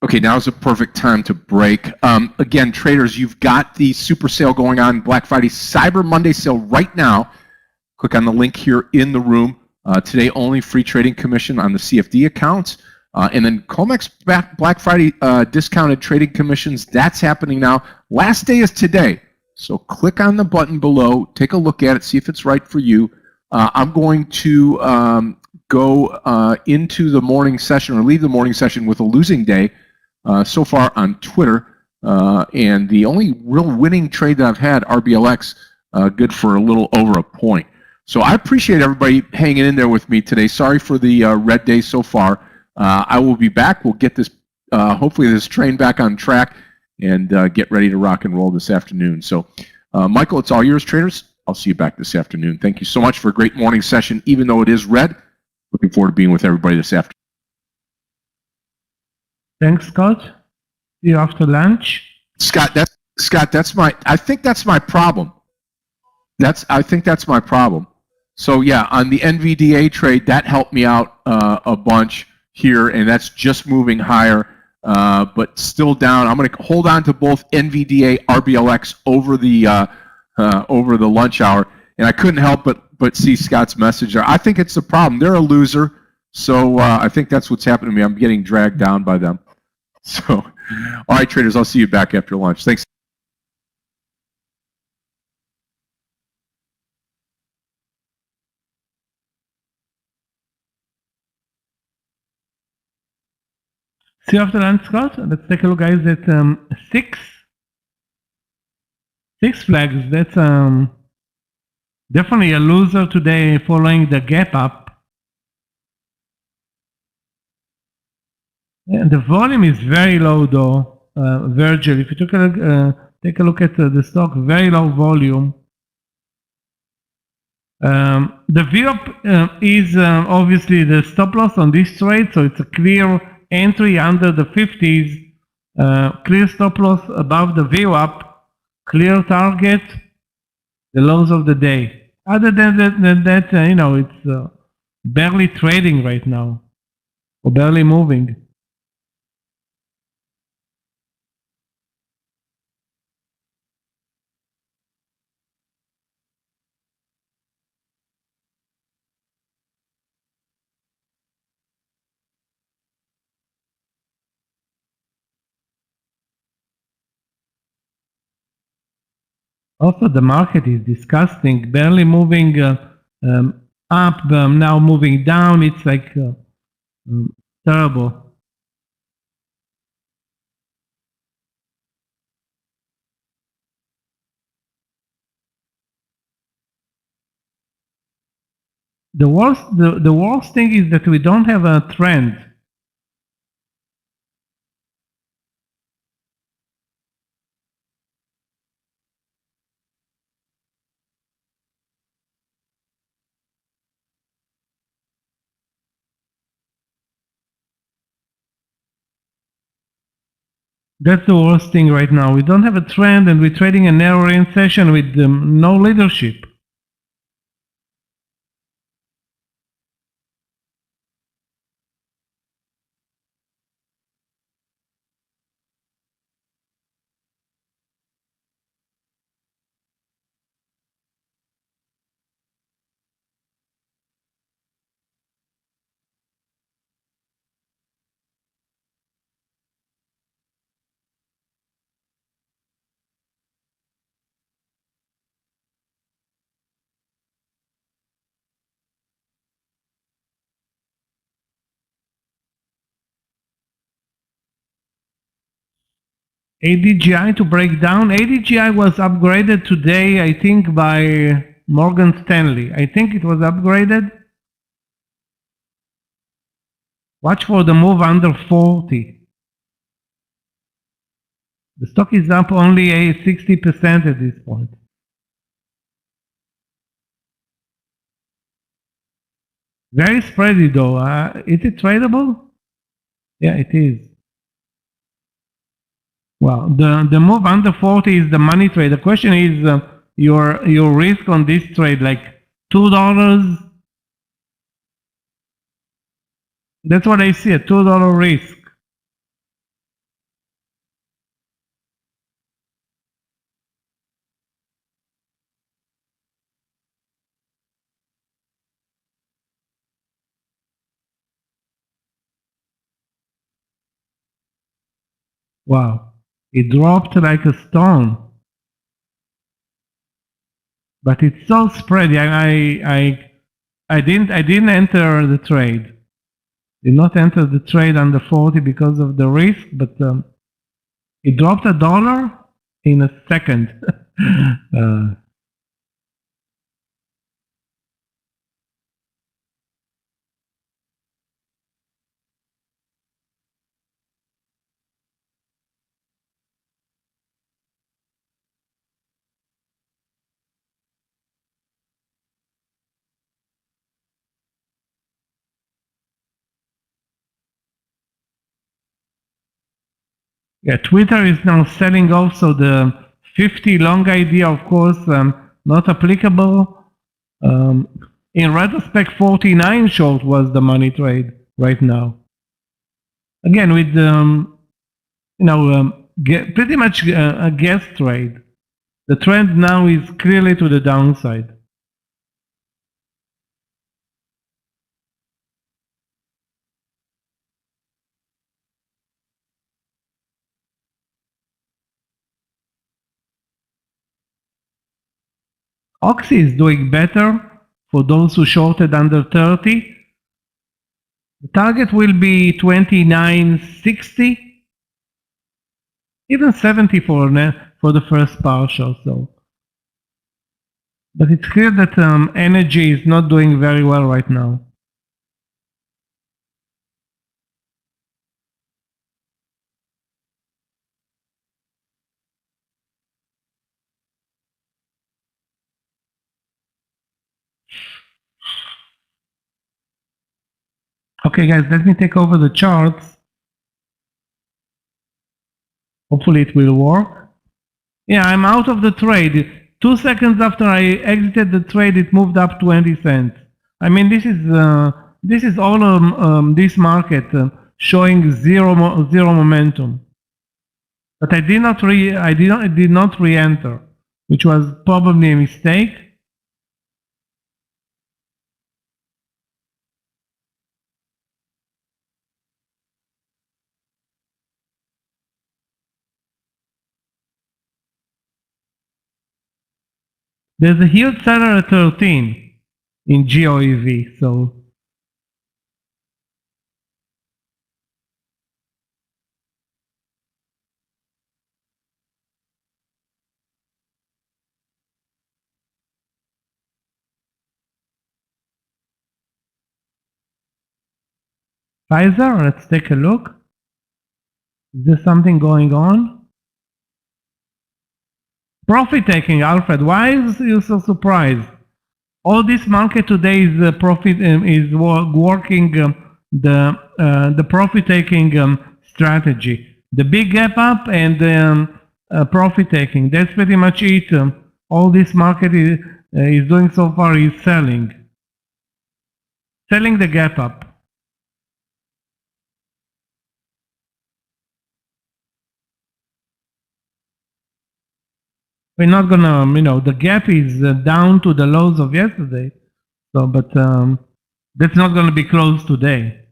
Speaker 3: Okay, now's a perfect time to break. Again, traders, you've got the super sale going on, Black Friday, Cyber Monday sale right now. Click on the link here in the room. Today, only free trading commission on the CFD accounts. And then COMEX Black Friday discounted trading commissions, that's happening now. Last day is today. So click on the button below, take a look at it, see if it's right for you. I'm going to go into the morning session or leave the morning session with a losing day. So far on Twitter, and the only real winning trade that I've had, RBLX, good for a little over a point. So I appreciate everybody hanging in there with me today. Sorry for the red day so far. I will be back. We'll get this, hopefully this train back on track and get ready to rock and roll this afternoon. So Michael, it's all yours, traders. I'll see you back this afternoon. Thank you so much for a great morning session, even though it is red. Looking forward to being with everybody this afternoon.
Speaker 5: Thanks, Scott. See you after lunch.
Speaker 3: Scott, that's my. I think that's my problem. I think that's my problem. So yeah, on the NVDA trade, that helped me out a bunch here, and that's just moving higher, but still down. I'm going to hold on to both NVDA, RBLX over the lunch hour, and I couldn't help but see Scott's message there. I think it's the problem. They're a loser, so I think that's what's happening to me. I'm getting dragged down by them. So, all right, traders, I'll see you back after lunch. Thanks.
Speaker 5: See you after lunch, Scott. Let's take a look, guys, at Six Flags. That's definitely a loser today following the gap up. And the volume is very low, though, Virgil. If you take a look at the stock, very low volume. The VWAP is obviously the stop loss on this trade, so it's a clear entry under the 50s. Clear stop loss above the VWAP, clear target, the lows of the day. Other than that, it's barely trading right now, or barely moving. Also, the market is disgusting, barely moving up, now moving down. It's like terrible. The worst thing is that we don't have a trend. That's the worst thing right now. We don't have a trend, and we're trading a narrow range session with no leadership. ADGI to break down. ADGI was upgraded today, I think, by Morgan Stanley. I think it was upgraded. Watch for the move under 40. The stock is up only 60% at this point. Very spready though. Is it tradable? Yeah, it is. Well, the move under 40 is the money trade. The question is your risk on this trade, like $2. That's what I see, a $2 risk. Wow, it dropped like a stone. But it's so spready. I didn't enter the trade. Did not enter the trade under 40 because of the risk, but it dropped $1 in a second. Yeah, Twitter is now selling also the 50 long idea, of course, not applicable. In retrospect, 49 short was the money trade right now. Again, with pretty much a guess trade. The trend now is clearly to the downside. Oxy is doing better for those who shorted under 30. The target will be 29.60, even 70 for the first partial. So, but it's clear that energy is not doing very well right now. Okay, guys, let me take over the charts. Hopefully it will work. Yeah, I'm out of the trade. 2 seconds after I exited the trade, it moved up 20 cents. I mean, this is all this market showing zero momentum. But I did not re-enter, which was probably a mistake. There's a huge seller at 13 in GOEV, so Pfizer, let's take a look. Is there something going on? Profit taking, Alfred. Why is you so surprised? All this market today is profit is working the profit taking strategy. The big gap up and profit taking. That's pretty much it. All this market is doing so far is selling the gap up. We're not gonna, the gap is down to the lows of yesterday. So, but that's not gonna be closed today.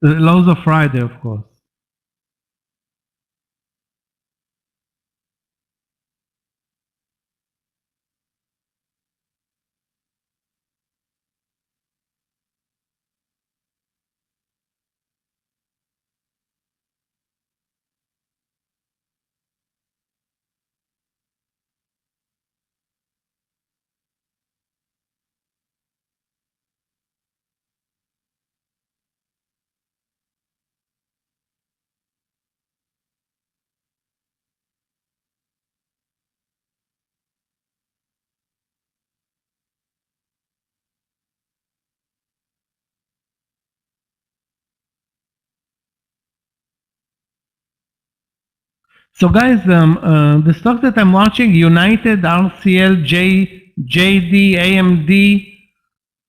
Speaker 5: The lows of Friday, of course. So guys, the stocks that I'm watching: United, RCL, JD, AMD,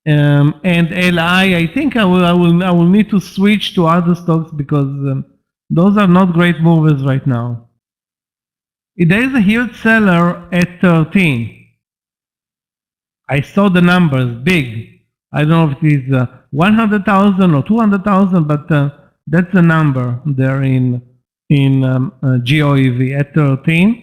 Speaker 5: and LI. I think I will need to switch to other stocks because those are not great movers right now. There is a huge seller at 13. I saw the numbers big. I don't know if it is 100,000 or 200,000, but that's the number there in GOEV at 13.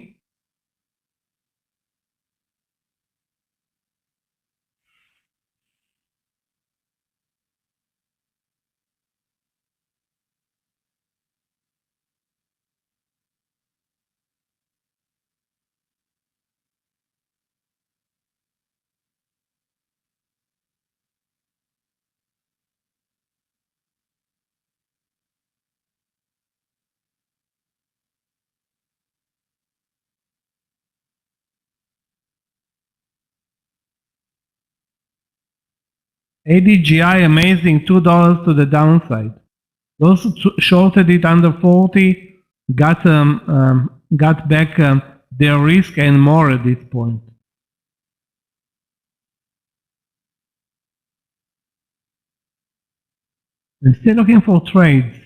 Speaker 5: ADGI amazing, $2 to the downside. Those who shorted it under 40 got back their risk and more at this point. I'm still looking for trades.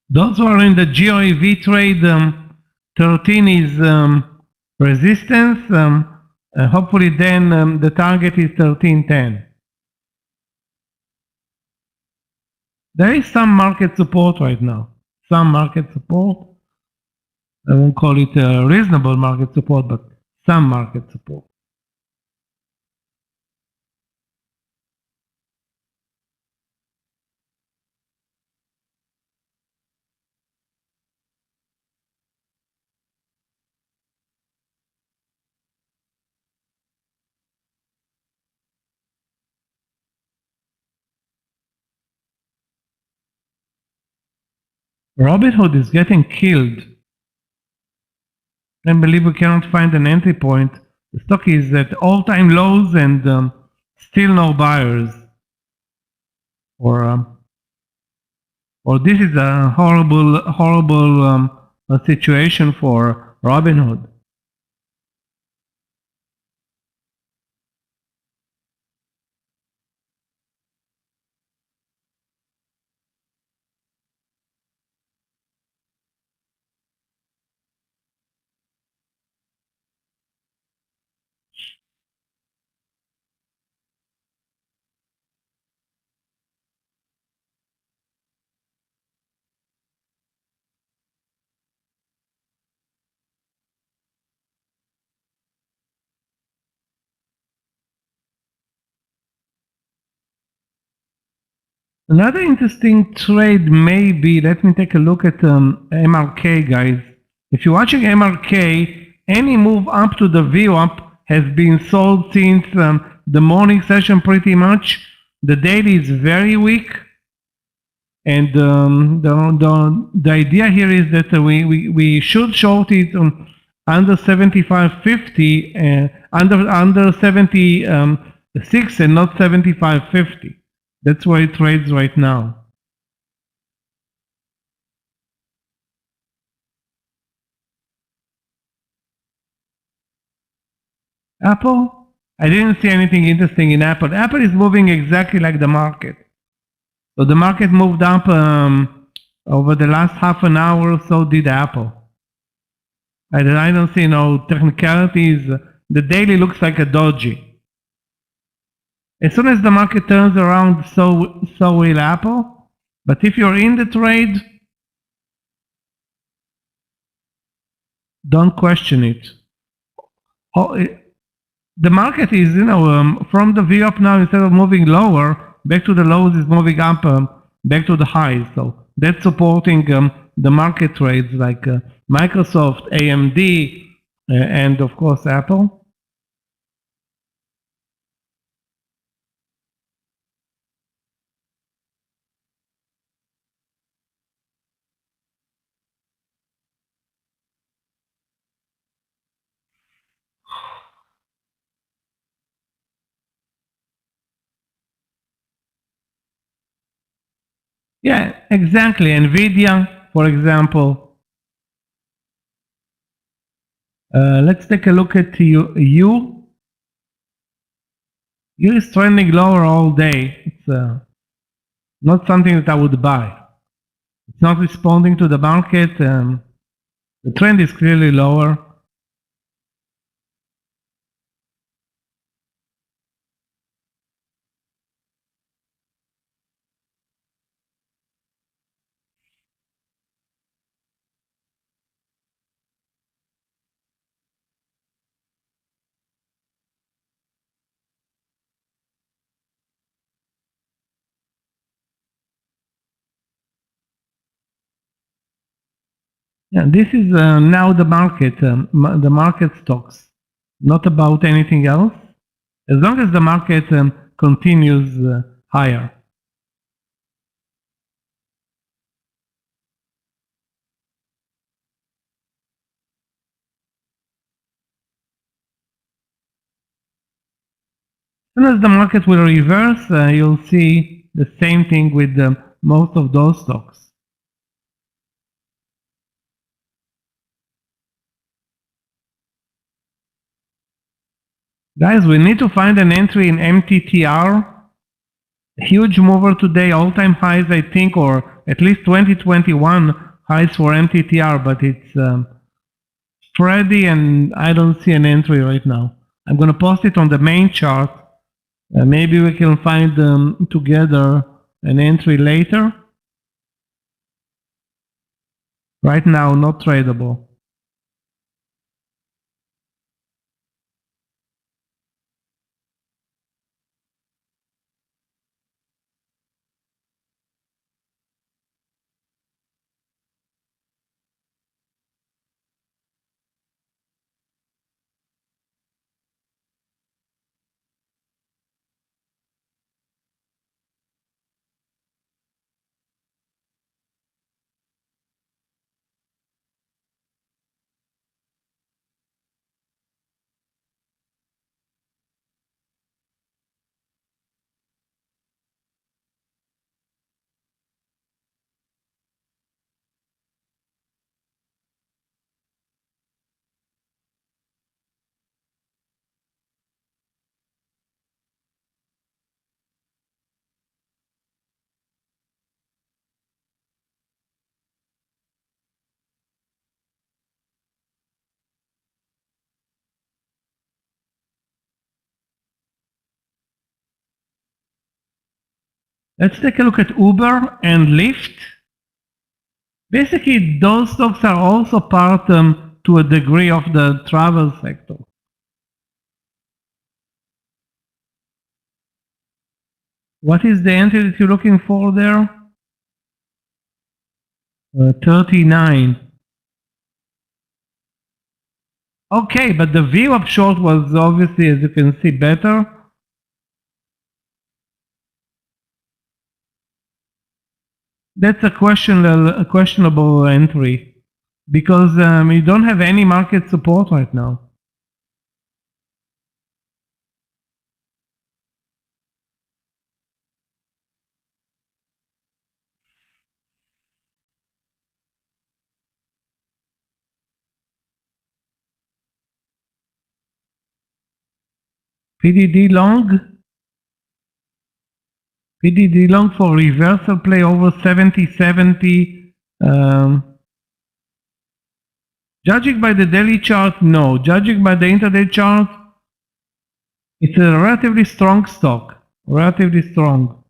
Speaker 5: Those who are in the GOEV trade, 13 is resistance. Hopefully then the target is 13.10. There is some market support right now. Some market support. I won't call it a reasonable market support, but some market support. Robinhood is getting killed. I believe we cannot find an entry point. The stock is at all-time lows and still no buyers. Or this is a horrible situation for Robinhood. Another interesting trade may be, let me take a look at MRK, guys. If you're watching MRK, any move up to the VWAP has been sold since the morning session pretty much. The daily is very weak. And the idea here is that we should short it under 75.50, under 76 and not 75.50. That's where it trades right now. Apple? I didn't see anything interesting in Apple. Apple is moving exactly like the market. So the market moved up over the last half an hour, so did Apple. I don't see no technicalities. The daily looks like a doji. As soon as the market turns around, so will Apple. But if you're in the trade, don't question it. The market is, from the V up now, instead of moving lower, back to the lows is moving up, back to the highs. So that's supporting the market trades like Microsoft, AMD, and of course Apple. Yeah, exactly. NVIDIA, for example. Let's take a look at U. U is trending lower all day. It's not something that I would buy. It's not responding to the market. The trend is clearly lower. Yeah, this is now the market stocks, not about anything else. As long as the market continues higher. As soon as the market will reverse, you'll see the same thing with most of those stocks. Guys, we need to find an entry in MTTR. Huge mover today, all-time highs, I think, or at least 2021 highs for MTTR, but it's spready and I don't see an entry right now. I'm going to post it on the main chart. Maybe we can find together an entry later. Right now, not tradable. Let's take a look at Uber and Lyft. Basically, those stocks are also part to a degree of the travel sector. What is the entry that you're looking for there? 39. Okay, but the VWAP short was obviously, as you can see, better. That's a questionable entry because you don't have any market support right now. PDD long. PDD long for reversal play over 70-70. Judging by the daily chart, no. Judging by the intraday chart, it's a relatively strong stock. Relatively strong.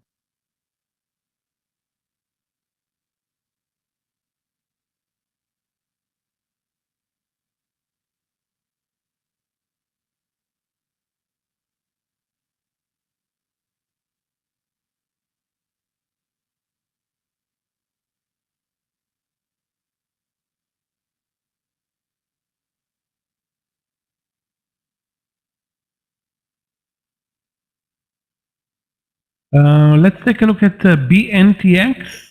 Speaker 5: Let's take a look at BNTX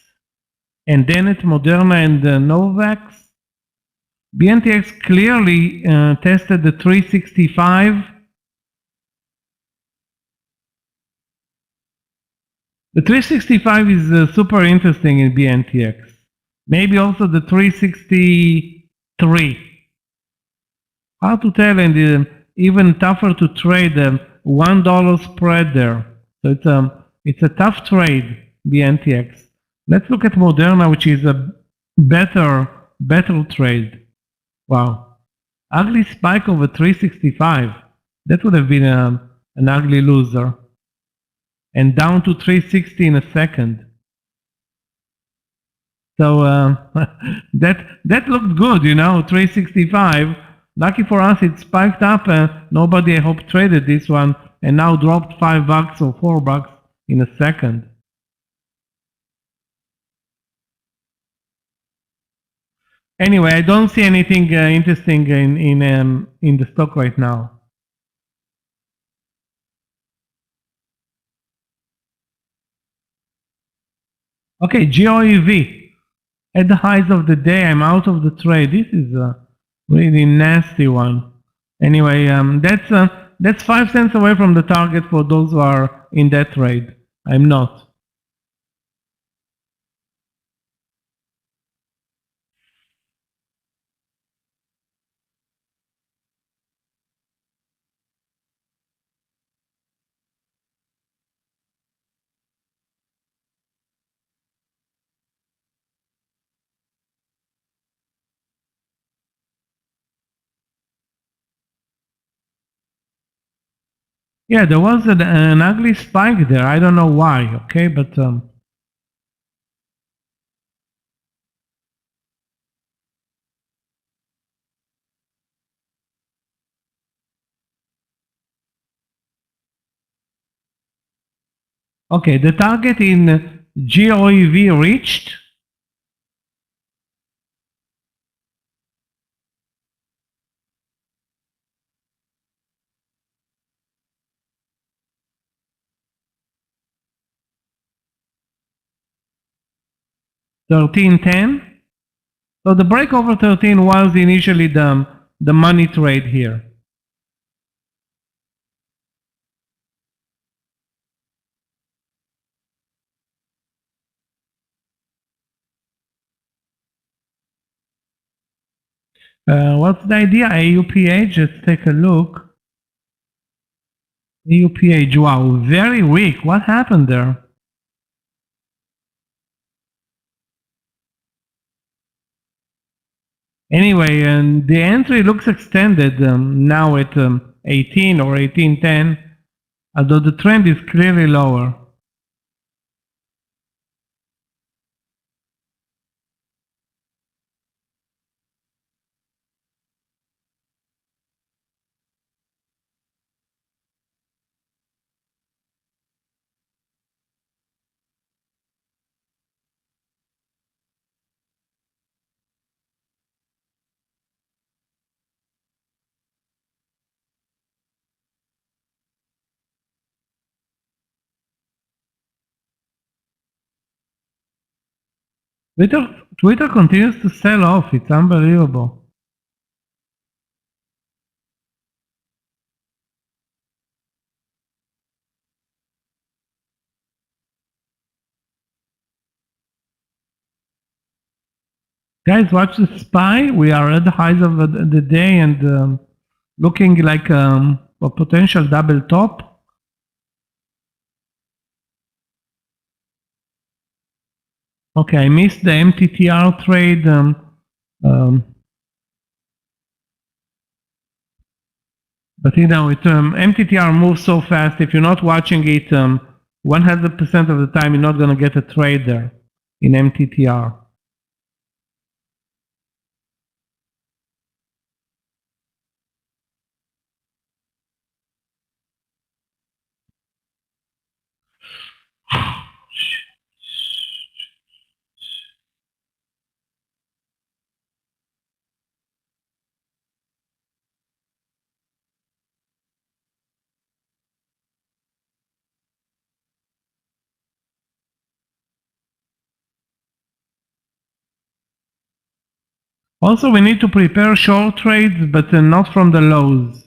Speaker 5: and then at Moderna and Novavax. BNTX clearly tested the 365. The 365 is super interesting in BNTX. Maybe also the 363. Hard to tell and even tougher to trade $1 spread there. So it's a tough trade, BNTX. Let's look at Moderna, which is a better trade. Wow. Ugly spike over 365. That would have been an ugly loser. And down to 360 in a second. So that looked good, you know, 365. Lucky for us, it spiked up. Nobody, I hope, traded this one and now dropped $5 or $4 in a second. Anyway, I don't see anything interesting in the stock right now. Okay, GOEV. At the highs of the day, I'm out of the trade. This is a really nasty one. Anyway, that's 5 cents away from the target for those who are in that trade. I'm not. Yeah, there was an ugly spike there. I don't know why, okay, but okay, the target in GOEV reached. $13.10. So the break over 13 was initially the money trade here. What's the idea? AUPH, let's take a look. AUPH, wow, very weak. What happened there? Anyway, and the entry looks extended now at 18 or 18.10, although the trend is clearly lower. Twitter continues to sell off. It's unbelievable. Guys, watch the SPY. We are at the highs of the day and looking like a potential double top. Okay, I missed the MTTR trade. But you know, MTTR moves so fast. If you're not watching it, 100% of the time, you're not going to get a trade there in MTTR. Also, we need to prepare short trades, but not from the lows.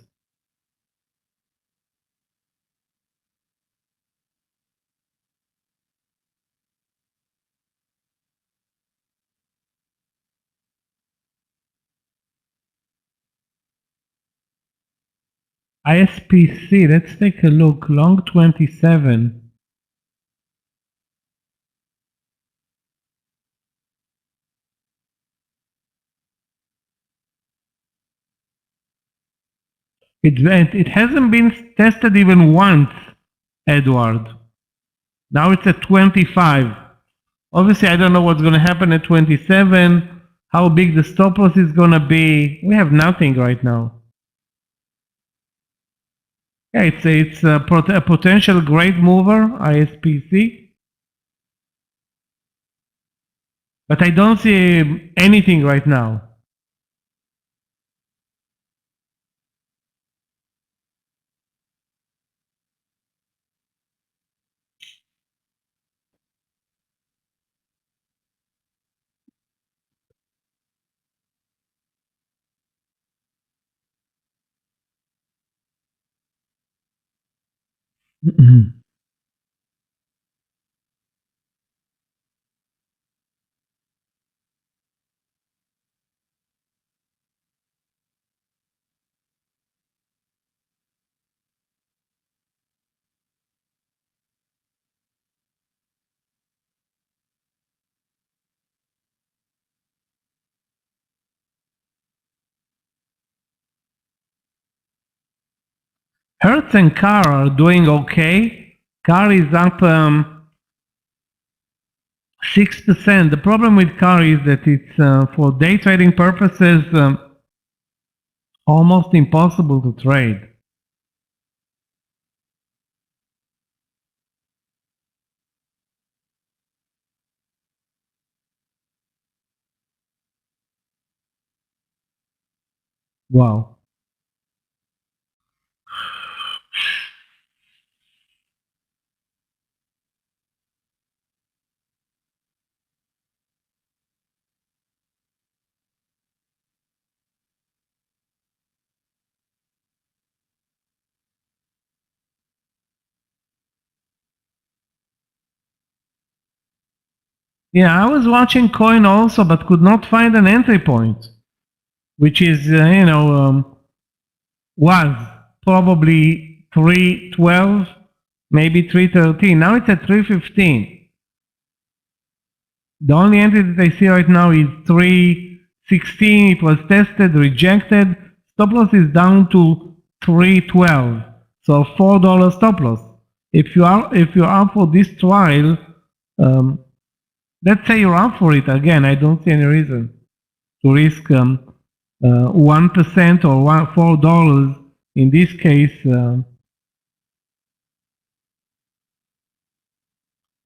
Speaker 5: ISPC, let's take a look. Long 27. It hasn't been tested even once, Edward. Now it's at 25. Obviously, I don't know what's going to happen at 27, how big the stop loss is going to be. We have nothing right now. Yeah, it's a potential great mover, ISPC. But I don't see anything right now. Hertz and Car are doing okay. Car is up 6%. The problem with Car is that it's for day trading purposes almost impossible to trade. Wow. Yeah, I was watching coin also, but could not find an entry point, which is, was probably 312, maybe 313. Now it's at 315. The only entry that I see right now is 316. It was tested, rejected. Stop loss is down to 312. So $4 stop loss. If you are for this trial, let's say you're up for it again. I don't see any reason to risk 1% or $4. In this case, the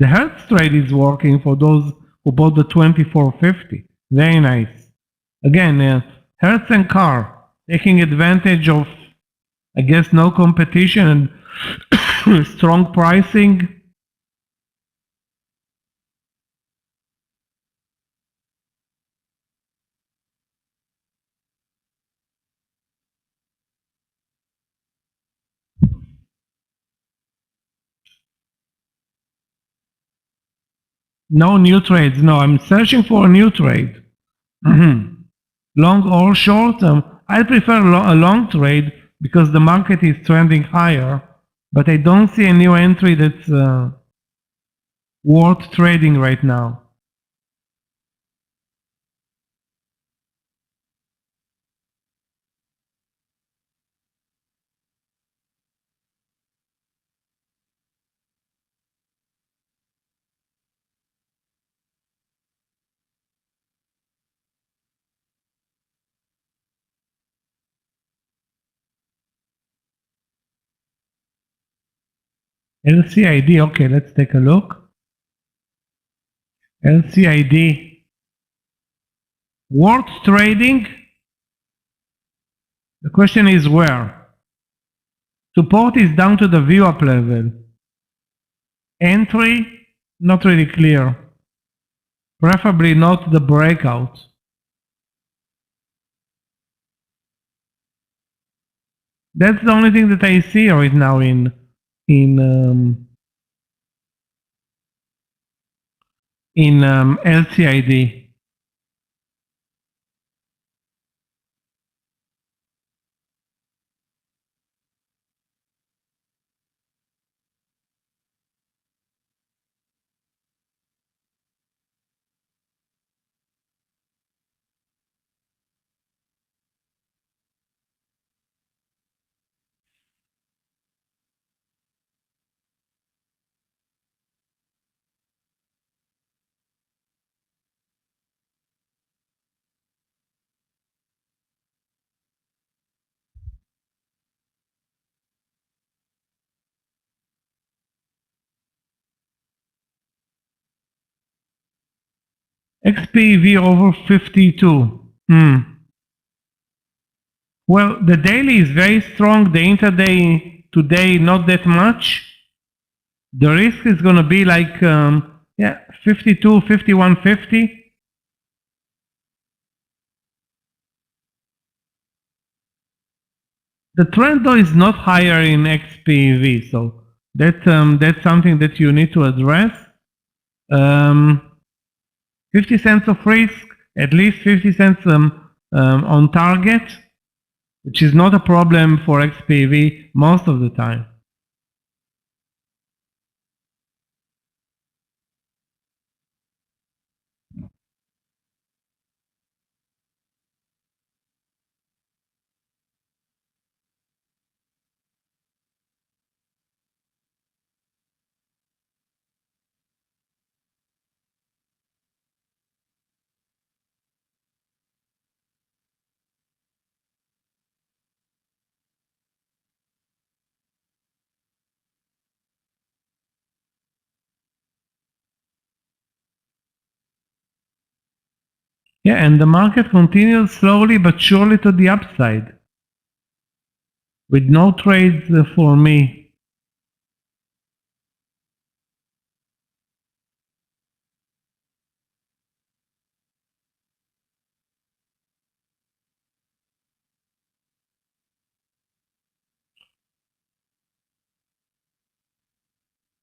Speaker 5: Hertz trade is working for those who bought the 2450. Very nice. Again, Hertz and Car taking advantage of, I guess, no competition and strong pricing. No new trades. No, I'm searching for a new trade. Long or short. I prefer a long trade because the market is trending higher, but I don't see a new entry that's worth trading right now. LCID, okay, let's take a look. LCID, worth trading? The question is where? Support is down to the VWAP level. Entry, not really clear. Preferably not the breakout. That's the only thing that I see right now in LCID. XPEV over 52. Well, the daily is very strong. The intraday today not that much. The risk is going to be like 52, 51.50. The trend though is not higher in XPEV, so that's something that you need to address. 50 cents of risk, at least 50 cents on target, which is not a problem for XPEV most of the time. Yeah, and the market continues slowly but surely to the upside, with no trades for me.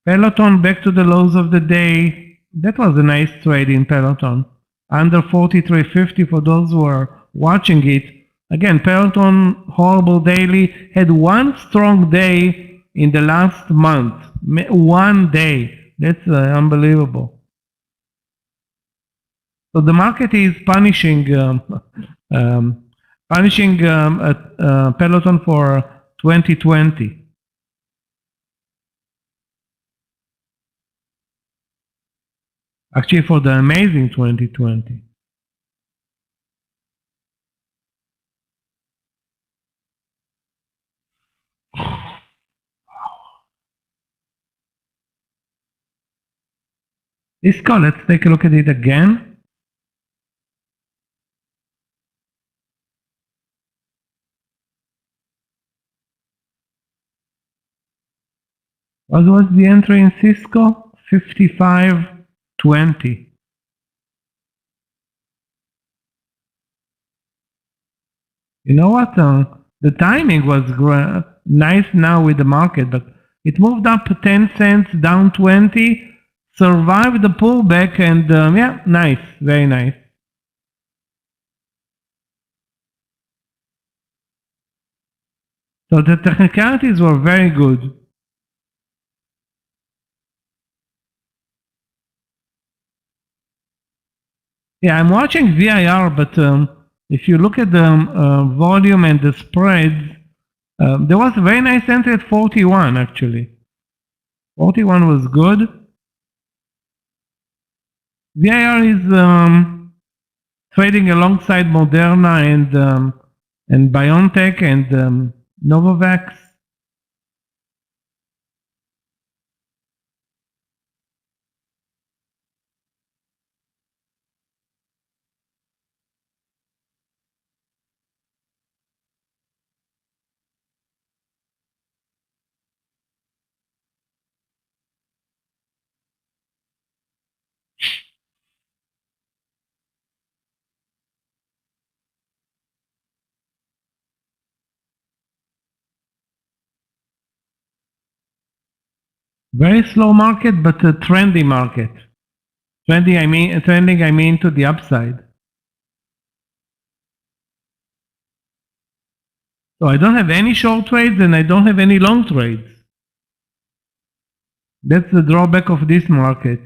Speaker 5: Peloton back to the lows of the day. That was a nice trade in Peloton. Under 43.50 for those who are watching it. Again, Peloton, horrible daily, had one strong day in the last month. One day. That's unbelievable. So the market is punishing Peloton for 2020. Actually, for the amazing 2020. This call, let's take a look at it again. What was the entry in Cisco? 55.20. You know what? The timing was nice now with the market, but it moved up 10 cents, down 20. survived the pullback, and yeah, nice, very nice. So the technicalities were very good. Yeah, I'm watching VIR, but if you look at the volume and the spreads, there was a very nice entry at 41 actually. 41 was good. VIR is trading alongside Moderna and BioNTech and Novavax. Very slow market, but a trendy market. Trending, I mean to the upside. So I don't have any short trades and I don't have any long trades. That's the drawback of this market.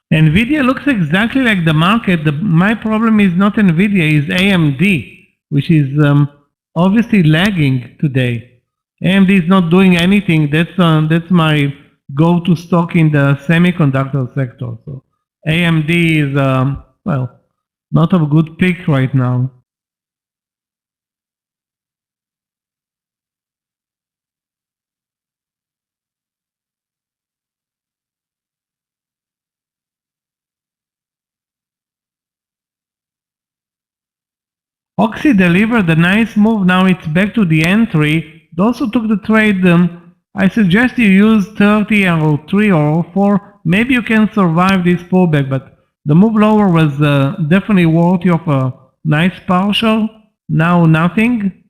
Speaker 5: Nvidia looks exactly like the market. My problem is not Nvidia, is AMD, which is obviously lagging today. AMD is not doing anything. That's my go-to stock in the semiconductor sector. So AMD is well, not a good pick right now. Oxy delivered a nice move. Now it's back to the entry. It also took the trade. I suggest you use 30 or 3 or 4. Maybe you can survive this pullback, but the move lower was definitely worthy of a nice partial. Now nothing.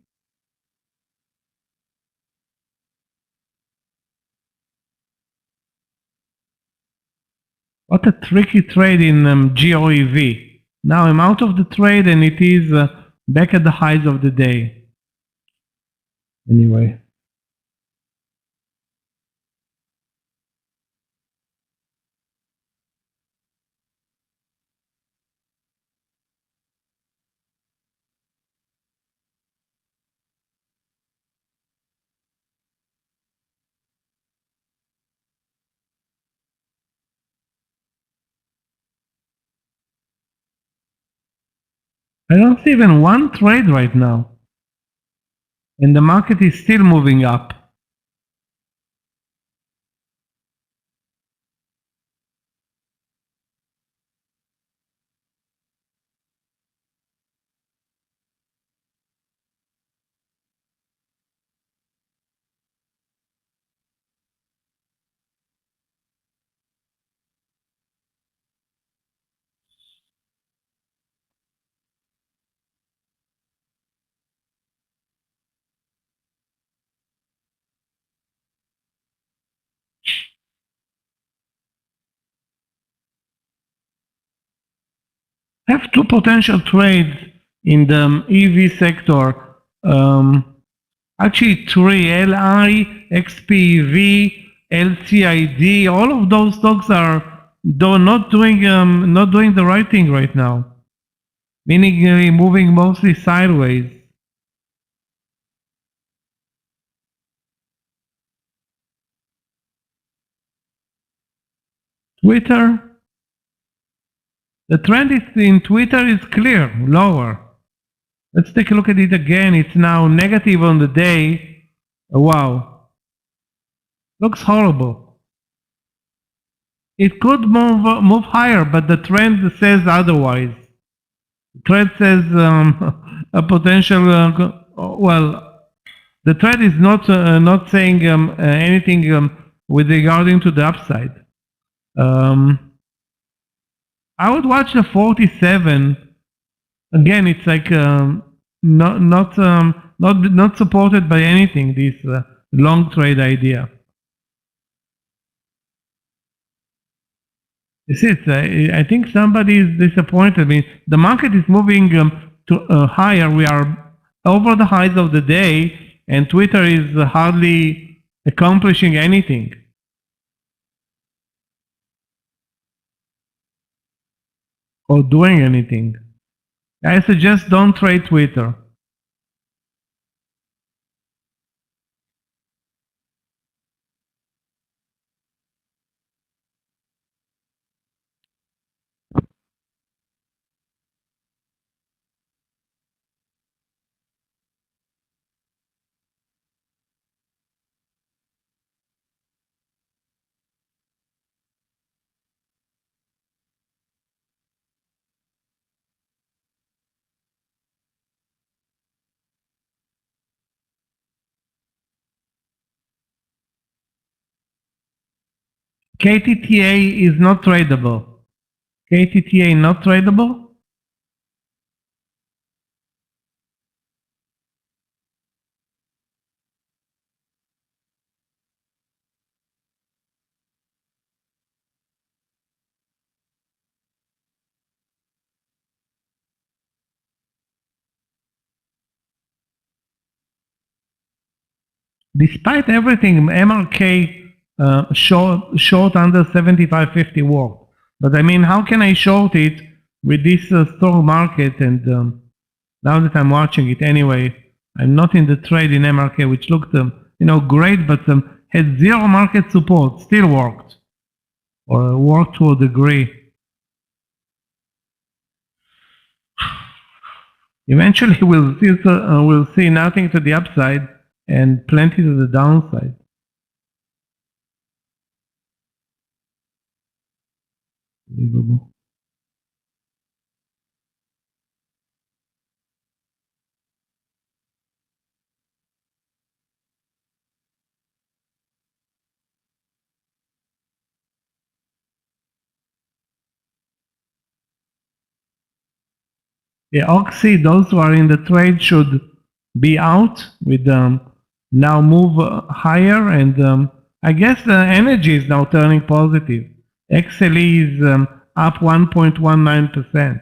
Speaker 5: What a tricky trade in GOEV. Now I'm out of the trade and it is back at the highs of the day. Anyway. I don't see even one trade right now. And the market is still moving up. I have two potential trades in the EV sector. Actually, three: LI, XPEV, LCID. All of those stocks are not doing the right thing right now, meaning moving mostly sideways. Twitter. The trend in Twitter is clear, lower. Let's take a look at it again. It's now negative on the day. Wow. Looks horrible. It could move higher, but the trend says otherwise. The trend says a potential, the trend is not saying anything with regarding to the upside. I would watch the 47. Again, it's like not supported by anything. This long trade idea. You see, I think somebody is disappointed. I mean, the market is moving to higher. We are over the highs of the day, and Twitter is hardly accomplishing anything. Or doing anything. I suggest don't trade Twitter. KTTA is not tradable. KTTA not tradable? Despite everything, MRK short under 75.50 worked. But I mean, how can I short it with this strong market? And now that I'm watching it anyway, I'm not in the trade in MRK, which looked great, but had zero market support. Still worked, or worked to a degree. Eventually, we'll see nothing to the upside and plenty to the downside. Unbelievable. Yeah, Oxy, those who are in the trade should be out with now move higher, and I guess the energy is now turning positive. XLE is up 1.19%.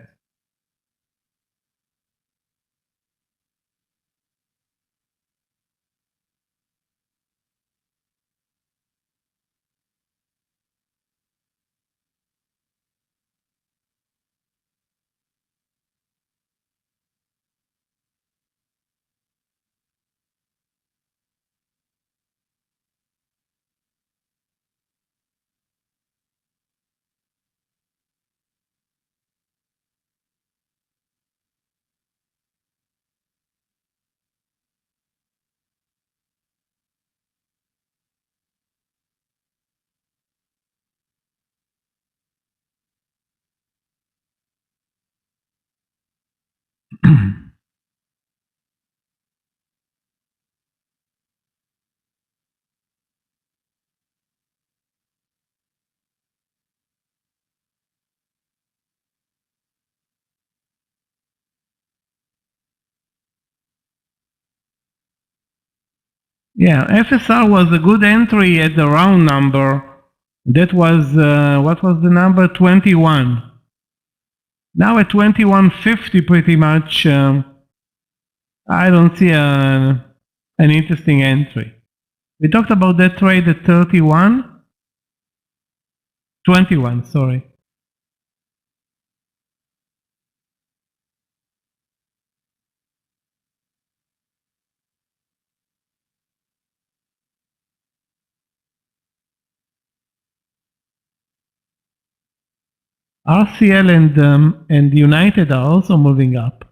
Speaker 5: Yeah, FSR was a good entry at the round number. That was, what was the number? 21. Now at 2150 pretty much, I don't see an interesting entry. We talked about that trade at 21, sorry. RCL and United are also moving up.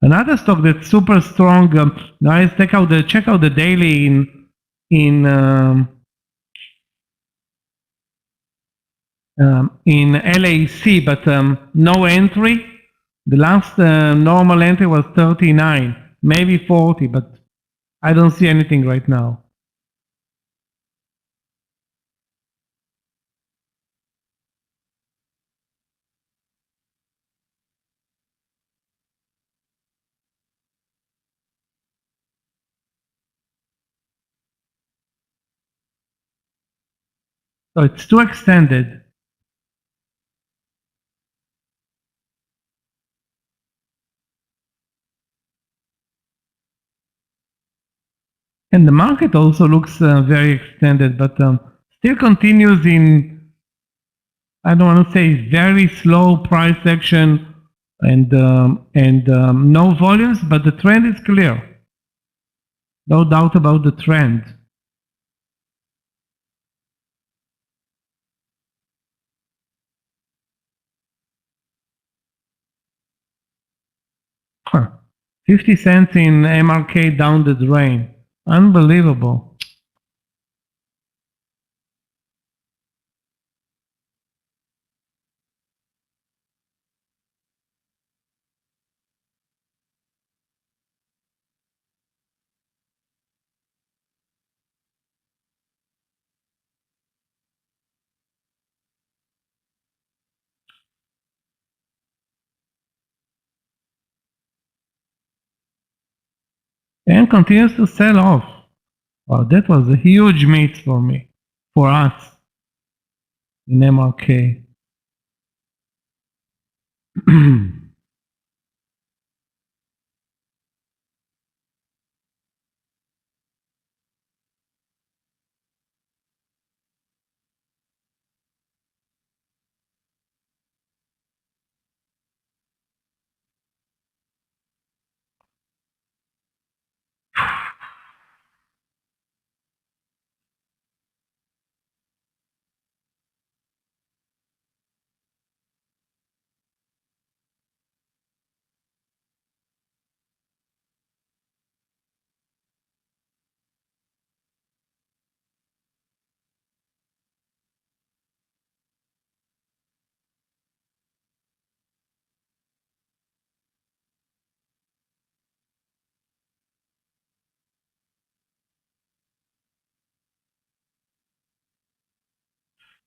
Speaker 5: Another stock that's super strong, guys, check out the daily in LAC, but no entry. The last normal entry was 39, maybe 40, but I don't see anything right now. So it's too extended. And the market also looks very extended, but still continues in, I don't want to say very slow price action and no volumes, but the trend is clear. No doubt about the trend. Huh. 50 cents in MRK down the drain. Unbelievable. And continues to sell off. Wow, that was a huge miss for me, for us in MRK.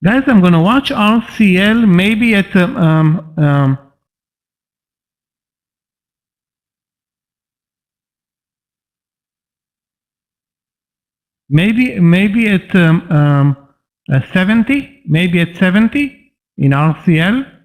Speaker 5: Guys, I'm going to watch RCL maybe at maybe at 70, maybe at 70 in RCL.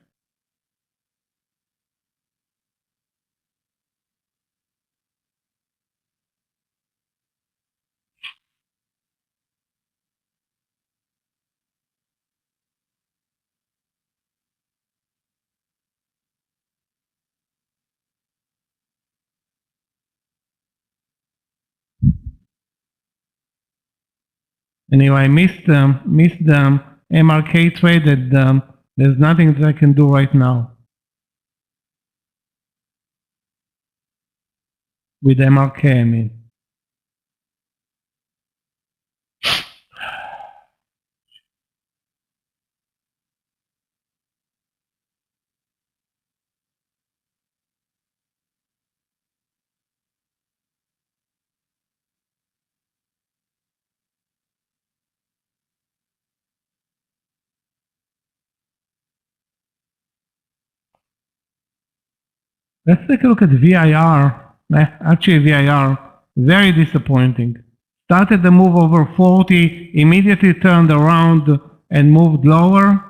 Speaker 5: Anyway, I missed the MRK trade. That there's nothing that I can do right now with MRK. I mean, Let's take a look at VIR. Actually, VIR, very disappointing. Started the move over 40, immediately turned around and moved lower.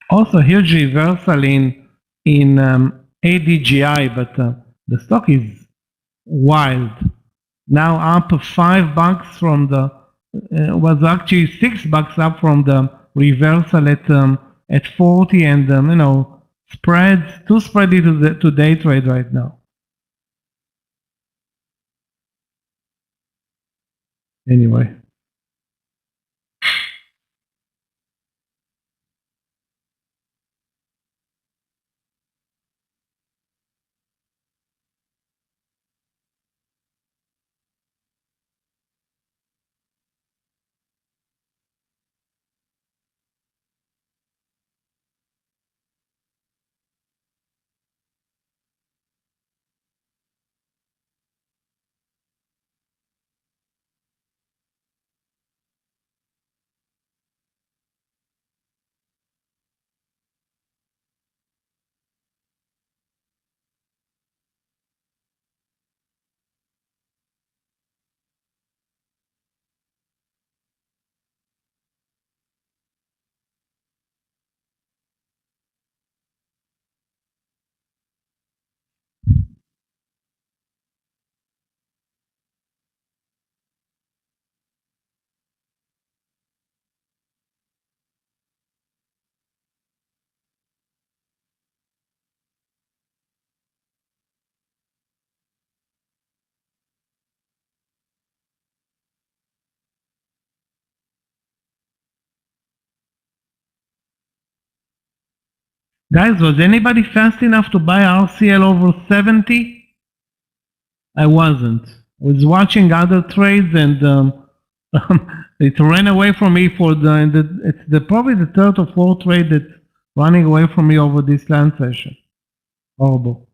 Speaker 5: Also, huge reversal in ADGI, but the stock is wild. Now up $5 from the was actually $6 up from the reversal at 40, and spreads too spready to day trade right now. Anyway. Guys, was anybody fast enough to buy RCL over 70? I wasn't. I was watching other trades, and it ran away from me for probably the third or fourth trade that's running away from me over this land session. Horrible.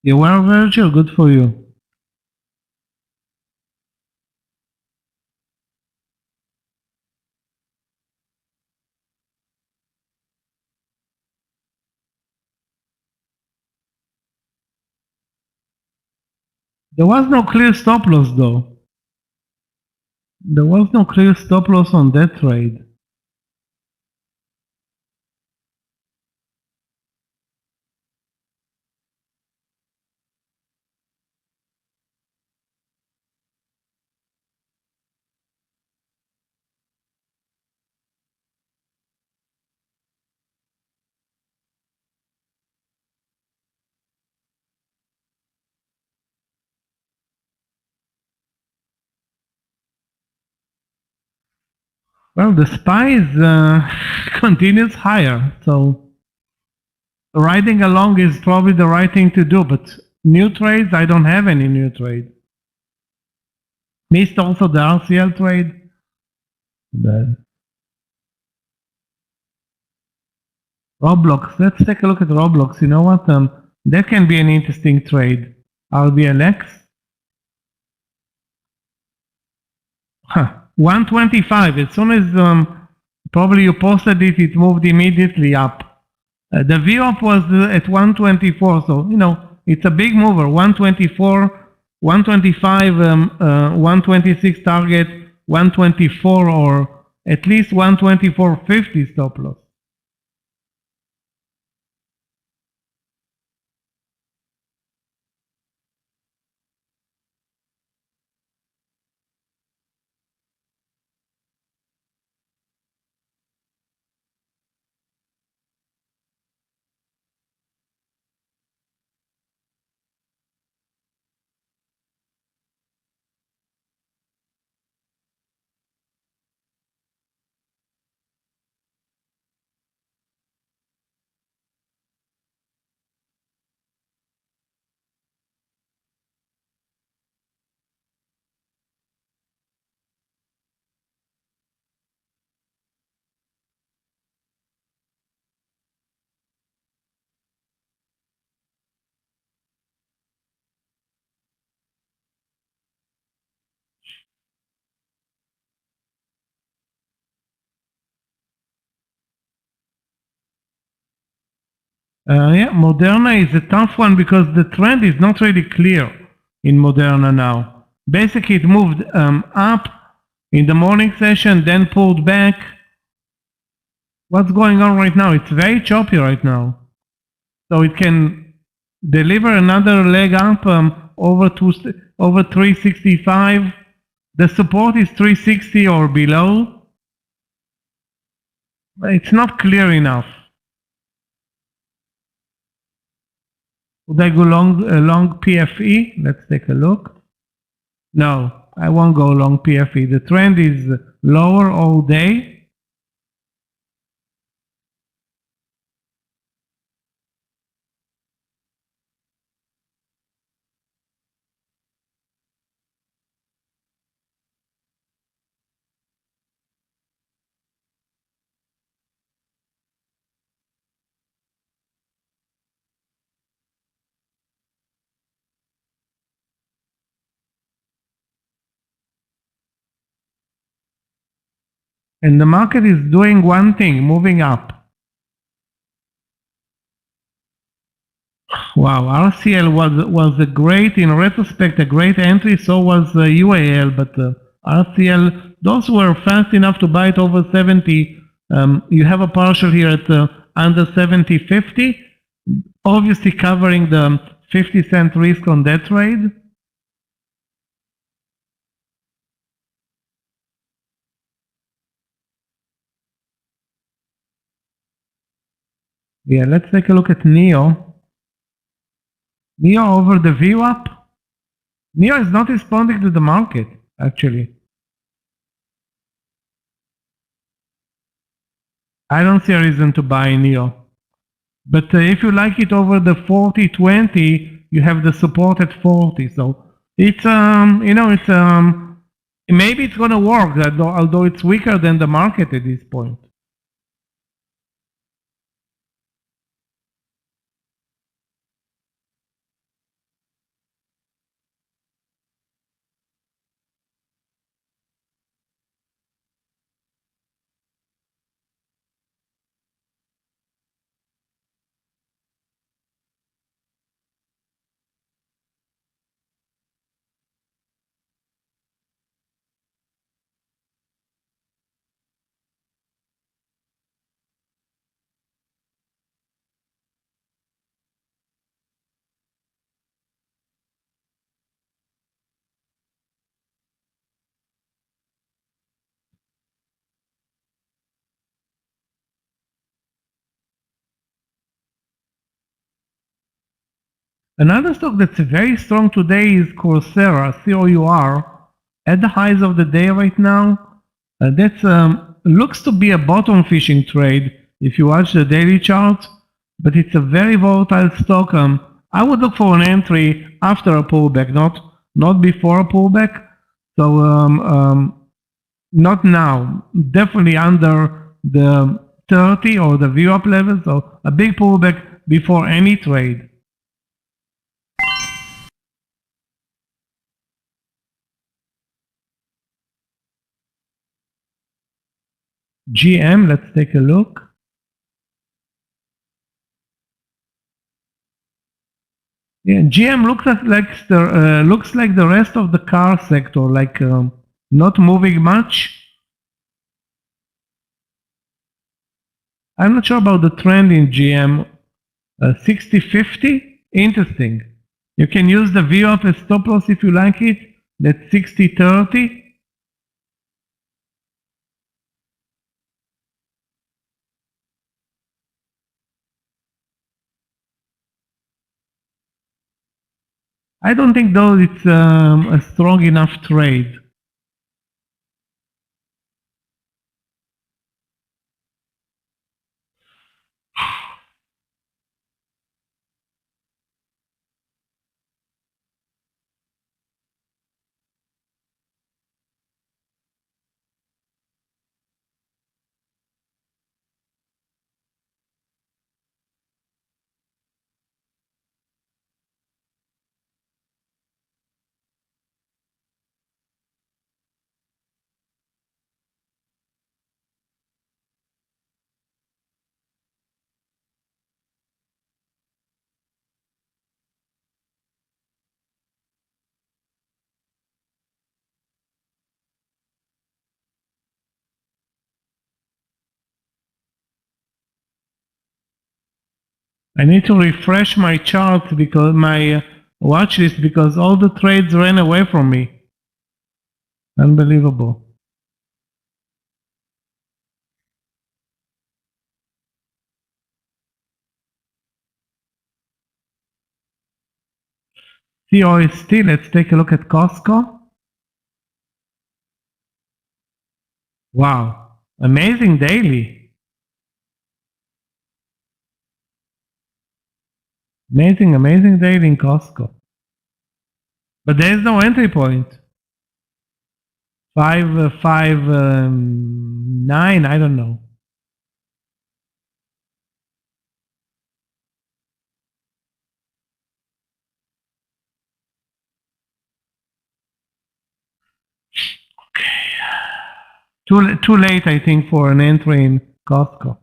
Speaker 5: You were Virgil? Good for you. There was no clear stop loss though. There was no clear stop loss on that trade. Well, the SPY continues higher, so riding along is probably the right thing to do, but new trades, I don't have any new trade. Missed also the RCL trade. Bad. Roblox, let's take a look at Roblox. You know what? That can be an interesting trade. RBLX. 125. As soon as probably you posted it, it moved immediately up. The VWAP was at 124, so it's a big mover. 124, 125, 126 target, 124, or at least 124.50 stop loss. Yeah, Moderna is a tough one because the trend is not really clear in Moderna now. Basically, it moved up in the morning session, then pulled back. What's going on right now? It's very choppy right now. So it can deliver another leg up over 365. The support is 360 or below. It's not clear enough. Would I go long PFE? Let's take a look. No, I won't go long PFE. The trend is lower all day. And the market is doing one thing, moving up. Wow, RCL was a great, in retrospect, a great entry. So was UAL, but RCL, those were fast enough to buy it over 70. You have a partial here at under 70.50, obviously covering the 50-cent risk on that trade. Yeah, let's take a look at NEO. NEO over the VWAP. NEO is not responding to the market, actually. I don't see a reason to buy NEO. But if you like it over the 40-20, you have the support at 40. So it's, maybe it's going to work, although it's weaker than the market at this point. Another stock that's very strong today is Coursera, C-O-U-R, at the highs of the day right now. That looks to be a bottom fishing trade if you watch the daily chart, but it's a very volatile stock. I would look for an entry after a pullback, not before a pullback. So not now, definitely under the 30 or the VWAP level. So a big pullback before any trade. GM, let's take a look. Yeah, GM looks like the rest of the car sector, like not moving much. I'm not sure about the trend in GM. 60-50, interesting. You can use the VWAP as stop loss if you like it. That's 60-30. I don't think though it's a strong enough trade. I need to refresh my chart because my watch list because all the trades ran away from me. Unbelievable. COST, let's take a look at Costco. Wow, amazing daily. Amazing daily in Costco. But there is no entry point. 559, I don't know. Too late, I think, for an entry in Costco.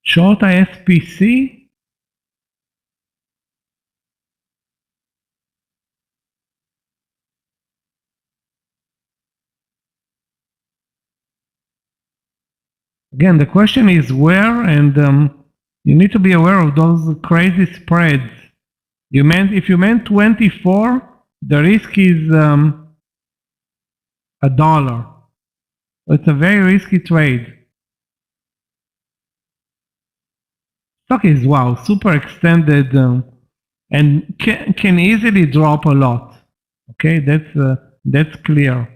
Speaker 5: Short SPC. Again, the question is where, and you need to be aware of those crazy spreads. If you meant 24, the risk is $1. It's a very risky trade. Stock is wow, super extended and can easily drop a lot. Okay, that's clear.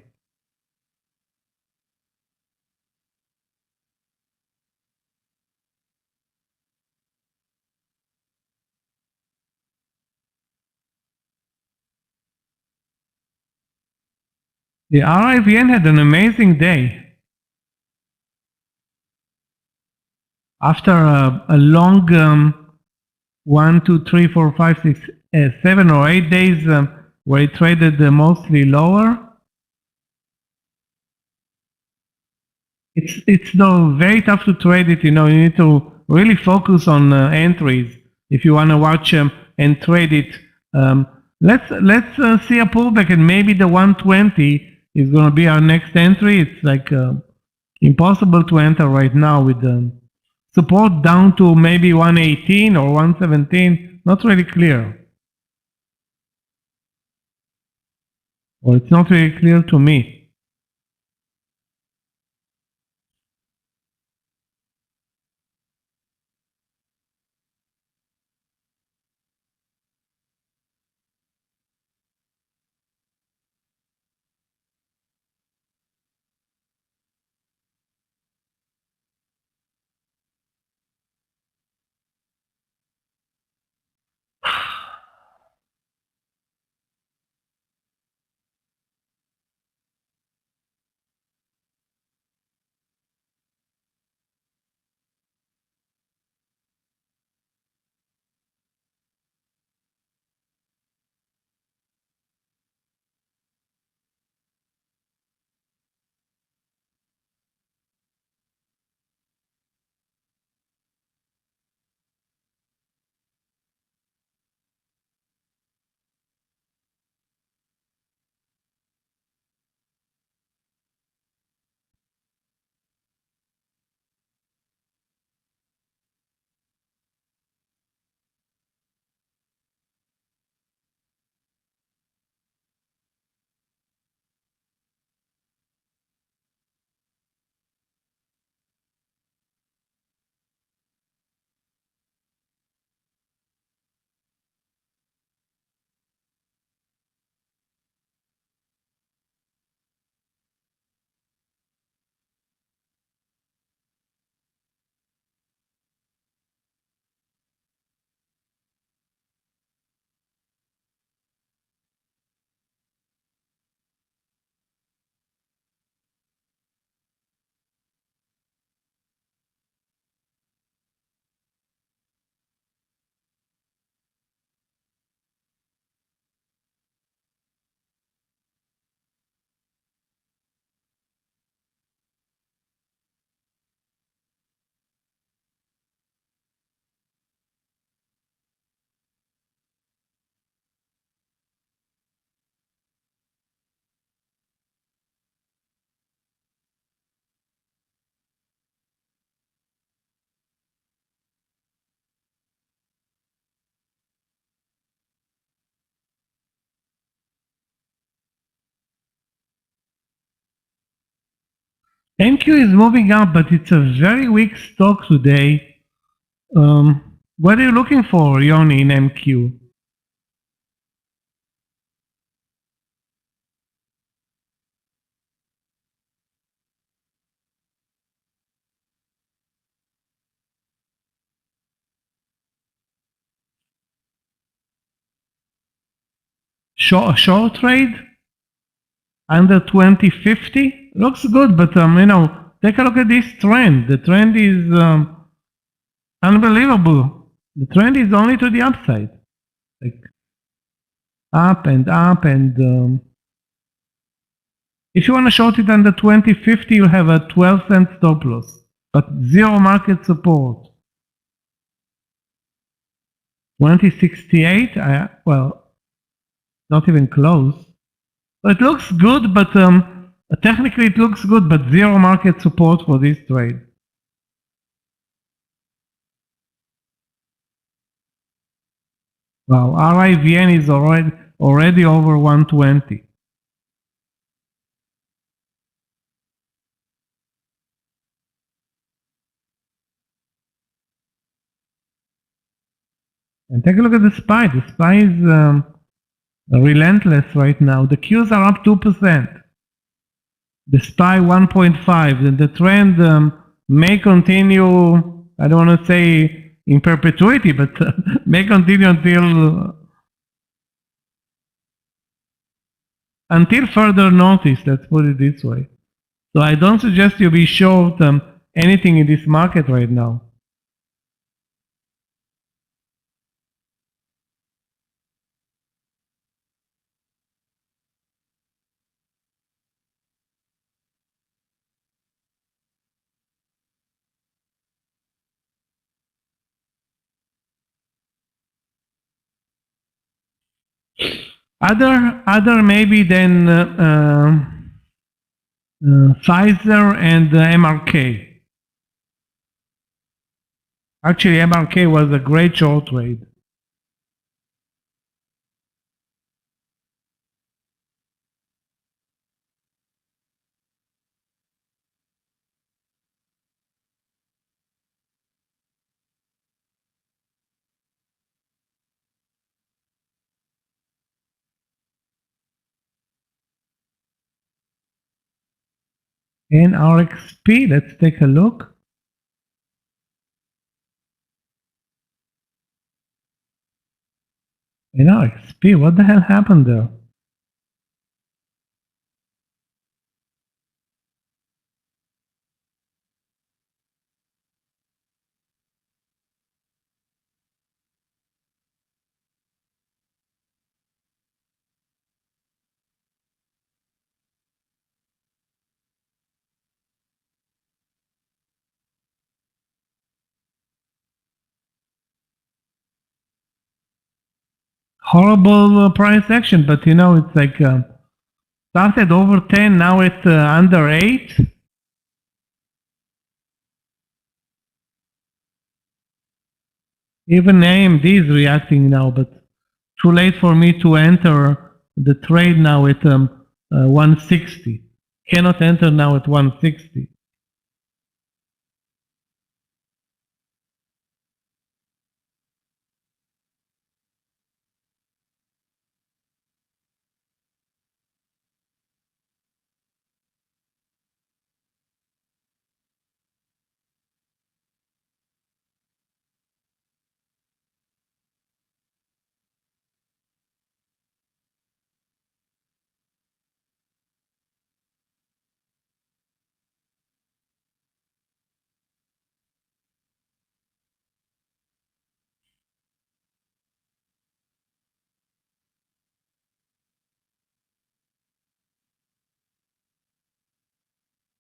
Speaker 5: The RIVN had an amazing day. After a long 1, 2, 3, 4, 5, 6, 7 or 8 days where it traded mostly lower, it's though very tough to trade it. You know, you need to really focus on entries if you want to watch and trade it. Let's see a pullback, and maybe the 120 is going to be our next entry. It's like impossible to enter right now with support down to maybe 118 or 117. Not really clear. Or it's not really clear to me. NQ is moving up, but it's a very weak stock today. What are you looking for, Yoni, in MQ? Short trade under 2050 looks good, but take a look at this trend. The trend is unbelievable. The trend is only to the upside, like up and up. And if you want to short it under 2050, you have a 12-cent stop loss, but zero market support. 2068, well, not even close. So it looks good, but technically it looks good, but zero market support for this trade. Wow, RIVN is already over 120. And take a look at the SPY. The SPY is relentless right now. The Qs are up 2%. The SPY 1.5. And the trend may continue, I don't want to say in perpetuity, but may continue until further notice, let's put it this way. So I don't suggest you be short anything in this market right now. Other maybe then Pfizer and MRK. Actually, MRK was a great short trade. And RXP, let's take a look. And RXP, what the hell happened there? Horrible price action, but it's like started over 10, now it's under 8. Even AMD is reacting now, but too late for me to enter the trade now at 160. Cannot enter now at 160.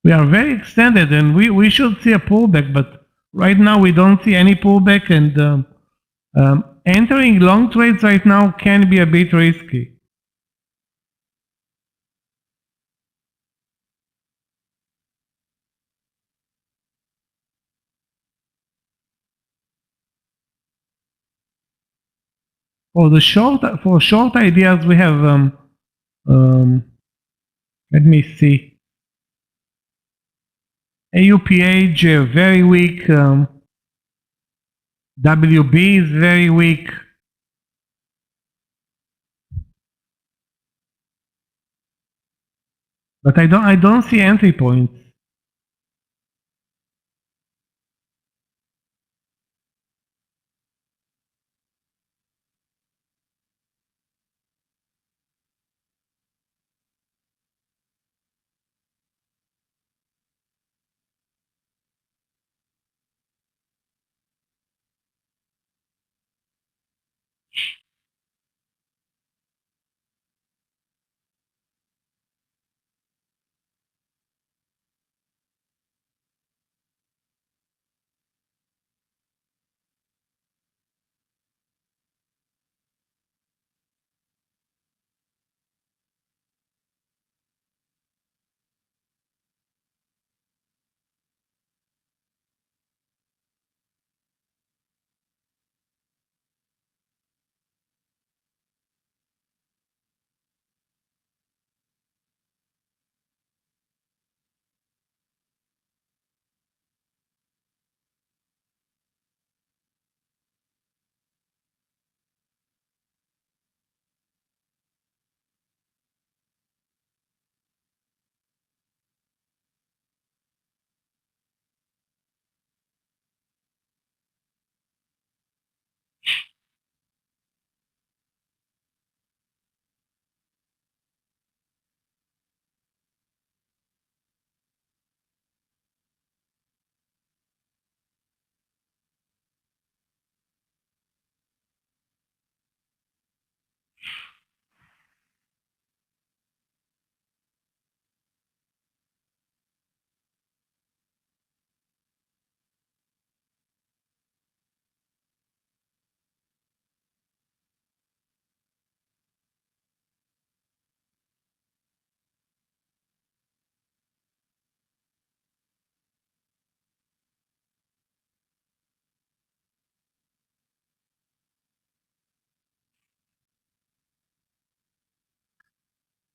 Speaker 5: We are very extended, and we should see a pullback, but right now we don't see any pullback, and entering long trades right now can be a bit risky. For short ideas, we have let me see. AUPH very weak. WB is very weak. But I don't see entry points.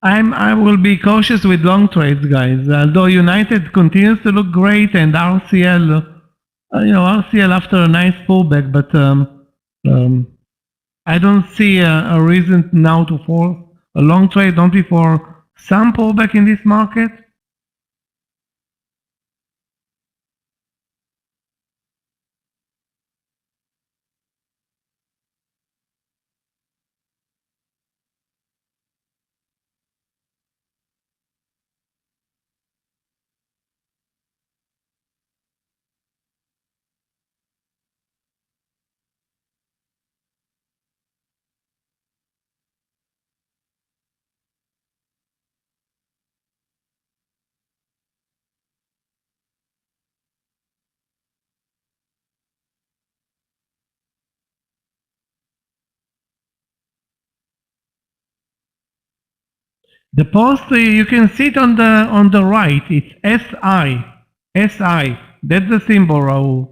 Speaker 5: I will be cautious with long trades, guys. Although United continues to look great and RCL, RCL after a nice pullback, but I don't see a reason now to force a long trade only for some pullback in this market. The post you can see it on the right. It's SI. That's the symbol, Raul.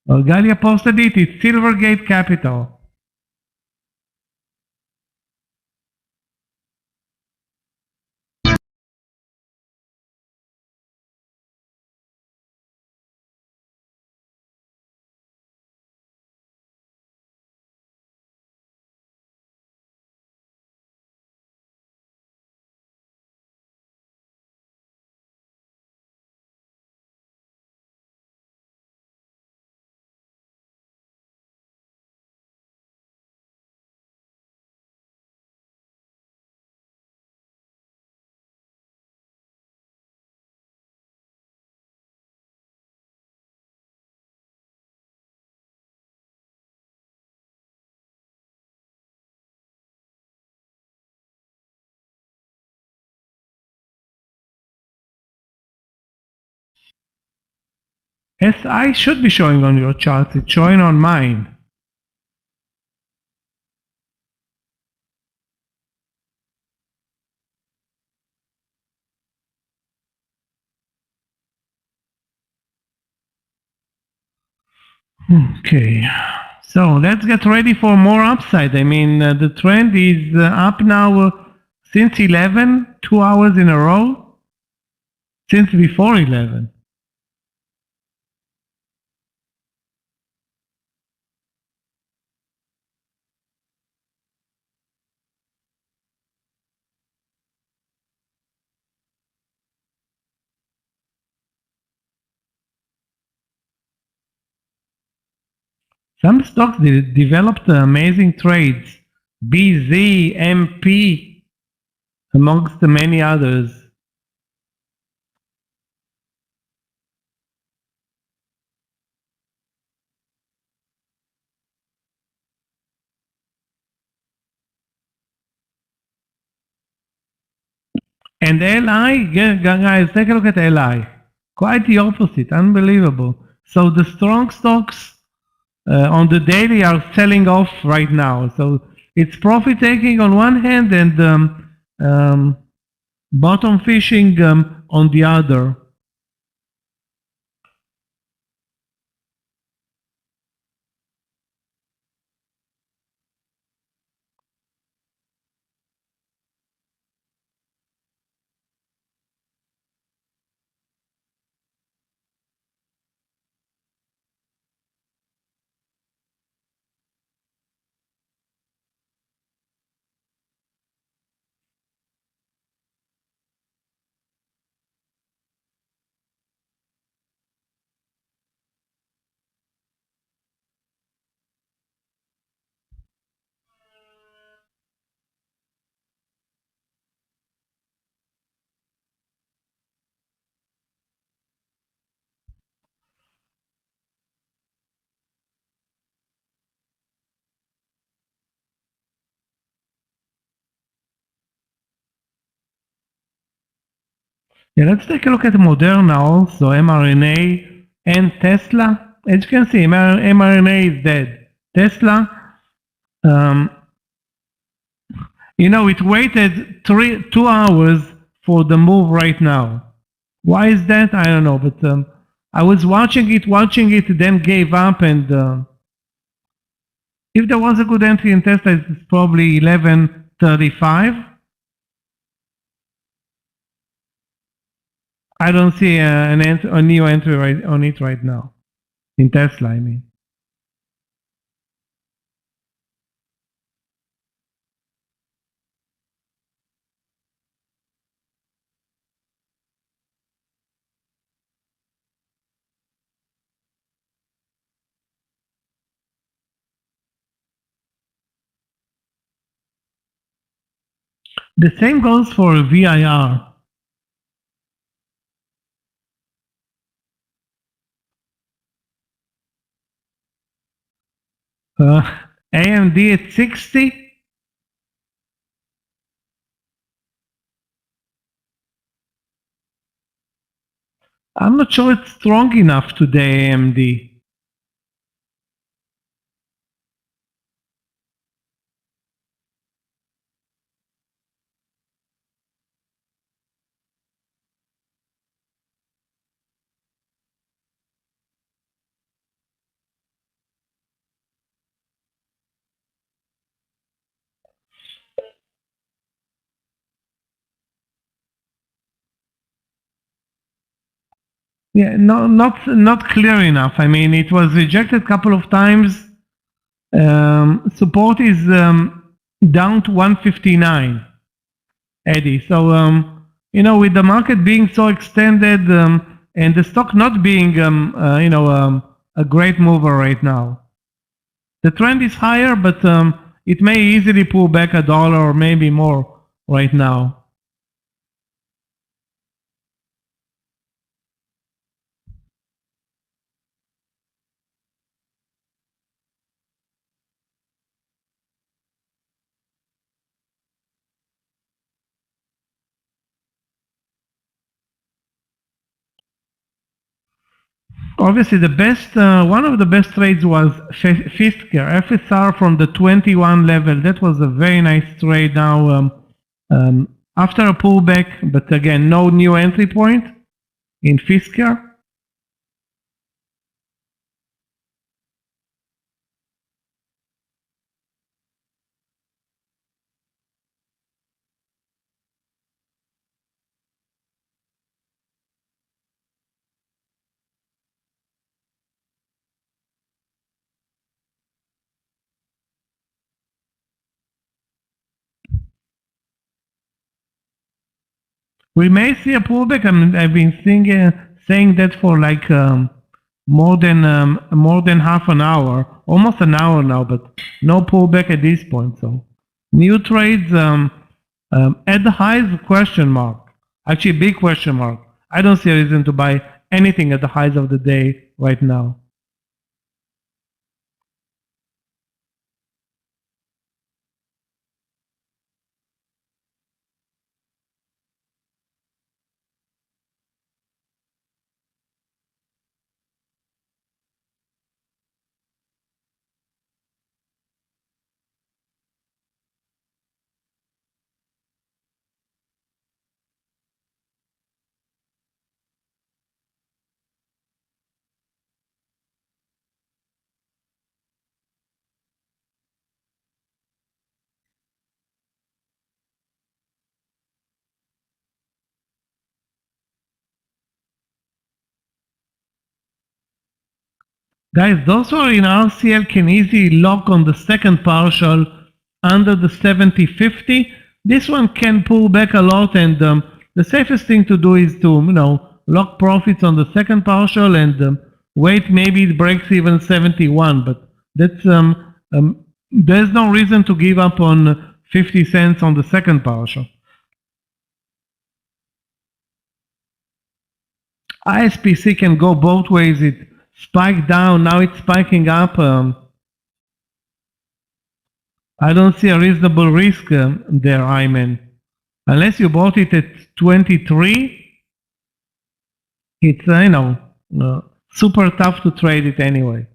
Speaker 5: Galia posted it. It's Silvergate Capital. SI should be showing on your chart. It's showing on mine. Okay, so let's get ready for more upside. I mean, the trend is up now since 11, 2 hours in a row, since before 11. Some stocks developed amazing trades. BZ, MP, amongst the many others. And LI, guys, take a look at LI. Quite the opposite, unbelievable. So the strong stocks on the daily are selling off right now. So it's profit taking on one hand and bottom fishing on the other. Yeah, let's take a look at Moderna also, mRNA and Tesla. As you can see, mRNA is dead. Tesla, you know, it waited 2 hours for the move right now. Why is that? I don't know, but I was watching it, then gave up, and if there was a good entry in Tesla, it's probably 11:35. I don't see a new entry on it right now. In Tesla, I mean. The same goes for VIR. AMD at 60. I'm not sure it's strong enough today, AMD. Yeah, no, not clear enough. I mean, it was rejected a couple of times. Support is down to 159, Eddie. So you know, with the market being so extended and the stock not being a great mover right now, the trend is higher, but it may easily pull back $1 or maybe more right now. Obviously, the best, one of the best trades was Fisker, FSR from the 21 level. That was a very nice trade now after a pullback, but again, no new entry point in Fisker. We may see a pullback. I mean, I've been saying that for like more than half an hour, almost an hour now, but no pullback at this point. So new trades at the highs, question mark. Actually, big question mark. I don't see a reason to buy anything at the highs of the day right now. Guys, those who are in RCL can easily lock on the second partial under the 70.50. This one can pull back a lot, and the safest thing to do is to, lock profits on the second partial and wait. Maybe it breaks even 71, but that's there's no reason to give up on 50 cents on the second partial. ISPC can go both ways. It spiked down, now it's spiking up. I don't see a reasonable risk there, Ayman. Unless you bought it at 23, it's super tough to trade it anyway.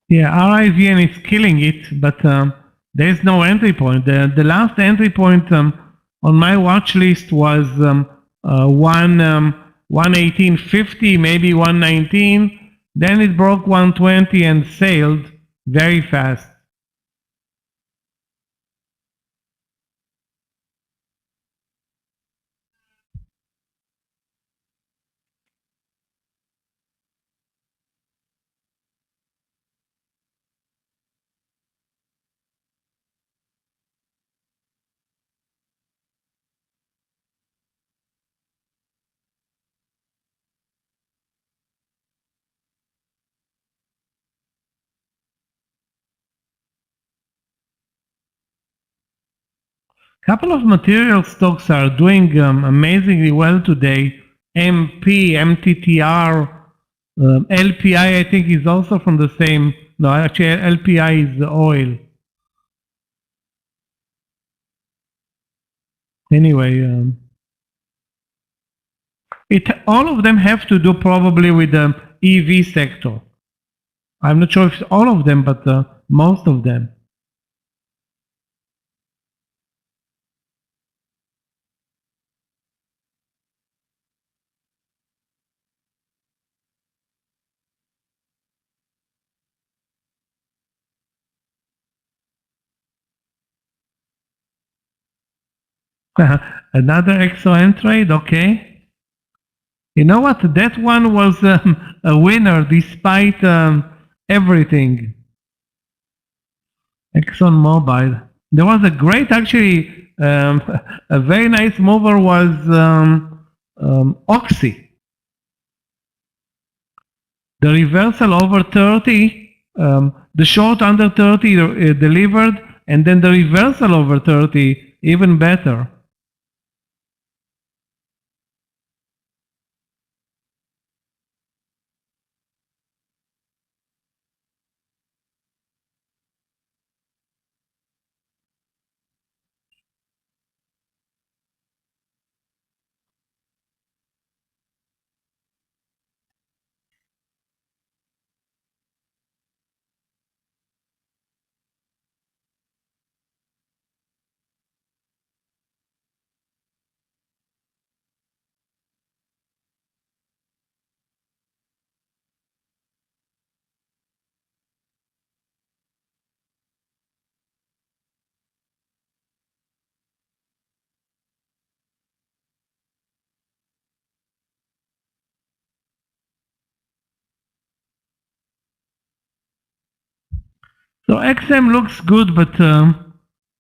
Speaker 5: Yeah, RIVN is killing it, but there is no entry point. The last entry point on my watch list was 118.50, maybe 119. Then it broke 120 and sailed very fast. Couple of material stocks are doing amazingly well today. MP, MTTR, LPI, I think, is also from the same. No, actually, LPI is the oil. Anyway, all of them have to do probably with the EV sector. I'm not sure if all of them, but most of them. Another excellent trade, okay. You know what? That one was a winner despite everything. ExxonMobil. There was a great, actually, a very nice mover was Oxy. The reversal over 30, the short under 30 delivered, and then the reversal over 30, even better. So XM looks good, but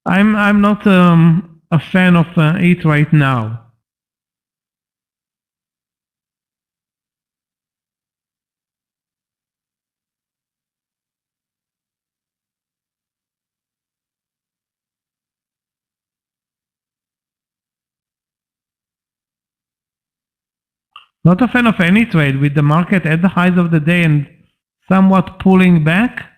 Speaker 5: I'm not a fan of it right now. Not a fan of any trade with the market at the highs of the day and somewhat pulling back.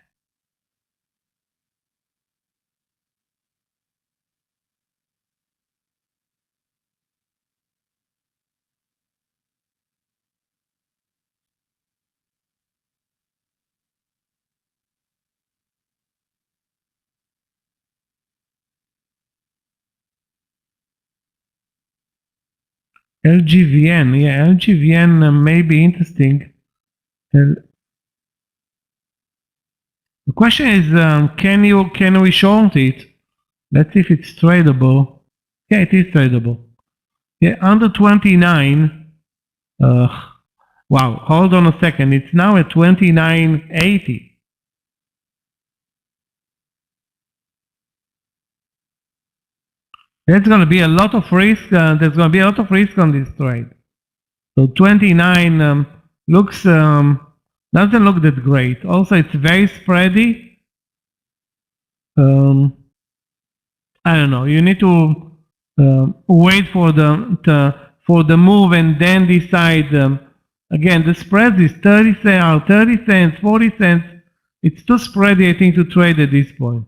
Speaker 5: LGVN, yeah, LGVN may be interesting. The question is, can we short it? Let's see if it's tradable. Yeah, it is tradable. Yeah, under 29. Wow, hold on a second. It's now at 29.80. There's going to be a lot of risk. There's going to be a lot of risk on this trade. So 29 looks doesn't look that great. Also, it's very spready. I don't know. You need to wait for the move and then decide. Again, the spread is 30 cents, 40 cents. It's too spready, I think, to trade at this point.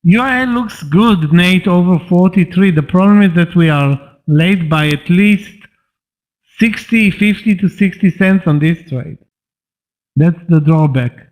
Speaker 5: UIL looks good, Nate, over 43. The problem is that we are late by at least 50 to 60 cents on this trade. That's the drawback.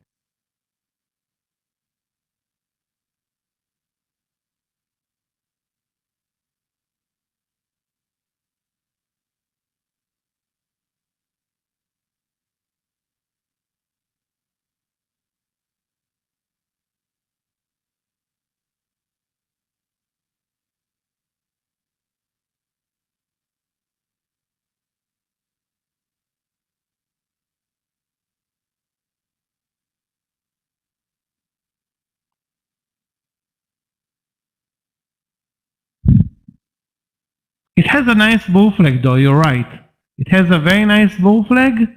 Speaker 5: It has a nice bull flag though, you're right. It has a very nice bull flag.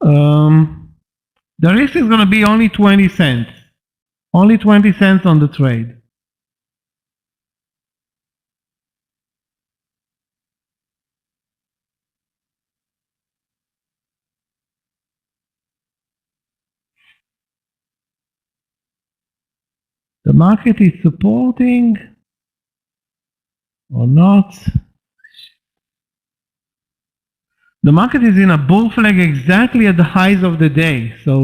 Speaker 5: The risk is going to be only 20 cents. Only 20 cents on the trade. The market is supporting or not. The market is in a bull flag exactly at the highs of the day. So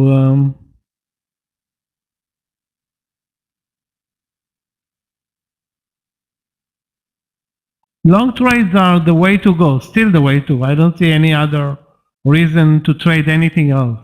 Speaker 5: long trades are the way to go, still the way to go. I don't see any other reason to trade anything else.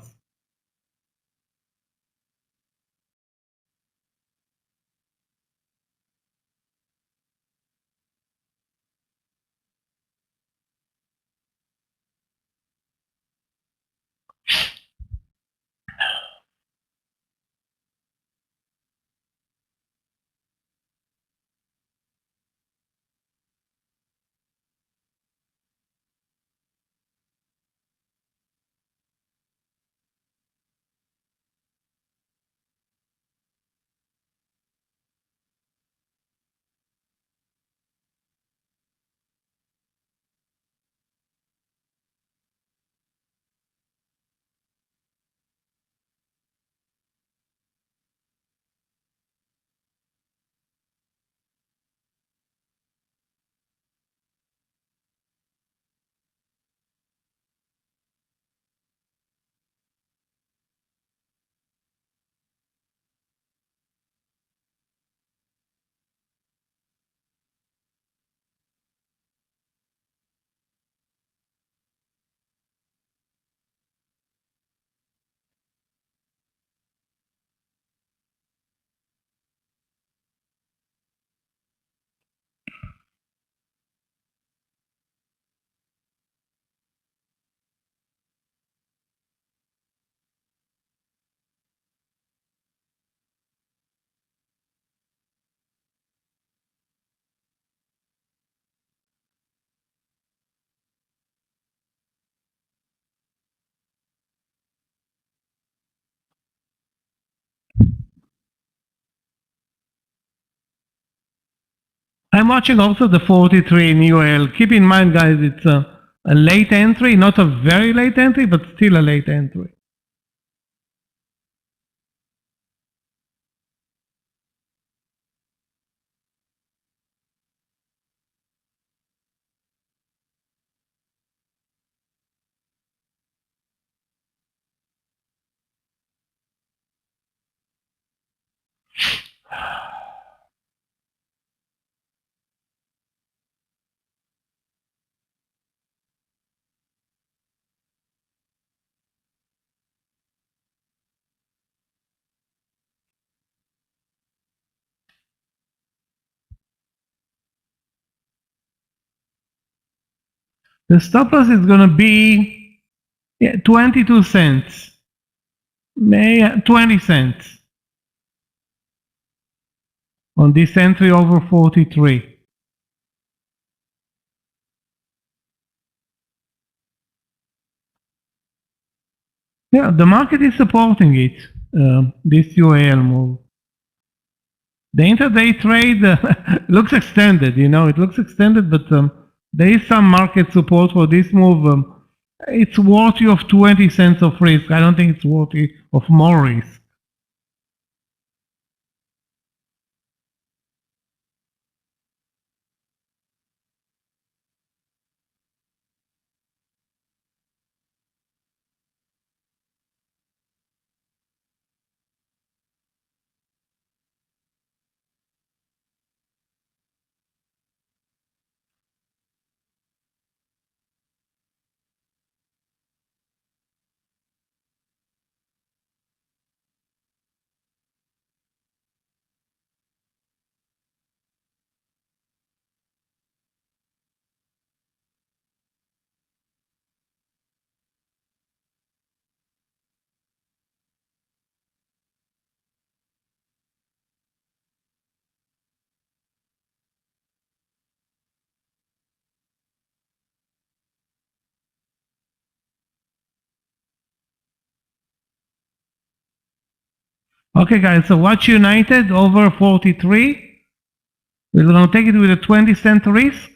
Speaker 5: I'm watching also the 43 in UL. Keep in mind, guys, it's a late entry, not a very late entry, but still a late entry. The stop loss is going to be 22 cents, 20 cents on this entry over 43. Yeah, the market is supporting it, this UAL move. The intraday trade looks extended, you know, it looks extended, but there is some market support for this move. It's worthy of 20 cents of risk. I don't think it's worthy of more risk. Okay, guys, so watch United over 43. We're going to take it with a 20-cent risk.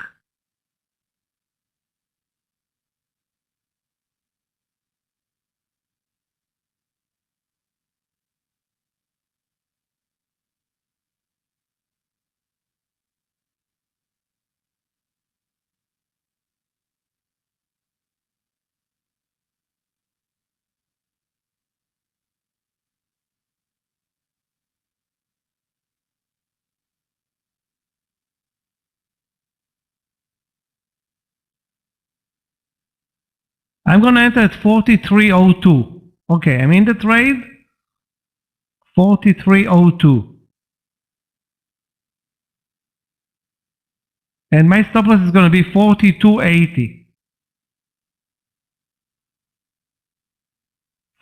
Speaker 5: I'm going to enter at 43.02. Okay, I'm in the trade. 43.02. And my stop loss is going to be 42.80.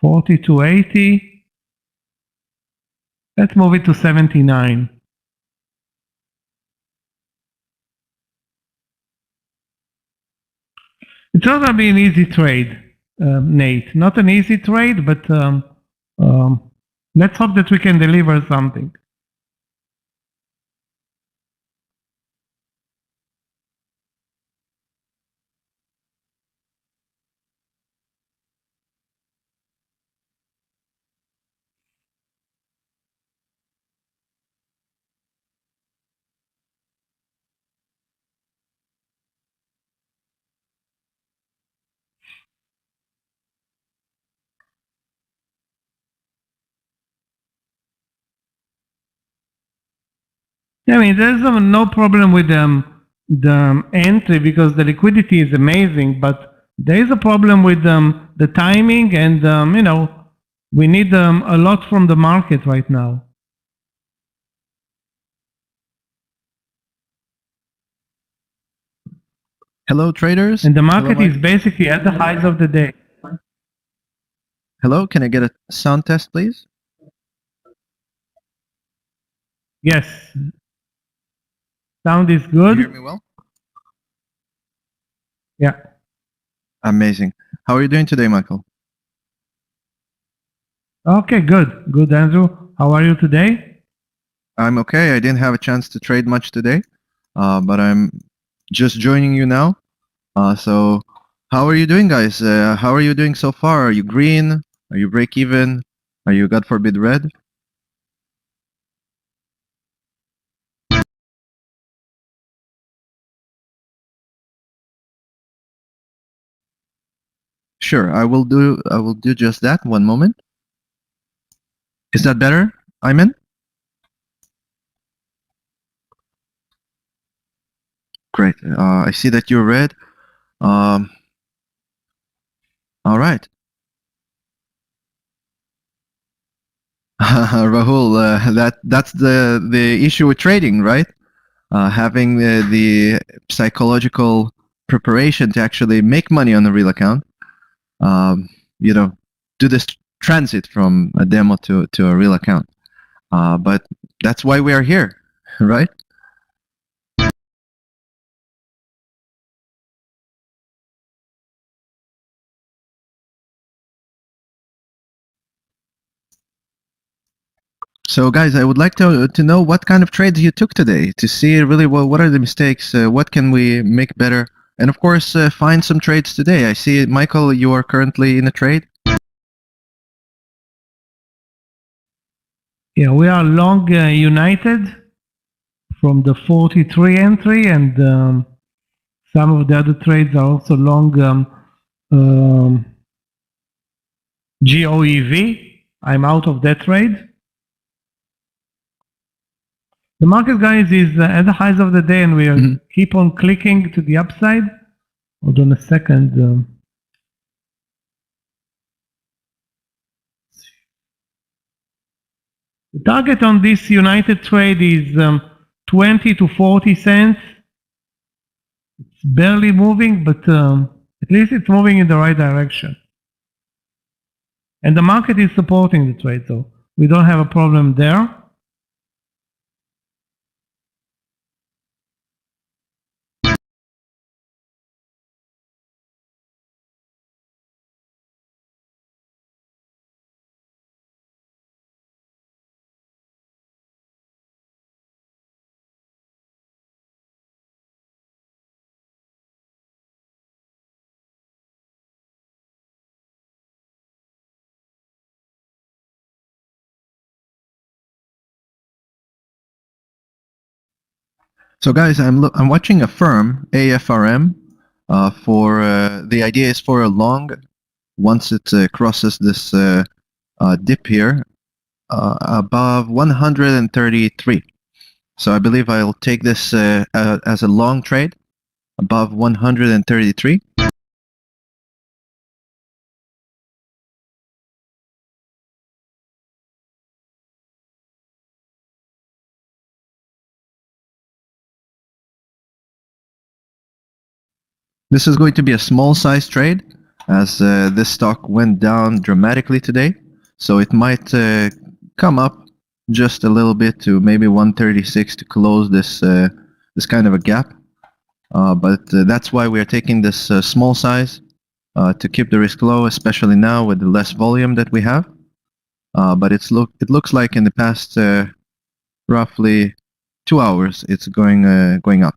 Speaker 5: 42.80. Let's move it to 79. It's not going to be an easy trade, Nate. Not an easy trade, but let's hope that we can deliver something. I mean, there's no problem with the entry because the liquidity is amazing, but there is a problem with the timing and, you know, we need a lot from the market right now.
Speaker 7: Hello, traders.
Speaker 5: And the market
Speaker 7: Hello,
Speaker 5: is basically at the highs of the day.
Speaker 7: Hello, can I get a sound test, please?
Speaker 5: Yes. Sound is
Speaker 7: Can you hear
Speaker 5: good.
Speaker 7: me well?
Speaker 5: Yeah.
Speaker 7: Amazing. How are you doing today, Michael?
Speaker 5: Okay, good. Good, Andrew. How are you today?
Speaker 7: I'm okay. I didn't have a chance to trade much today, but I'm just joining you now. So how are you doing, guys? How are you doing so far? Are you green? Are you break even? Are you, God forbid, red? Sure, I will do just that. One moment. Is that better, Ayman? Great. I see that you're red. All right. Rahul, that's the issue with trading, right? Having the psychological preparation to actually make money on a real account. You know, do this transit from a demo to a real account. But that's why we are here, right? So guys, I would like to know what kind of trades you took today to see really what are the mistakes, what can we make better, and of course find some trades today. I see, Michael, you are currently in a trade.
Speaker 5: Yeah, we are long United from the 43 entry, and some of the other trades are also long GOEV. I'm out of that trade. The market, guys, is at the highs of the day, and we are keep on clicking to the upside. Hold on a second. The target on this United trade is 20 to 40 cents. It's barely moving, but at least it's moving in the right direction. And the market is supporting the trade, so we don't have a problem there.
Speaker 7: So guys, I'm watching a firm, AFRM, for the idea is for a long, once it crosses this dip here, above 133. So I believe I'll take this as a long trade, above 133. This is going to be a small size trade, as this stock went down dramatically today. So it might come up just a little bit to maybe 136 to close this this kind of a gap. But that's why we are taking this small size to keep the risk low, especially now with the less volume that we have. But it looks like in the past roughly 2 hours, it's going up.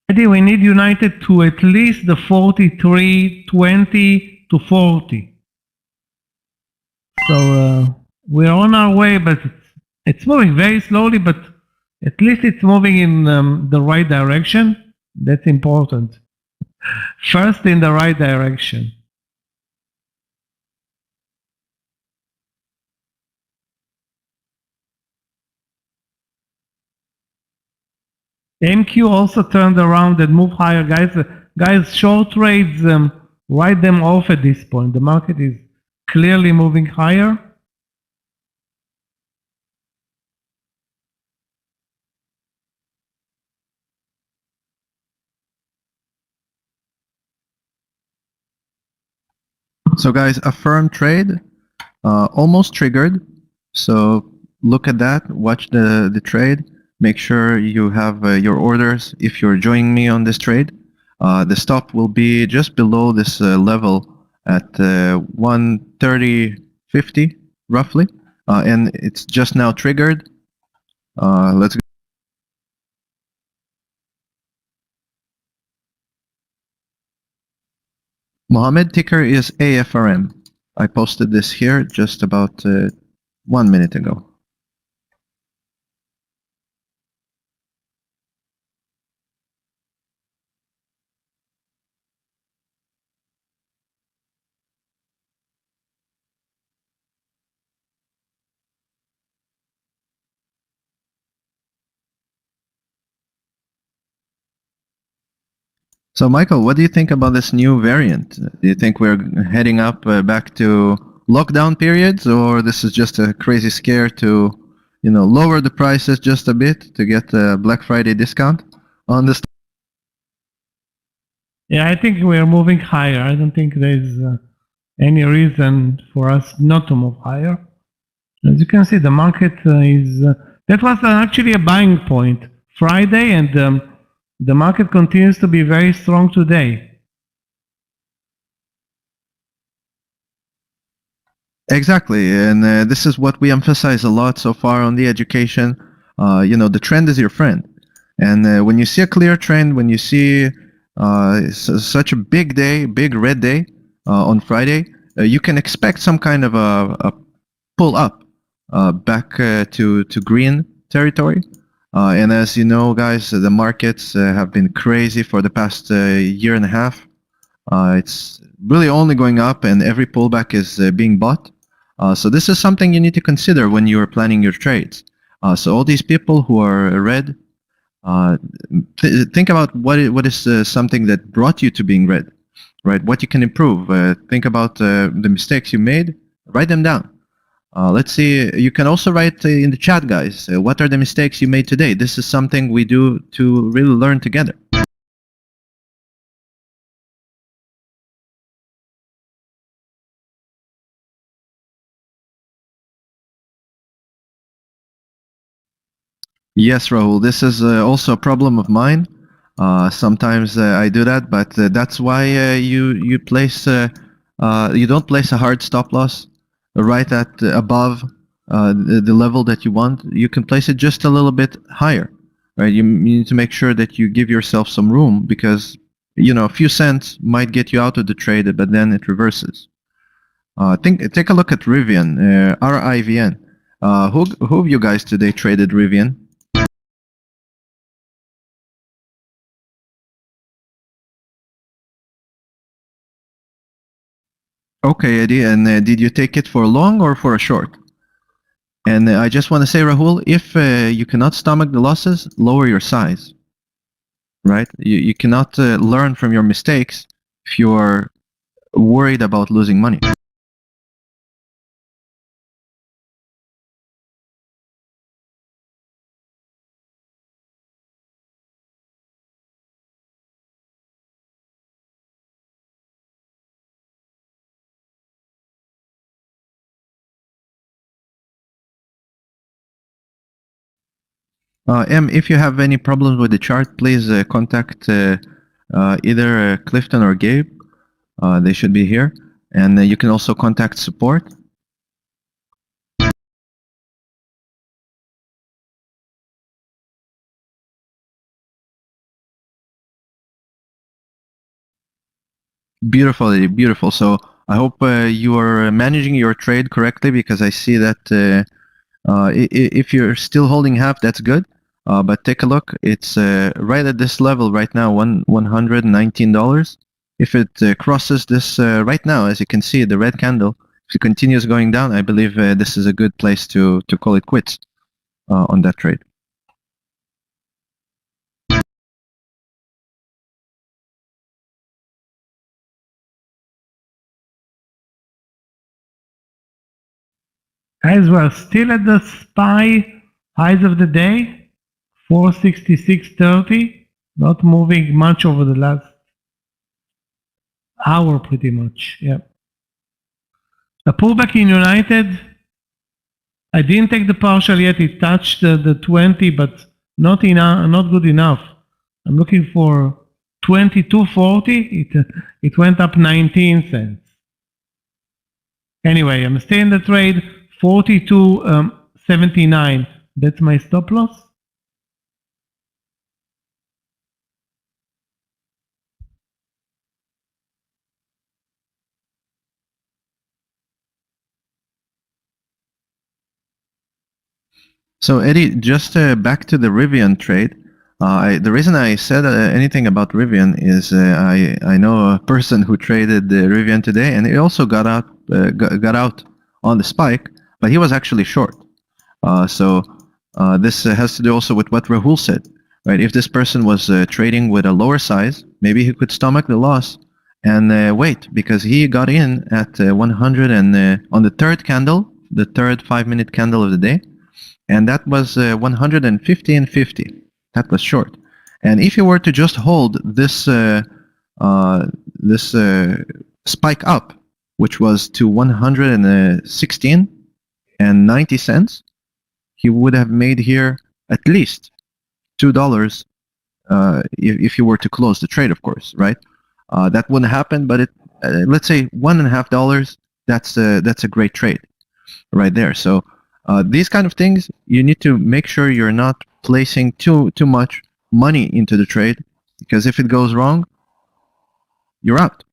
Speaker 5: Eddie, we need United to at least the 43.20 to 40. So we're on our way, but it's moving very slowly, but at least it's moving in the right direction. That's important. First in the right direction. MQ also turned around and moved higher, guys. Guys, short trades, write them off at this point. The market is clearly moving higher.
Speaker 7: So guys, a firm trade, almost triggered. So look at that, watch the trade. Make sure you have your orders if you're joining me on this trade. The stop will be just below this level at 130.50 roughly, and it's just now triggered. Let's go. Mohammed, ticker is AFRM. I posted this here just about 1 minute ago. So Michael, what do you think about this new variant? Do you think we're heading up back to lockdown periods, or this is just a crazy scare to, lower the prices just a bit to get a Black Friday discount on this?
Speaker 5: Yeah, I think we're moving higher. I don't think there's any reason for us not to move higher. As you can see, the market is... that was actually a buying point Friday, and the market continues to be very strong today.
Speaker 7: Exactly, and this is what we emphasize a lot so far on the education. The trend is your friend. And when you see a clear trend, when you see such a big day, big red day on Friday, you can expect some kind of a pull up back to green territory. And as you know, guys, the markets have been crazy for the past year and a half. It's really only going up, and every pullback is being bought. So this is something you need to consider when you are planning your trades. So all these people who are red, think about what is something that brought you to being red, right? What you can improve. Think about the mistakes you made. Write them down. Let's see, you can also write in the chat, guys, what are the mistakes you made today? This is something we do to really learn together. Yes, Rahul, this is also a problem of mine. Sometimes I do that, but that's why you place you don't place a hard stop loss right at above the level that you want. You can place it just a little bit higher, right? You need to make sure that you give yourself some room because a few cents might get you out of the trade, but then it reverses. Take a look at Rivian, RIVN. Who of you guys today traded Rivian? Okay, Eddie, and did you take it for a long or for a short? And I just want to say, Rahul, if you cannot stomach the losses, lower your size. Right? You cannot learn from your mistakes if you are worried about losing money. If you have any problems with the chart, please contact either Clifton or Gabe. They should be here. And you can also contact support. Beautiful, Eddie, beautiful. So I hope you are managing your trade correctly because I see that if you're still holding half, that's good. But take a look. It's right at this level right now, $119. If it crosses this right now, as you can see, the red candle, if it continues going down, I believe this is a good place to call it quits on that trade.
Speaker 5: Guys, we're still at the SPY highs of the day, 466.30, not moving much over the last hour pretty much. Yeah. A pullback in United. I didn't take the partial yet. It touched the 20, but not enough, not good enough. I'm looking for 22.40. It went up 19 cents. Anyway, I'm staying in the trade. 42.79. That's my stop loss.
Speaker 7: So Eddie, just back to the Rivian trade. The reason I said anything about Rivian is I know a person who traded Rivian today, and he also got out on the spike, but he was actually short. So this has to do also with what Rahul said, right? If this person was trading with a lower size, maybe he could stomach the loss and wait, because he got in at 100 and on the third candle, the third 5-minute candle of the day, and that was 150 and 50. That was short. And if you were to just hold this spike up, which was to 116 and 90 cents, he would have made here at least $2 if you were to close the trade, of course, right? That wouldn't happen, but let's say $1.50. That's a great trade right there. So these kind of things, you need to make sure you're not placing too much money into the trade, because if it goes wrong, you're out,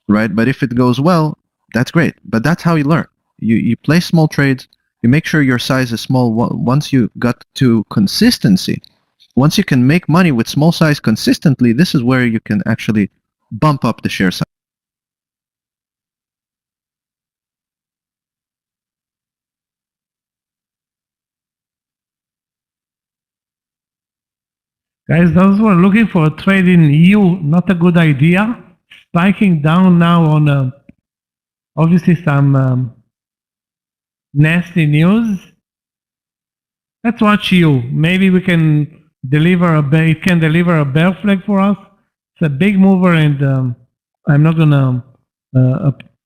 Speaker 7: right? But if it goes well, that's great. But that's how you learn. You play small trades. You make sure your size is small. Once you got to consistency, once you can make money with small size consistently, this is where you can actually bump up the share size.
Speaker 5: Guys, those who are looking for a trade in EU, not a good idea. Spiking down now on obviously some nasty news. Let's watch EU. Maybe we can deliver a bear. It can deliver a bear flag for us. It's a big mover, and I'm not gonna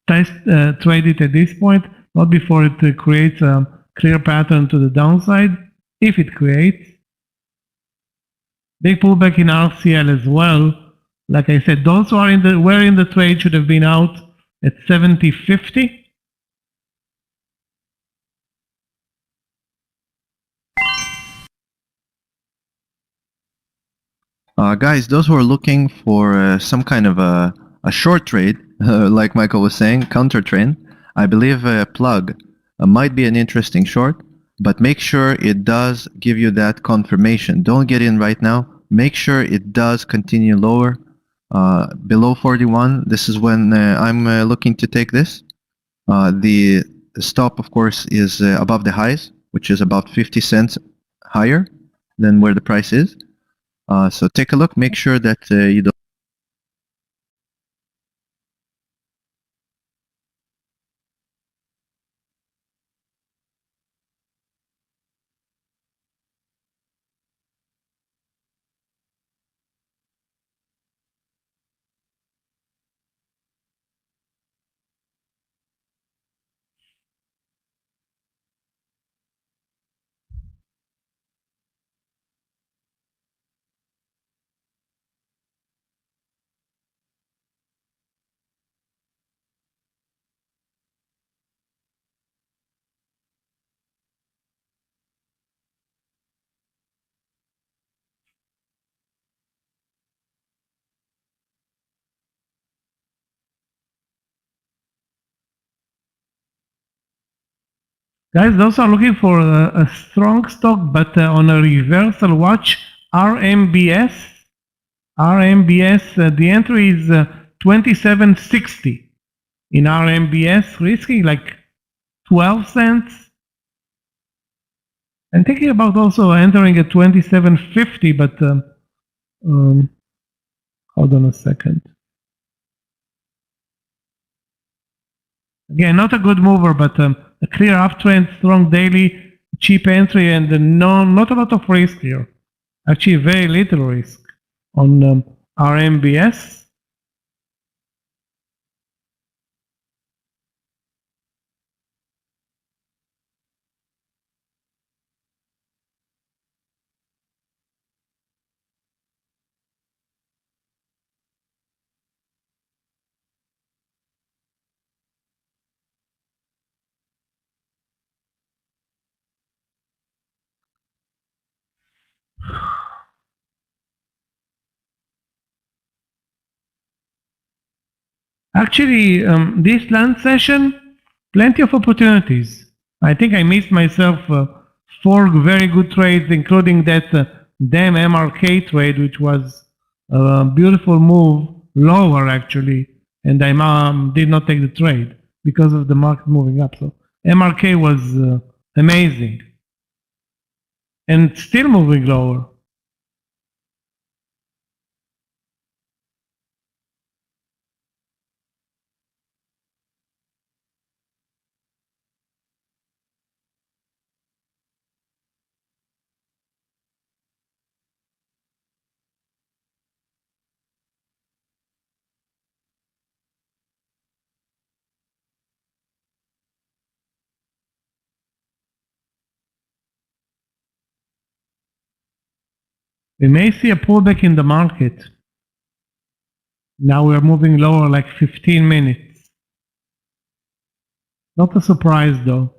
Speaker 5: trade it at this point. Not before it creates a clear pattern to the downside. If it creates, Big pullback in RCL as well. Like I said, those who are were in the trade should have been out at 70.50.
Speaker 7: Guys, those who are looking for some kind of a short trade, like Michael was saying, counter trend, I believe plug might be an interesting short, but make sure it does give you that confirmation. Don't get in right now. Make sure it does continue lower, below 41. This is when I'm looking to take this. The stop, of course, is above the highs, which is about 50 cents higher than where the price is. So take a look, make sure that you don't.
Speaker 5: Guys, those are looking for a strong stock, but on a reversal watch, RMBS. RMBS, the entry is 27.60 in RMBS, risking like 12 cents. I'm thinking about also entering at 27.50, but hold on a second. Again, not a good mover, but a clear uptrend, strong daily, cheap entry, and not a lot of risk here. Actually, very little risk on RMBS. Actually, this lunch session, plenty of opportunities. I think I missed myself 4 very good trades, including that damn MRK trade, which was a beautiful move, lower actually, and I did not take the trade because of the market moving up. So MRK was amazing, and still moving lower. We may see a pullback in the market. Now we're moving lower like 15 minutes. Not a surprise though.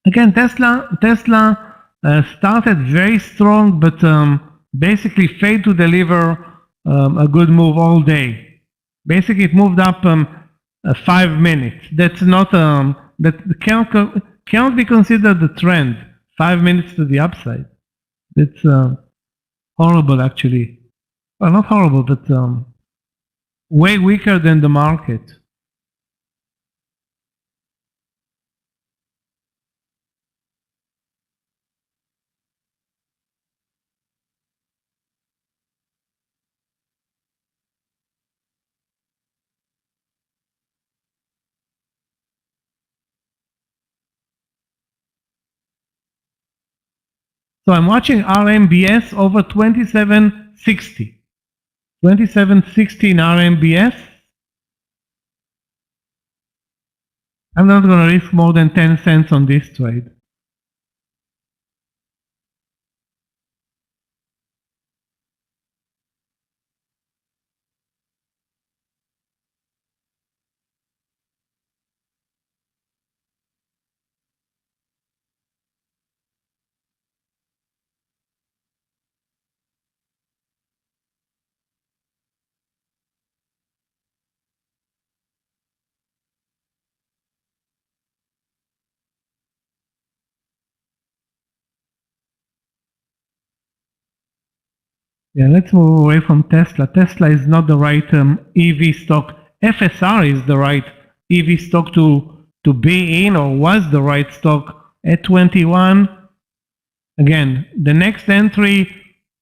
Speaker 5: Again, Tesla started very strong, but basically failed to deliver a good move all day. Basically, it moved up 5 minutes. That's not that cannot be considered a trend. 5 minutes to the upside. That's horrible, actually. Well, not horrible, but way weaker than the market. So I'm watching RMBS over 27.60. 2716 RMBS. I'm not going to risk more than 10 cents on this trade. Yeah, let's move away from Tesla. Tesla is not the right EV stock. FSR is the right EV stock to be in, or was the right stock at 21. Again, the next entry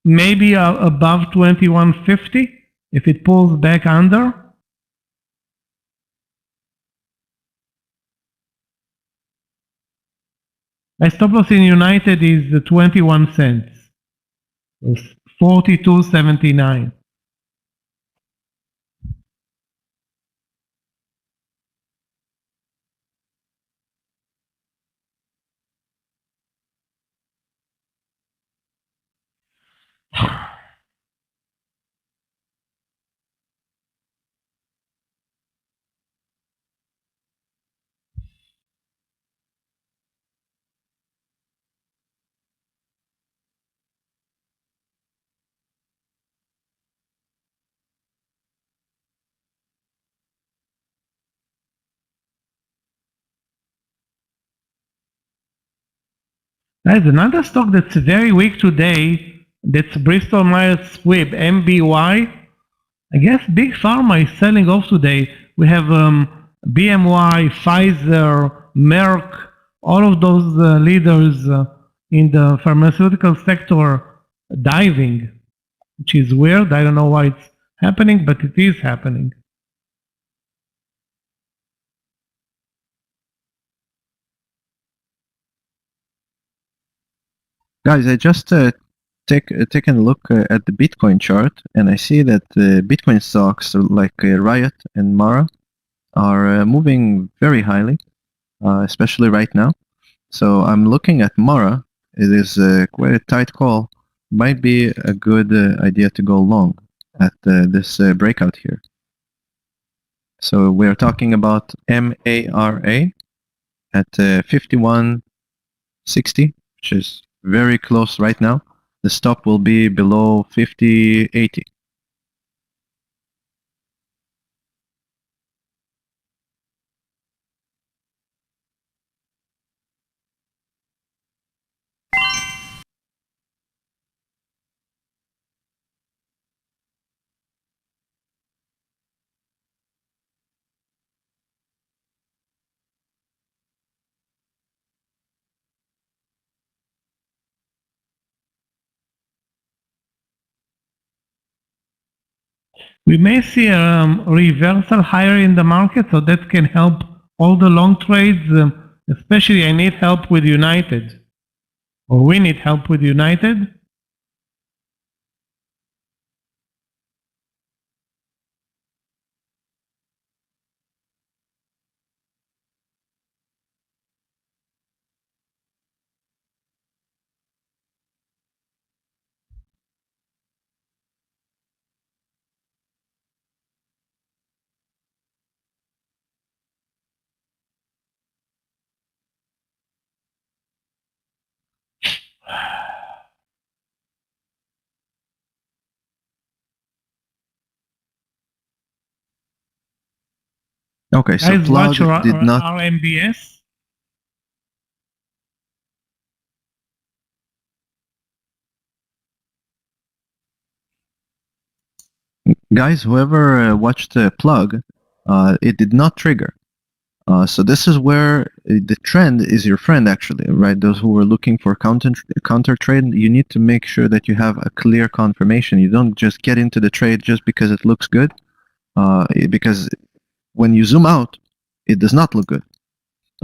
Speaker 5: maybe above 2150 if it pulls back under. My stop loss in United is 21 cents. It's 42.79. There's another stock that's very weak today. That's Bristol Myers Squibb, MBY. I guess Big Pharma is selling off today. We have BMY, Pfizer, Merck, all of those leaders in the pharmaceutical sector diving, which is weird. I don't know why it's happening, but it is happening.
Speaker 7: Guys, I just taken a look at the Bitcoin chart, and I see that the Bitcoin stocks like Riot and Mara are moving very highly, especially right now. So I'm looking at Mara. It is quite a tight call. Might be a good idea to go long at this breakout here. So we're talking about MARA at 51.60, which is very close right now. The stop will be below 50.80.
Speaker 5: We may see a reversal higher in the market, so that can help all the long trades. Especially, I need help with United, or we need help with United.
Speaker 7: Okay, so
Speaker 5: Guys, watch
Speaker 7: Plug did not.
Speaker 5: RMBS.
Speaker 7: Guys, whoever watched Plug, it did not trigger. So this is where the trend is your friend, actually, right? Those who are looking for counter trade, you need to make sure that you have a clear confirmation. You don't just get into the trade just because it looks good, because when you zoom out, it does not look good.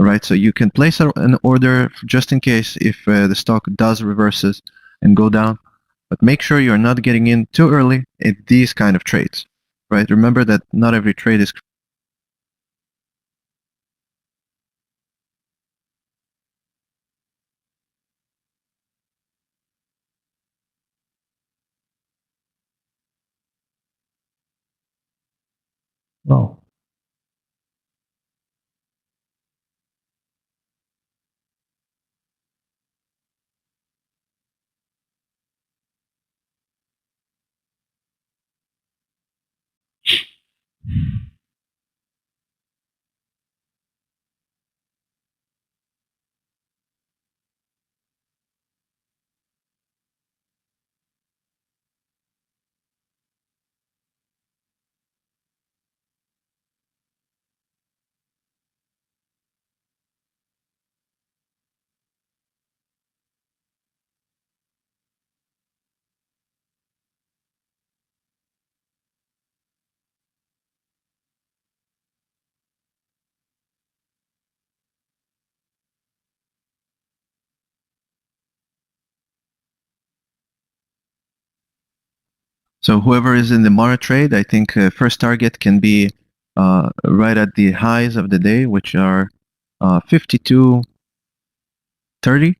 Speaker 7: All right, so you can place an order just in case if the stock does reverses and go down, But make sure you're not getting in too early at these kind of trades, right? Remember that not every trade is
Speaker 5: Wow.
Speaker 7: So whoever is in the Mara trade, I think first target can be right at the highs of the day, which are 52.30,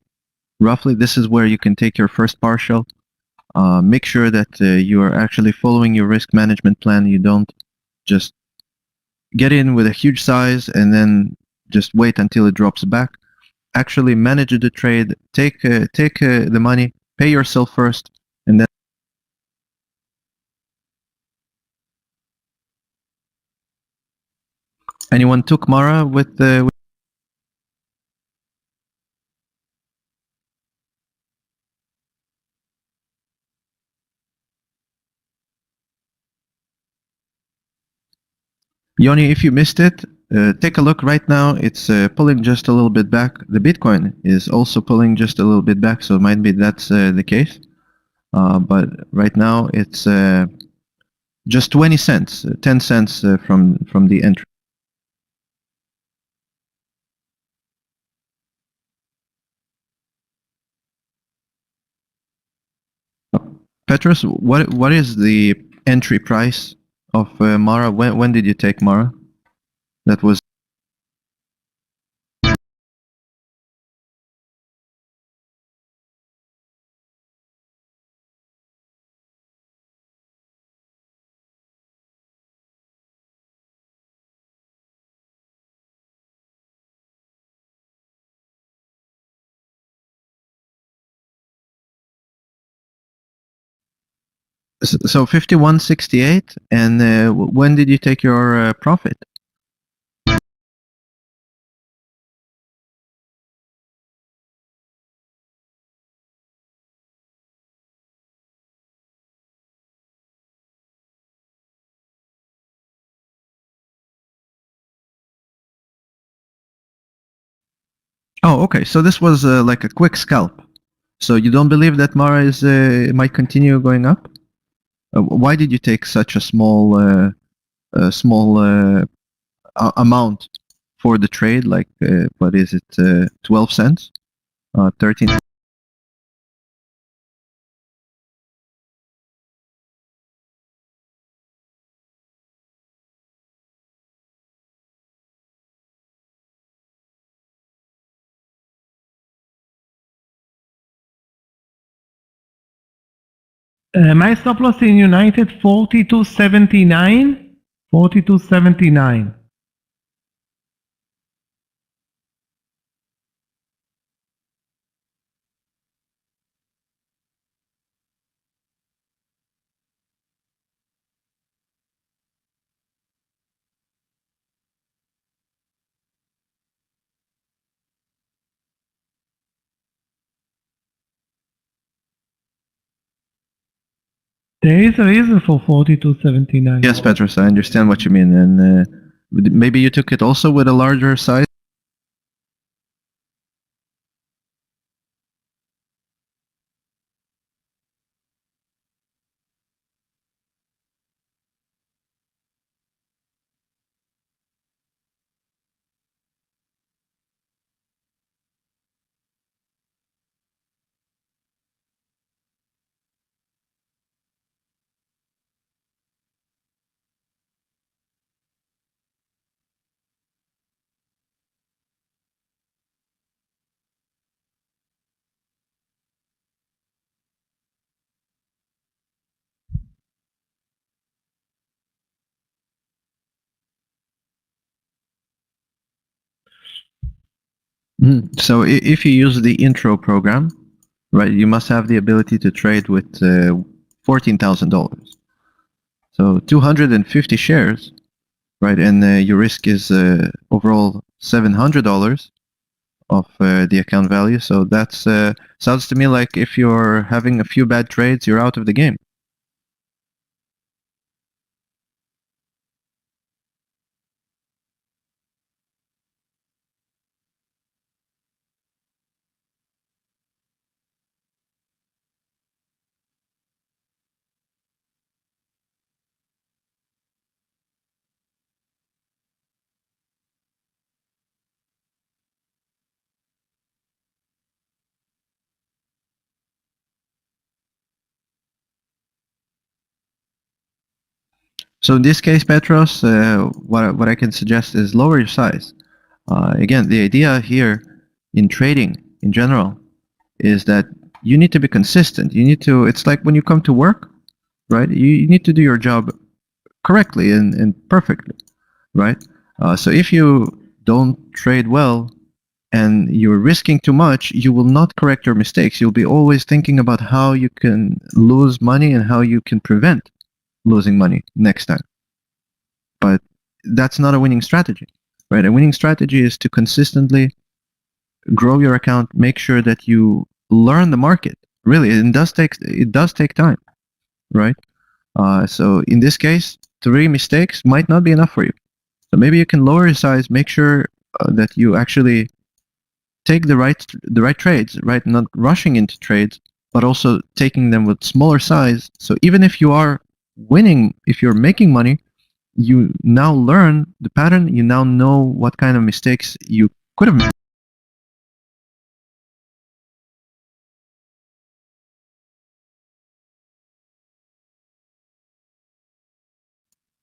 Speaker 7: roughly. This is where you can take your first partial. Make sure that you are actually following your risk management plan. You don't just get in with a huge size and then just wait until it drops back. Actually manage the trade, take the money, pay yourself first, and then anyone took Mara with the Yoni, if you missed it, take a look right now. It's pulling just a little bit back. The Bitcoin is also pulling just a little bit back, so it might be that's the case. But right now it's just 20 cents, 10 cents from the entry. Petrus, what is the entry price of Mara? When did you take Mara? That was so 51.68. And when did you take your profit? Oh, okay. So this was like a quick scalp. So you don't believe that Mara is might continue going up? Why did you take such a small amount for the trade? Like what is it? 12 cents? 13.
Speaker 5: My stop loss in United 42.79. 42.79. There is a reason for 42.79.
Speaker 7: Yes, Petrus, I understand what you mean. And maybe you took it also with a larger size? So if you use the intro program, right, you must have the ability to trade with $14,000. So 250 shares, right, and your risk is overall $700 of the account value. So that's sounds to me like if you're having a few bad trades, you're out of the game. So in this case, Petros, what I can suggest is lower your size. Again, the idea here in trading in general is that you need to be consistent. You need to. It's like when you come to work, right? You need to do your job correctly and perfectly, right? So if you don't trade well and you're risking too much, you will not correct your mistakes. You'll be always thinking about how you can lose money and how you can prevent losing money next time. But that's not a winning strategy, right? A winning strategy is to consistently grow your account, make sure that you learn the market. Really, it does take time, right? So in this case, 3 mistakes might not be enough for you. So maybe you can lower your size, make sure that you actually take the right trades, right? Not rushing into trades, but also taking them with smaller size. So even if you are winning, if you're making money, you now learn the pattern. You now know what kind of mistakes you could have made.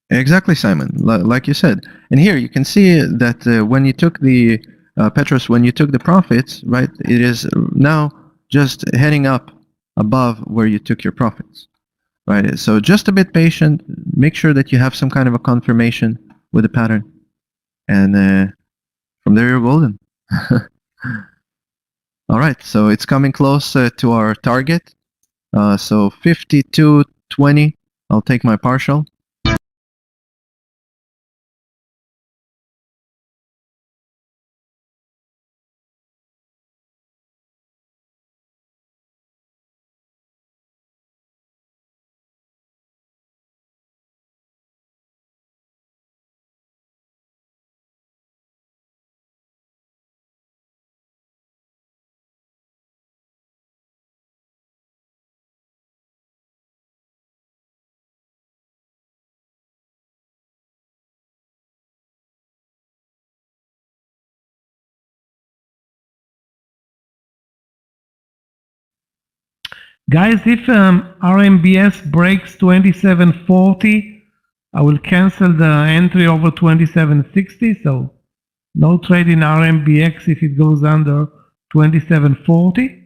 Speaker 7: Exactly, Simon. Like you said, and here you can see that when you took the Petros, when you took the profits, right? It is now just heading up above where you took your profits, right? So just a bit patient. Make sure that you have some kind of a confirmation with the pattern, and from there you're golden. All right, so it's coming close to our target. So 52.20. I'll take my partial.
Speaker 5: Guys, if RMBS breaks 2740, I will cancel the entry over 2760. So no trade in RMBX if it goes under 2740.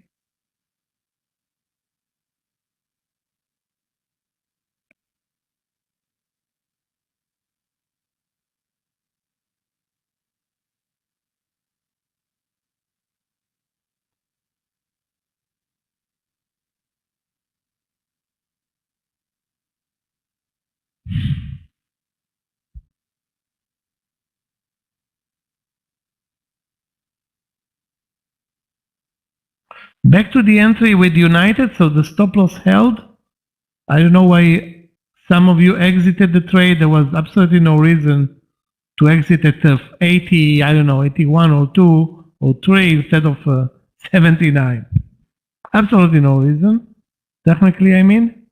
Speaker 5: Back to the entry with United, so the stop loss held. I don't know why some of you exited the trade. There was absolutely no reason to exit at 80, I don't know, 81 or 2 or 3 instead of 79. Absolutely no reason. Technically, I mean.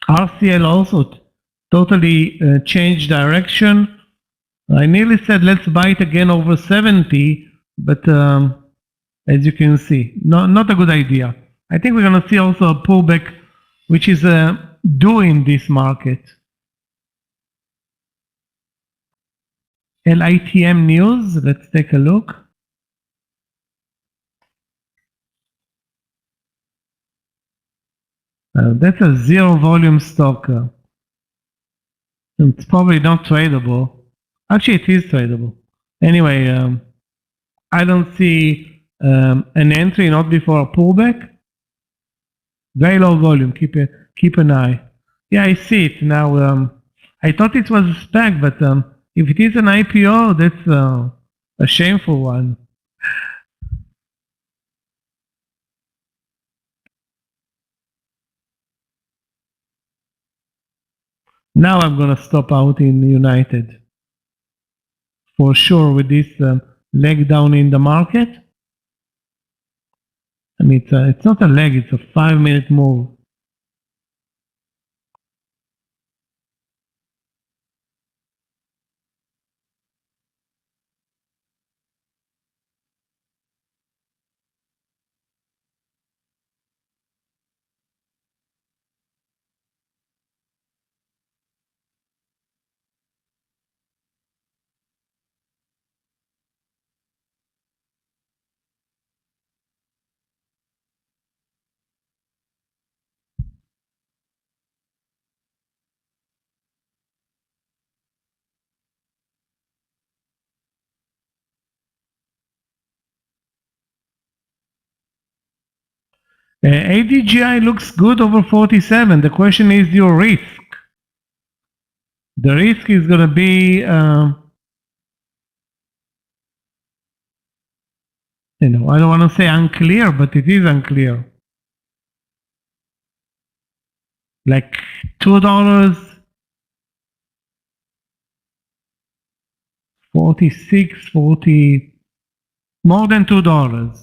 Speaker 5: RCL also totally changed direction. I nearly said let's buy it again over 70, but as you can see, not a good idea. I think we're going to see also a pullback, which is due in this market. LITM news, let's take a look. That's a zero volume stock. It's probably not tradable. Actually, it is tradable. Anyway, I don't see an entry, not before a pullback. Very low volume. Keep an eye. Yeah, I see it now. I thought it was a SPAC, but if it is an IPO, that's a shameful one. Now I'm gonna stop out in United for sure with this leg down in the market. I mean, it's not a leg; it's a 5-minute move. ADGI looks good over 47. The question is your risk. The risk is going to be, I don't want to say unclear, but it is unclear. Like $2, 46, 40, more than $2.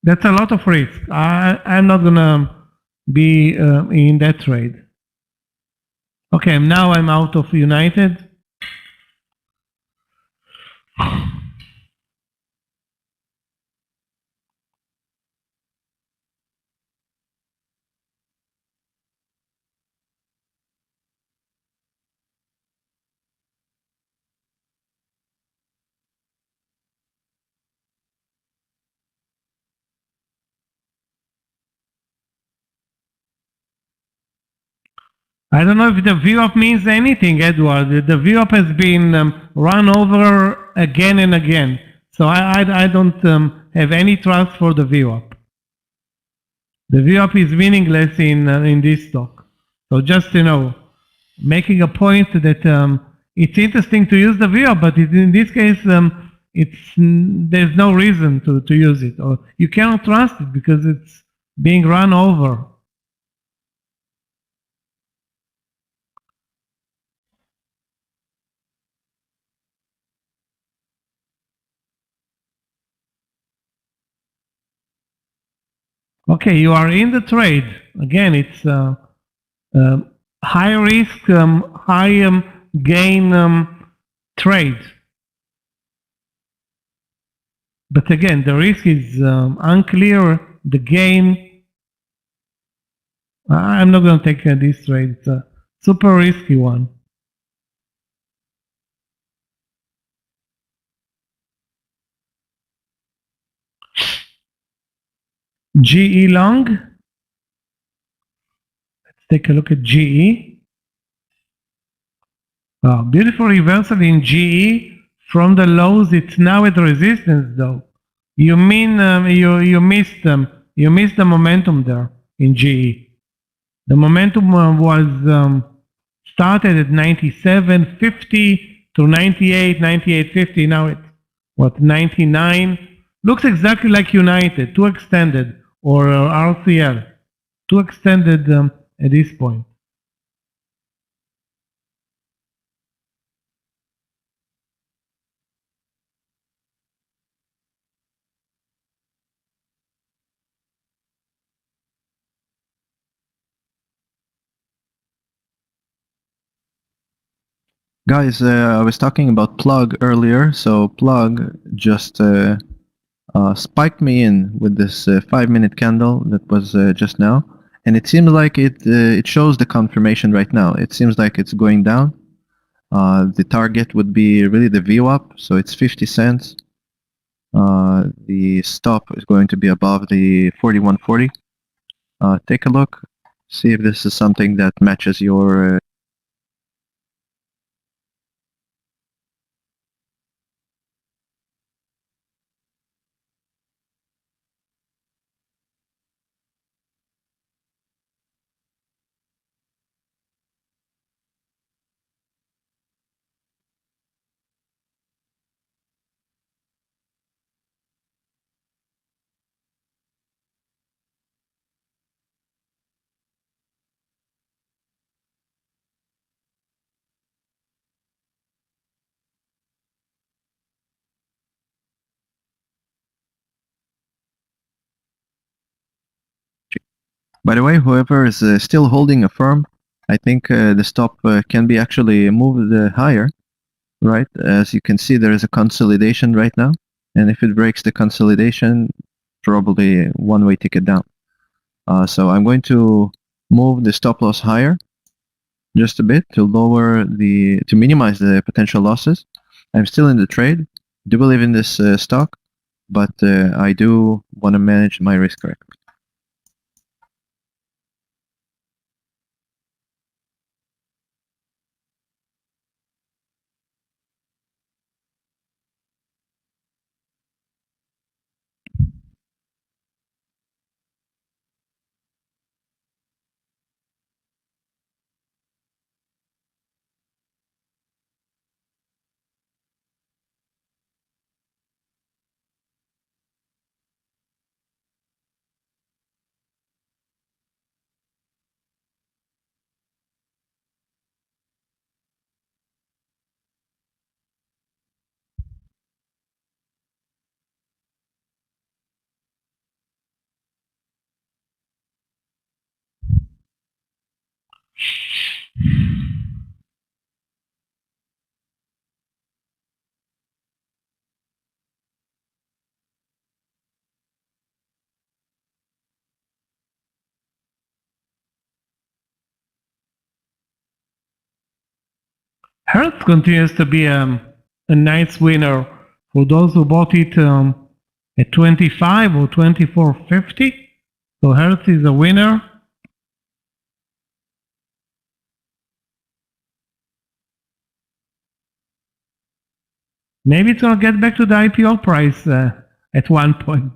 Speaker 5: That's a lot of risk. I'm not going to be in that trade. Okay, now I'm out of United. I don't know if the VWAP means anything, Edward. The VWAP has been run over again and again. So I don't have any trust for the VWAP. The VWAP is meaningless in this stock. So just, making a point that it's interesting to use the VWAP, but in this case, there's no reason to use it. Or you cannot trust it because it's being run over. Okay, you are in the trade. Again, it's high risk, high gain trade. But again, the risk is unclear. The gain, I'm not going to take this trade. It's a super risky one. GE long. Let's take a look at GE. Wow, beautiful reversal in GE from the lows. It's now at resistance, though. You mean you missed them? You missed the momentum there in GE. The momentum was started at 97.50 to 98, 98.50. Now it's what 99. Looks exactly like United, too extended, or RCL, too extended at this point.
Speaker 7: Guys, I was talking about Plug earlier, so Plug just spiked me in with this 5-minute candle that was just now, and it seems like it shows the confirmation right now. It seems like it's going down. The target would be really the VWAP, so it's 50 cents. The stop is going to be above the 41.40. Take a look, see if this is something that matches your By the way, whoever is still holding a firm, I think the stop can be actually moved higher, right? As you can see, there is a consolidation right now, and if it breaks the consolidation, probably one-way ticket down. So I'm going to move the stop loss higher just a bit to minimize the potential losses. I'm still in the trade. Do believe in this stock, but I do want to manage my risk correctly.
Speaker 5: Hertz continues to be a nice winner for those who bought it at 25 or 24.50. So Hertz is a winner. Maybe it's going to get back to the IPO price at one point.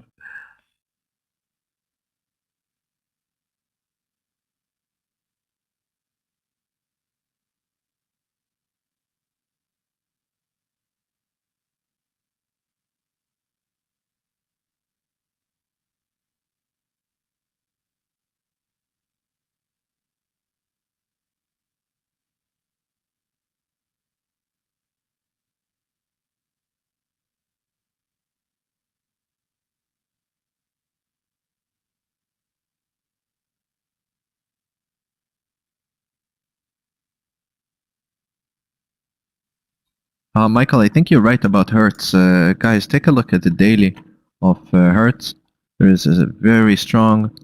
Speaker 7: Michael, I think you're right about Hertz. Guys, take a look at the daily of Hertz. There is a very strong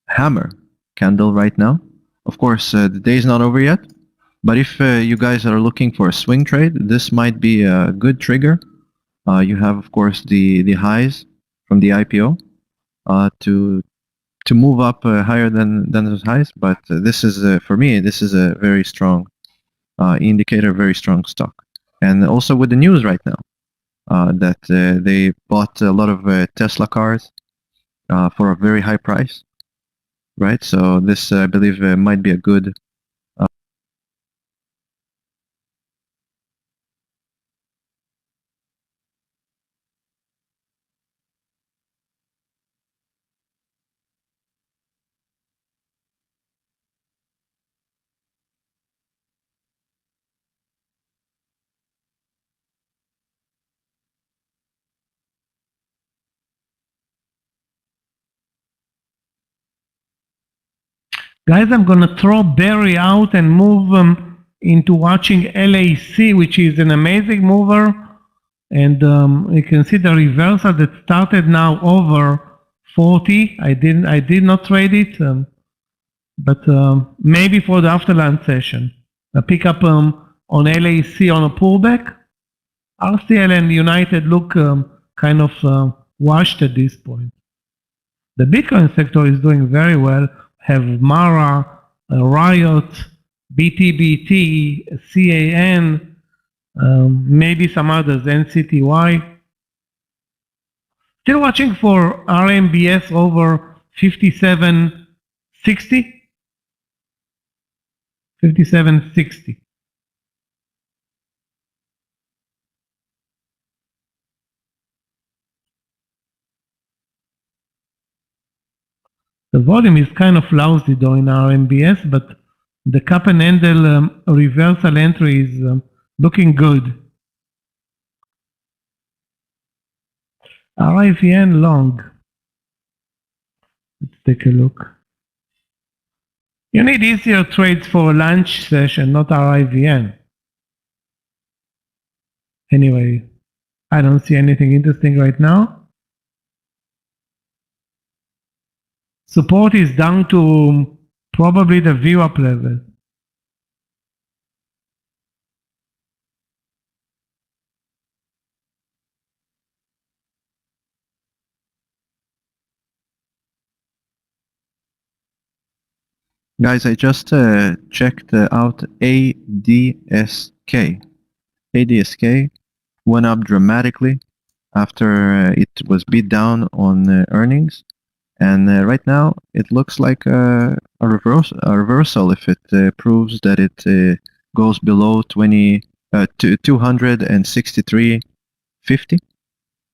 Speaker 7: hammer candle right now. Of course, the day is not over yet, but if you guys are looking for a swing trade, this might be a good trigger. You have, of course, the highs from the IPO to move up higher than those highs, but this is, for me, this is a very strong indicator, very strong stock. And also with the news right now, that they bought a lot of Tesla cars for a very high price, right? So this, I believe, might be a good
Speaker 5: Guys, I'm going to throw Barry out and move into watching LAC, which is an amazing mover. And you can see the reversal that started now over 40. I did not trade it, but maybe for the after lunch session. A pickup on LAC on a pullback. RCL and United look kind of washed at this point. The Bitcoin sector is doing very well. Have Mara, Riot, BTBT, CAN, maybe some others, NCTY. Still watching for RMBS over 57.60. 57.60. The volume is kind of lousy though in RMBS, but the cup and handle reversal entry is looking good. RIVN long. Let's take a look. You need easier trades for a lunch session, not RIVN. Anyway, I don't see anything interesting right now. Support is down to probably the VWAP level.
Speaker 7: Guys, I just checked out ADSK. ADSK went up dramatically after it was beat down on earnings. And right now, it looks like a reversal if it proves that it goes below 263.50,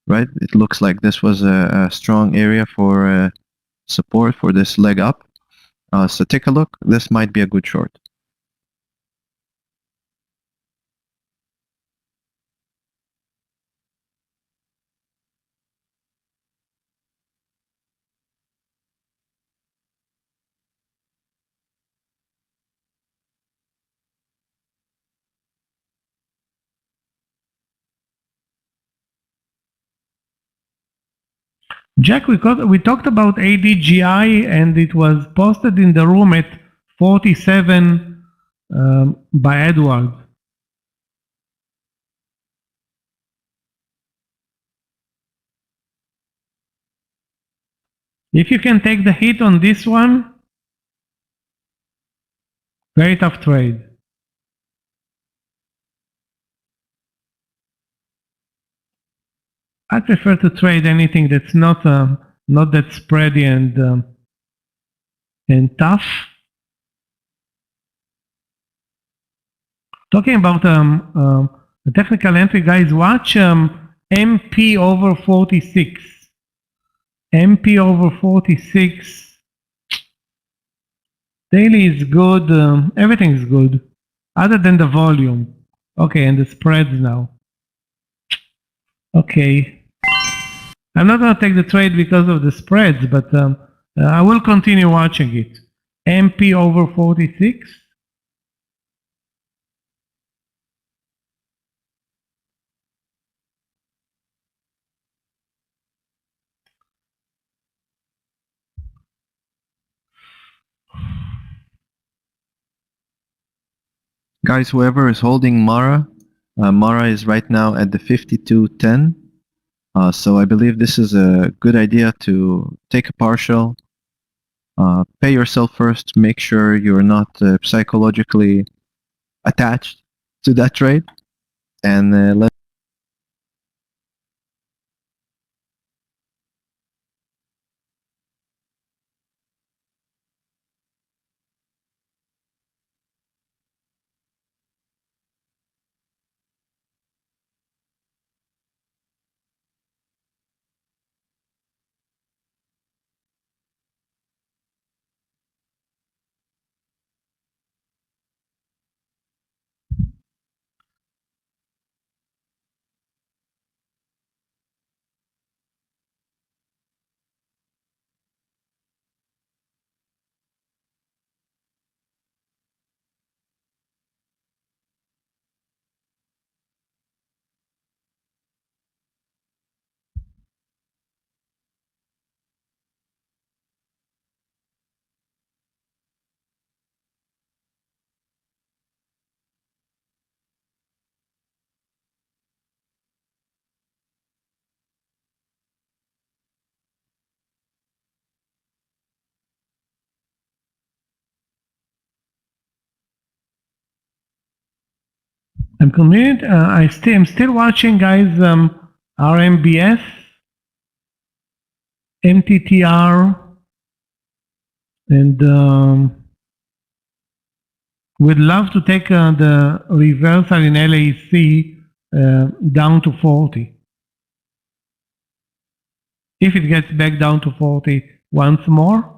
Speaker 7: right? It looks like this was a strong area for support for this leg up. So take a look. This might be a good short.
Speaker 5: Jack, we talked about ADGI and it was posted in the room at 47 by Edward. If you can take the hit on this one, very tough trade. I prefer to trade anything that's not that spready and tough. Talking about the technical entry, guys, watch MP over 46. MP over 46. Daily is good. Everything is good, other than the volume. Okay, and the spreads now. Okay. I'm not going to take the trade because of the spreads, but I will continue watching it. MP over 46.
Speaker 7: Guys, whoever is holding Mara, Mara is right now at the 52.10. So I believe this is a good idea to take a partial, pay yourself first, make sure you're not psychologically attached to that trade, and let
Speaker 5: I'm committed. I'm still watching, guys. RMBS, MTTR, and would love to take the reversal in LAC down to 40. If it gets back down to 40 once more.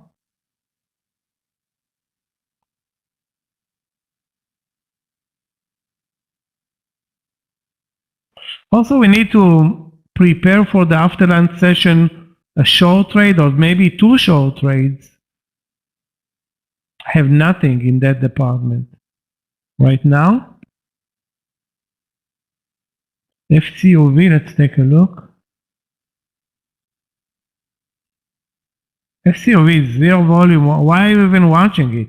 Speaker 5: Also, we need to prepare for the after lunch session, a short trade or maybe 2 short trades. I have nothing in that department right now. FCOV, let's take a look. FCOV is 0 volume. Why are you even watching it?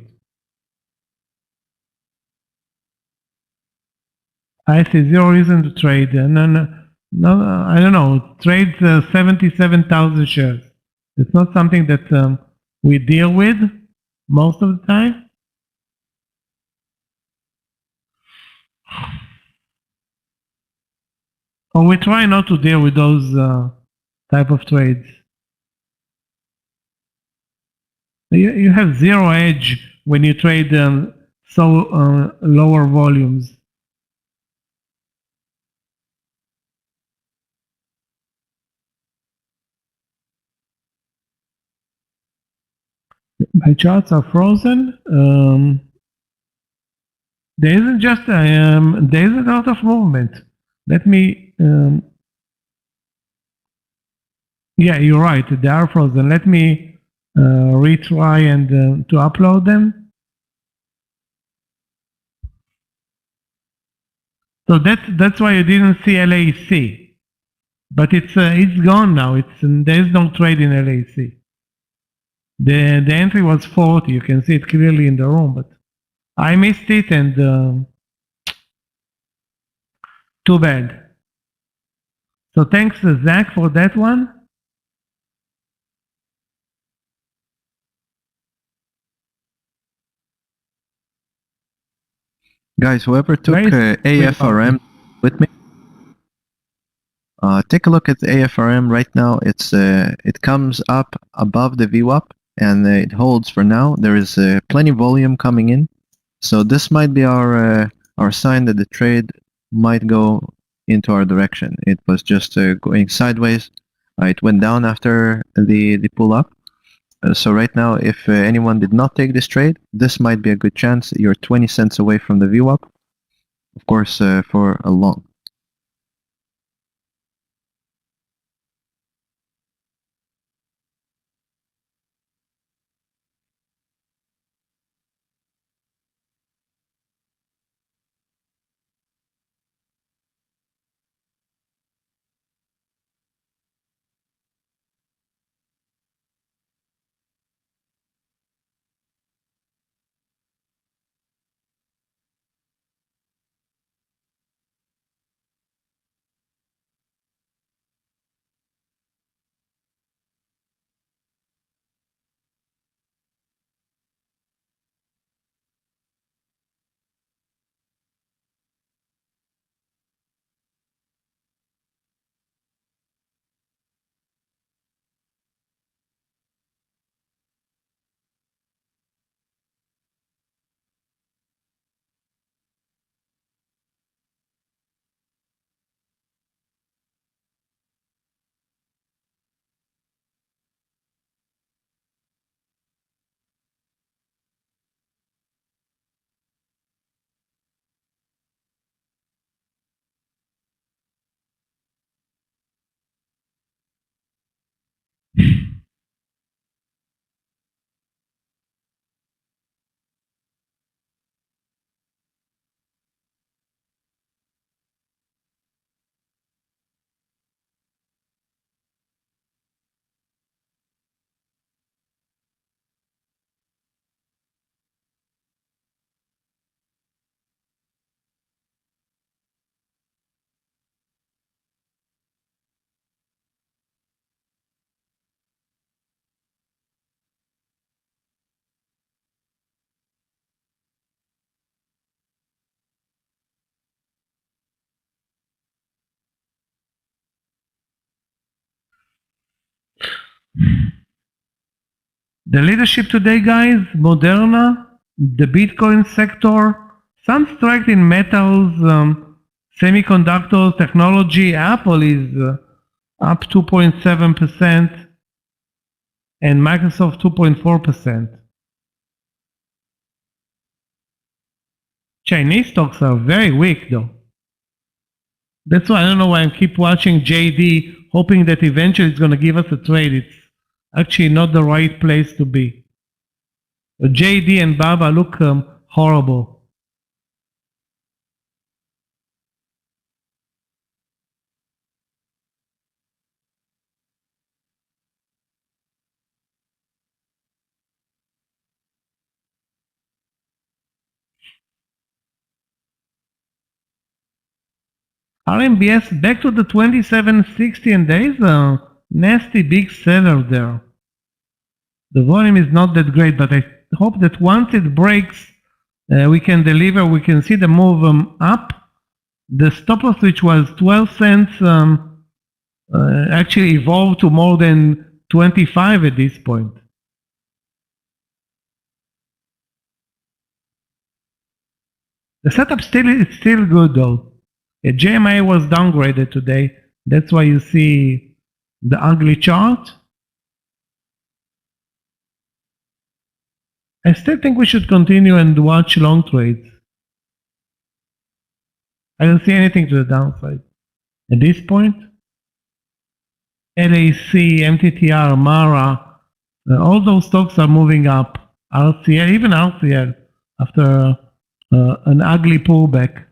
Speaker 5: I see 0 reason to trade. No, I don't know. Trade 77,000 shares. It's not something that we deal with most of the time. Or we try not to deal with those type of trades. You have 0 edge when you trade so lower volumes. My charts are frozen. There isn't just there is a lot of movement. Let me. Yeah, you're right. They are frozen. Let me retry and to upload them. So that's why you didn't see LAC, but it's gone now. There is no trade in LAC. The entry was 40. You can see it clearly in the room, but I missed it, and too bad. So thanks, Zach, for that one.
Speaker 7: Guys, whoever took
Speaker 5: Very
Speaker 7: AFRM with me, take a look at the AFRM right now. It comes up above the VWAP and it holds for now. There is plenty of volume coming in, so this might be our sign that the trade might go into our direction. It was just going sideways. It went down after the pull up. So right now, if anyone did not take this trade, this might be a good chance. You're 20 cents away from the VWAP, of course, for a long.
Speaker 5: The leadership today, guys, Moderna, the Bitcoin sector, some strength in metals, semiconductors, technology. Apple is up 2.7% and Microsoft 2.4%. Chinese stocks are very weak though. That's why I don't know why I keep watching JD, hoping that eventually it's going to give us a trade. It's actually not the right place to be. But JD and Baba look horrible. RMBS back to the 2760, and there is a nasty big seller there. The volume is not that great, but I hope that once it breaks, we can deliver. We can see the move up. The stop loss, which was 12 cents, actually evolved to more than 25 at this point. The setup is still good though. JMA was downgraded today. That's why you see the ugly chart. I still think we should continue and watch long trades. I don't see anything to the downside. At this point, LAC, MTTR, Mara, all those stocks are moving up. RCL, even RCL, after an ugly pullback.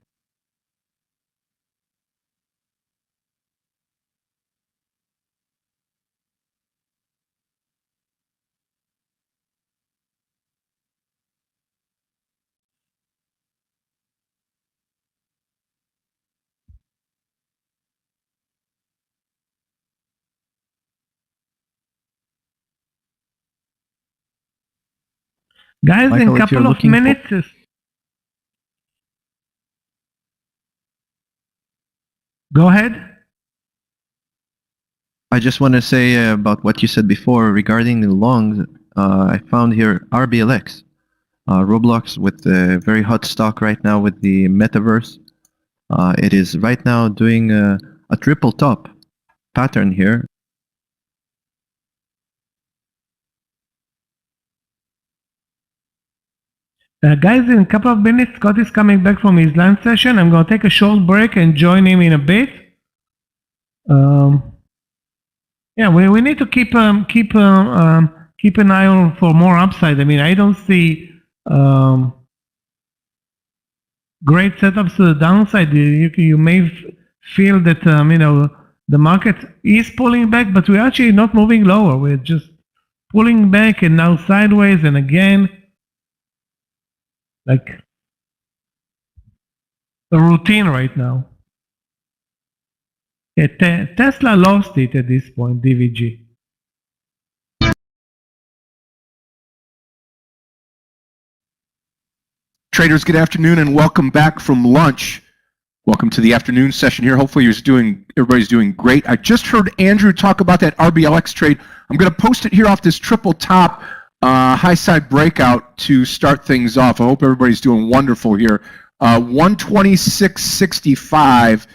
Speaker 5: Guys,
Speaker 7: Michael,
Speaker 5: in a
Speaker 7: if you're
Speaker 5: couple of
Speaker 7: looking for-
Speaker 5: minutes. Go ahead.
Speaker 7: I just want to say about what you said before regarding the longs. I found here RBLX, Roblox, with a very hot stock right now with the metaverse. It is right now doing a triple top pattern here.
Speaker 5: Guys, in a couple of minutes, Scott is coming back from his lunch session. I'm going to take a short break and join him in a bit. Yeah, we need to keep an eye on for more upside. I mean, I don't see great setups to the downside. You may feel that the market is pulling back, but we're actually not moving lower. We're just pulling back and now sideways and again. Like a routine right now. Yeah, Tesla lost it at this point, DVG.
Speaker 3: Traders, good afternoon and welcome back from lunch. Welcome to the afternoon session here. Hopefully everybody's doing great. I just heard Andrew talk about that RBLX trade. I'm going to post it here off this triple top high side breakout to start things off. I hope everybody's doing wonderful here. 126.65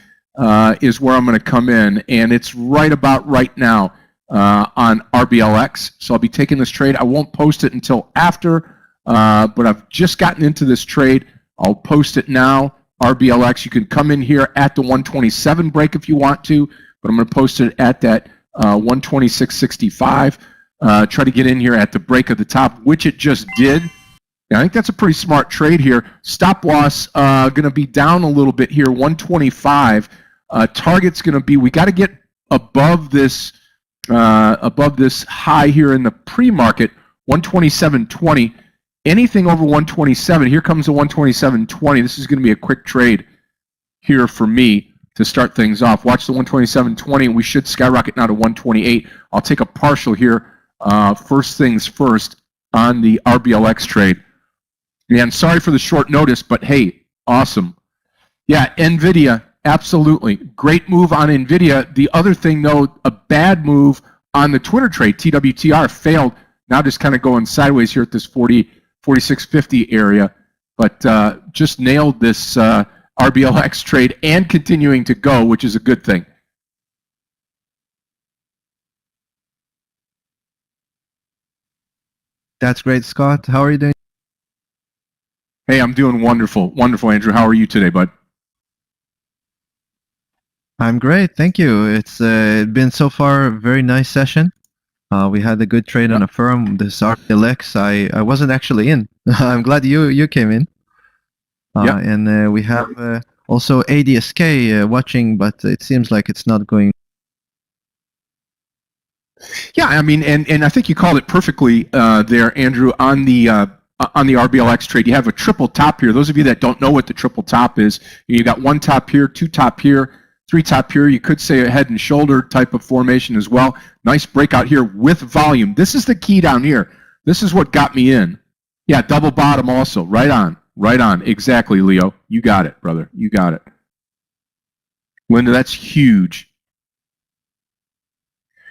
Speaker 3: is where I'm going to come in, and it's right about right now on RBLX. So I'll be taking this trade. I won't post it until after, but I've just gotten into this trade. I'll post it now. RBLX, you can come in here at the 127 break if you want to, but I'm going to post it at that 126.65. Try to get in here at the break of the top, which it just did. I think that's a pretty smart trade here. Stop loss going to be down a little bit here, 125. Target's going to be, we got to get above this high here in the pre-market, 127.20. Anything over 127, here comes the 127.20. This is going to be a quick trade here for me to start things off. Watch the 127.20, and we should skyrocket now to 128. I'll take a partial here. First things first on the RBLX trade. And sorry for the short notice, but hey, awesome. Yeah, NVIDIA, absolutely. Great move on NVIDIA. The other thing, though, a bad move on the Twitter trade. TWTR failed Now just kind of going sideways here at this 46.50 area, but just nailed this RBLX trade and continuing to go, which is a good thing.
Speaker 7: That's great, Scott. How are you doing?
Speaker 3: Hey, I'm doing wonderful. Wonderful, Andrew. How are you today, bud?
Speaker 7: I'm great, thank you. It's been so far a very nice session. We had a good trade on a firm, this RBLX. I wasn't actually in. I'm glad you came in. And we have also ADSK watching, but it seems like it's not going.
Speaker 3: Yeah, I mean, and I think you called it perfectly there, Andrew, on the RBLX trade. You have a triple top here. Those of you that don't know what the triple top is, you got one top here, two top here, three top here. You could say a head and shoulder type of formation as well. Nice breakout here with volume. This is the key down here. This is what got me in. Yeah, double bottom also. Right on. Right on. Exactly, Leo. You got it, brother. You got it. Linda, that's huge.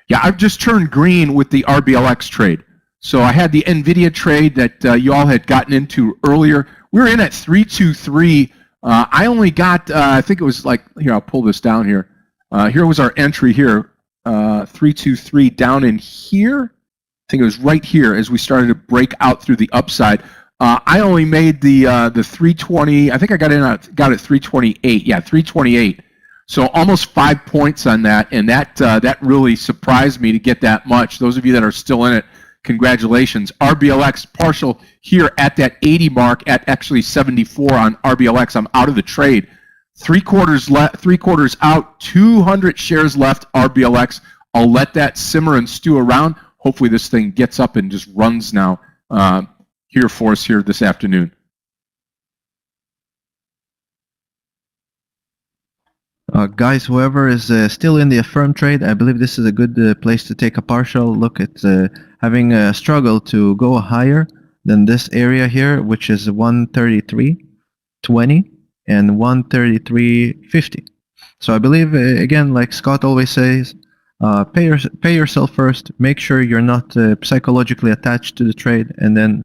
Speaker 3: Yeah, I've just turned green with the RBLX trade. So I had the NVIDIA trade that you all had gotten into earlier. We were in at 323. I only got, I think it was like, here, I'll pull this down here. Here was our entry here, 323 down in here. I think it was right here as we started to break out through the upside. I only made the 320. I think I got at 328. Yeah, 328. So almost 5 points on that, and that really surprised me to get that much. Those of you that are still in it, congratulations. RBLX partial here at that 80 mark at actually 74 on RBLX. I'm out of the trade. 3 quarters out, 200 shares left RBLX. I'll let that simmer and stew around. Hopefully this thing gets up and just runs now here for us here this afternoon.
Speaker 7: Guys, whoever is still in the Affirm trade, I believe this is a good place to take a partial look at having a struggle to go higher than this area here, which is 133.20 and 133.50. So I believe, again, like Scott always says, pay yourself first, make sure you're not psychologically attached to the trade, and then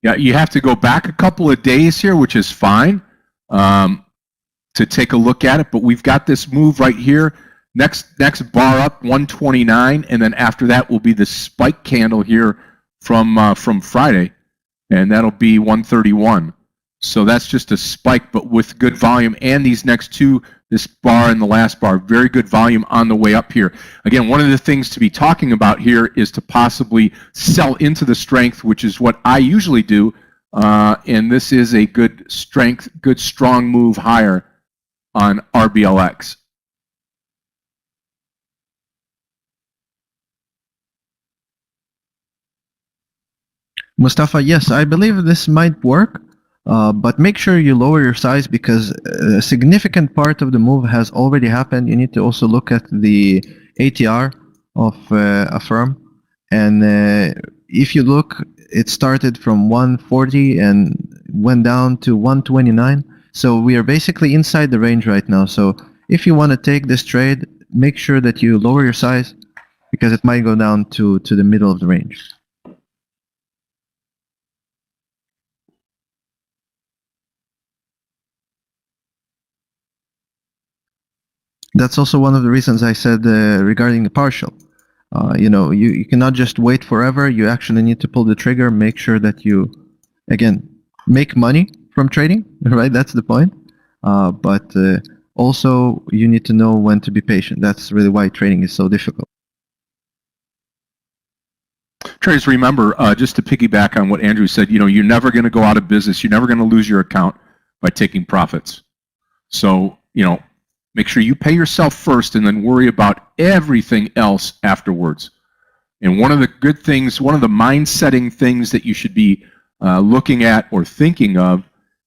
Speaker 3: Yeah, you have to go back a couple of days here, which is fine, to take a look at it. But we've got this move right here. Next bar up, 129, and then after that will be the spike candle here from Friday, and that'll be 131. So that's just a spike, but with good volume. And these next two, this bar and the last bar, very good volume on the way up here. Again, one of the things to be talking about here is to possibly sell into the strength, which is what I usually do. And this is a good strength, good strong move higher on RBLX.
Speaker 7: Mustafa, yes, I believe this might work. But make sure you lower your size because a significant part of the move has already happened. You need to also look at the ATR of a firm. And if you look, it started from 140 and went down to 129. So we are basically inside the range right now. So if you want to take this trade, make sure that you lower your size because it might go down to the middle of the range. That's also one of the reasons I said regarding the partial. You cannot just wait forever. You actually need to pull the trigger, make sure that you, again, make money from trading, right? That's the point. But also, you need to know when to be patient. That's really why trading is so difficult.
Speaker 3: Traders, remember, just to piggyback on what Andrew said, you're never going to go out of business. You're never going to lose your account by taking profits. So, make sure you pay yourself first and then worry about everything else afterwards. And one of the good things, one of the mind-setting things that you should be looking at or thinking of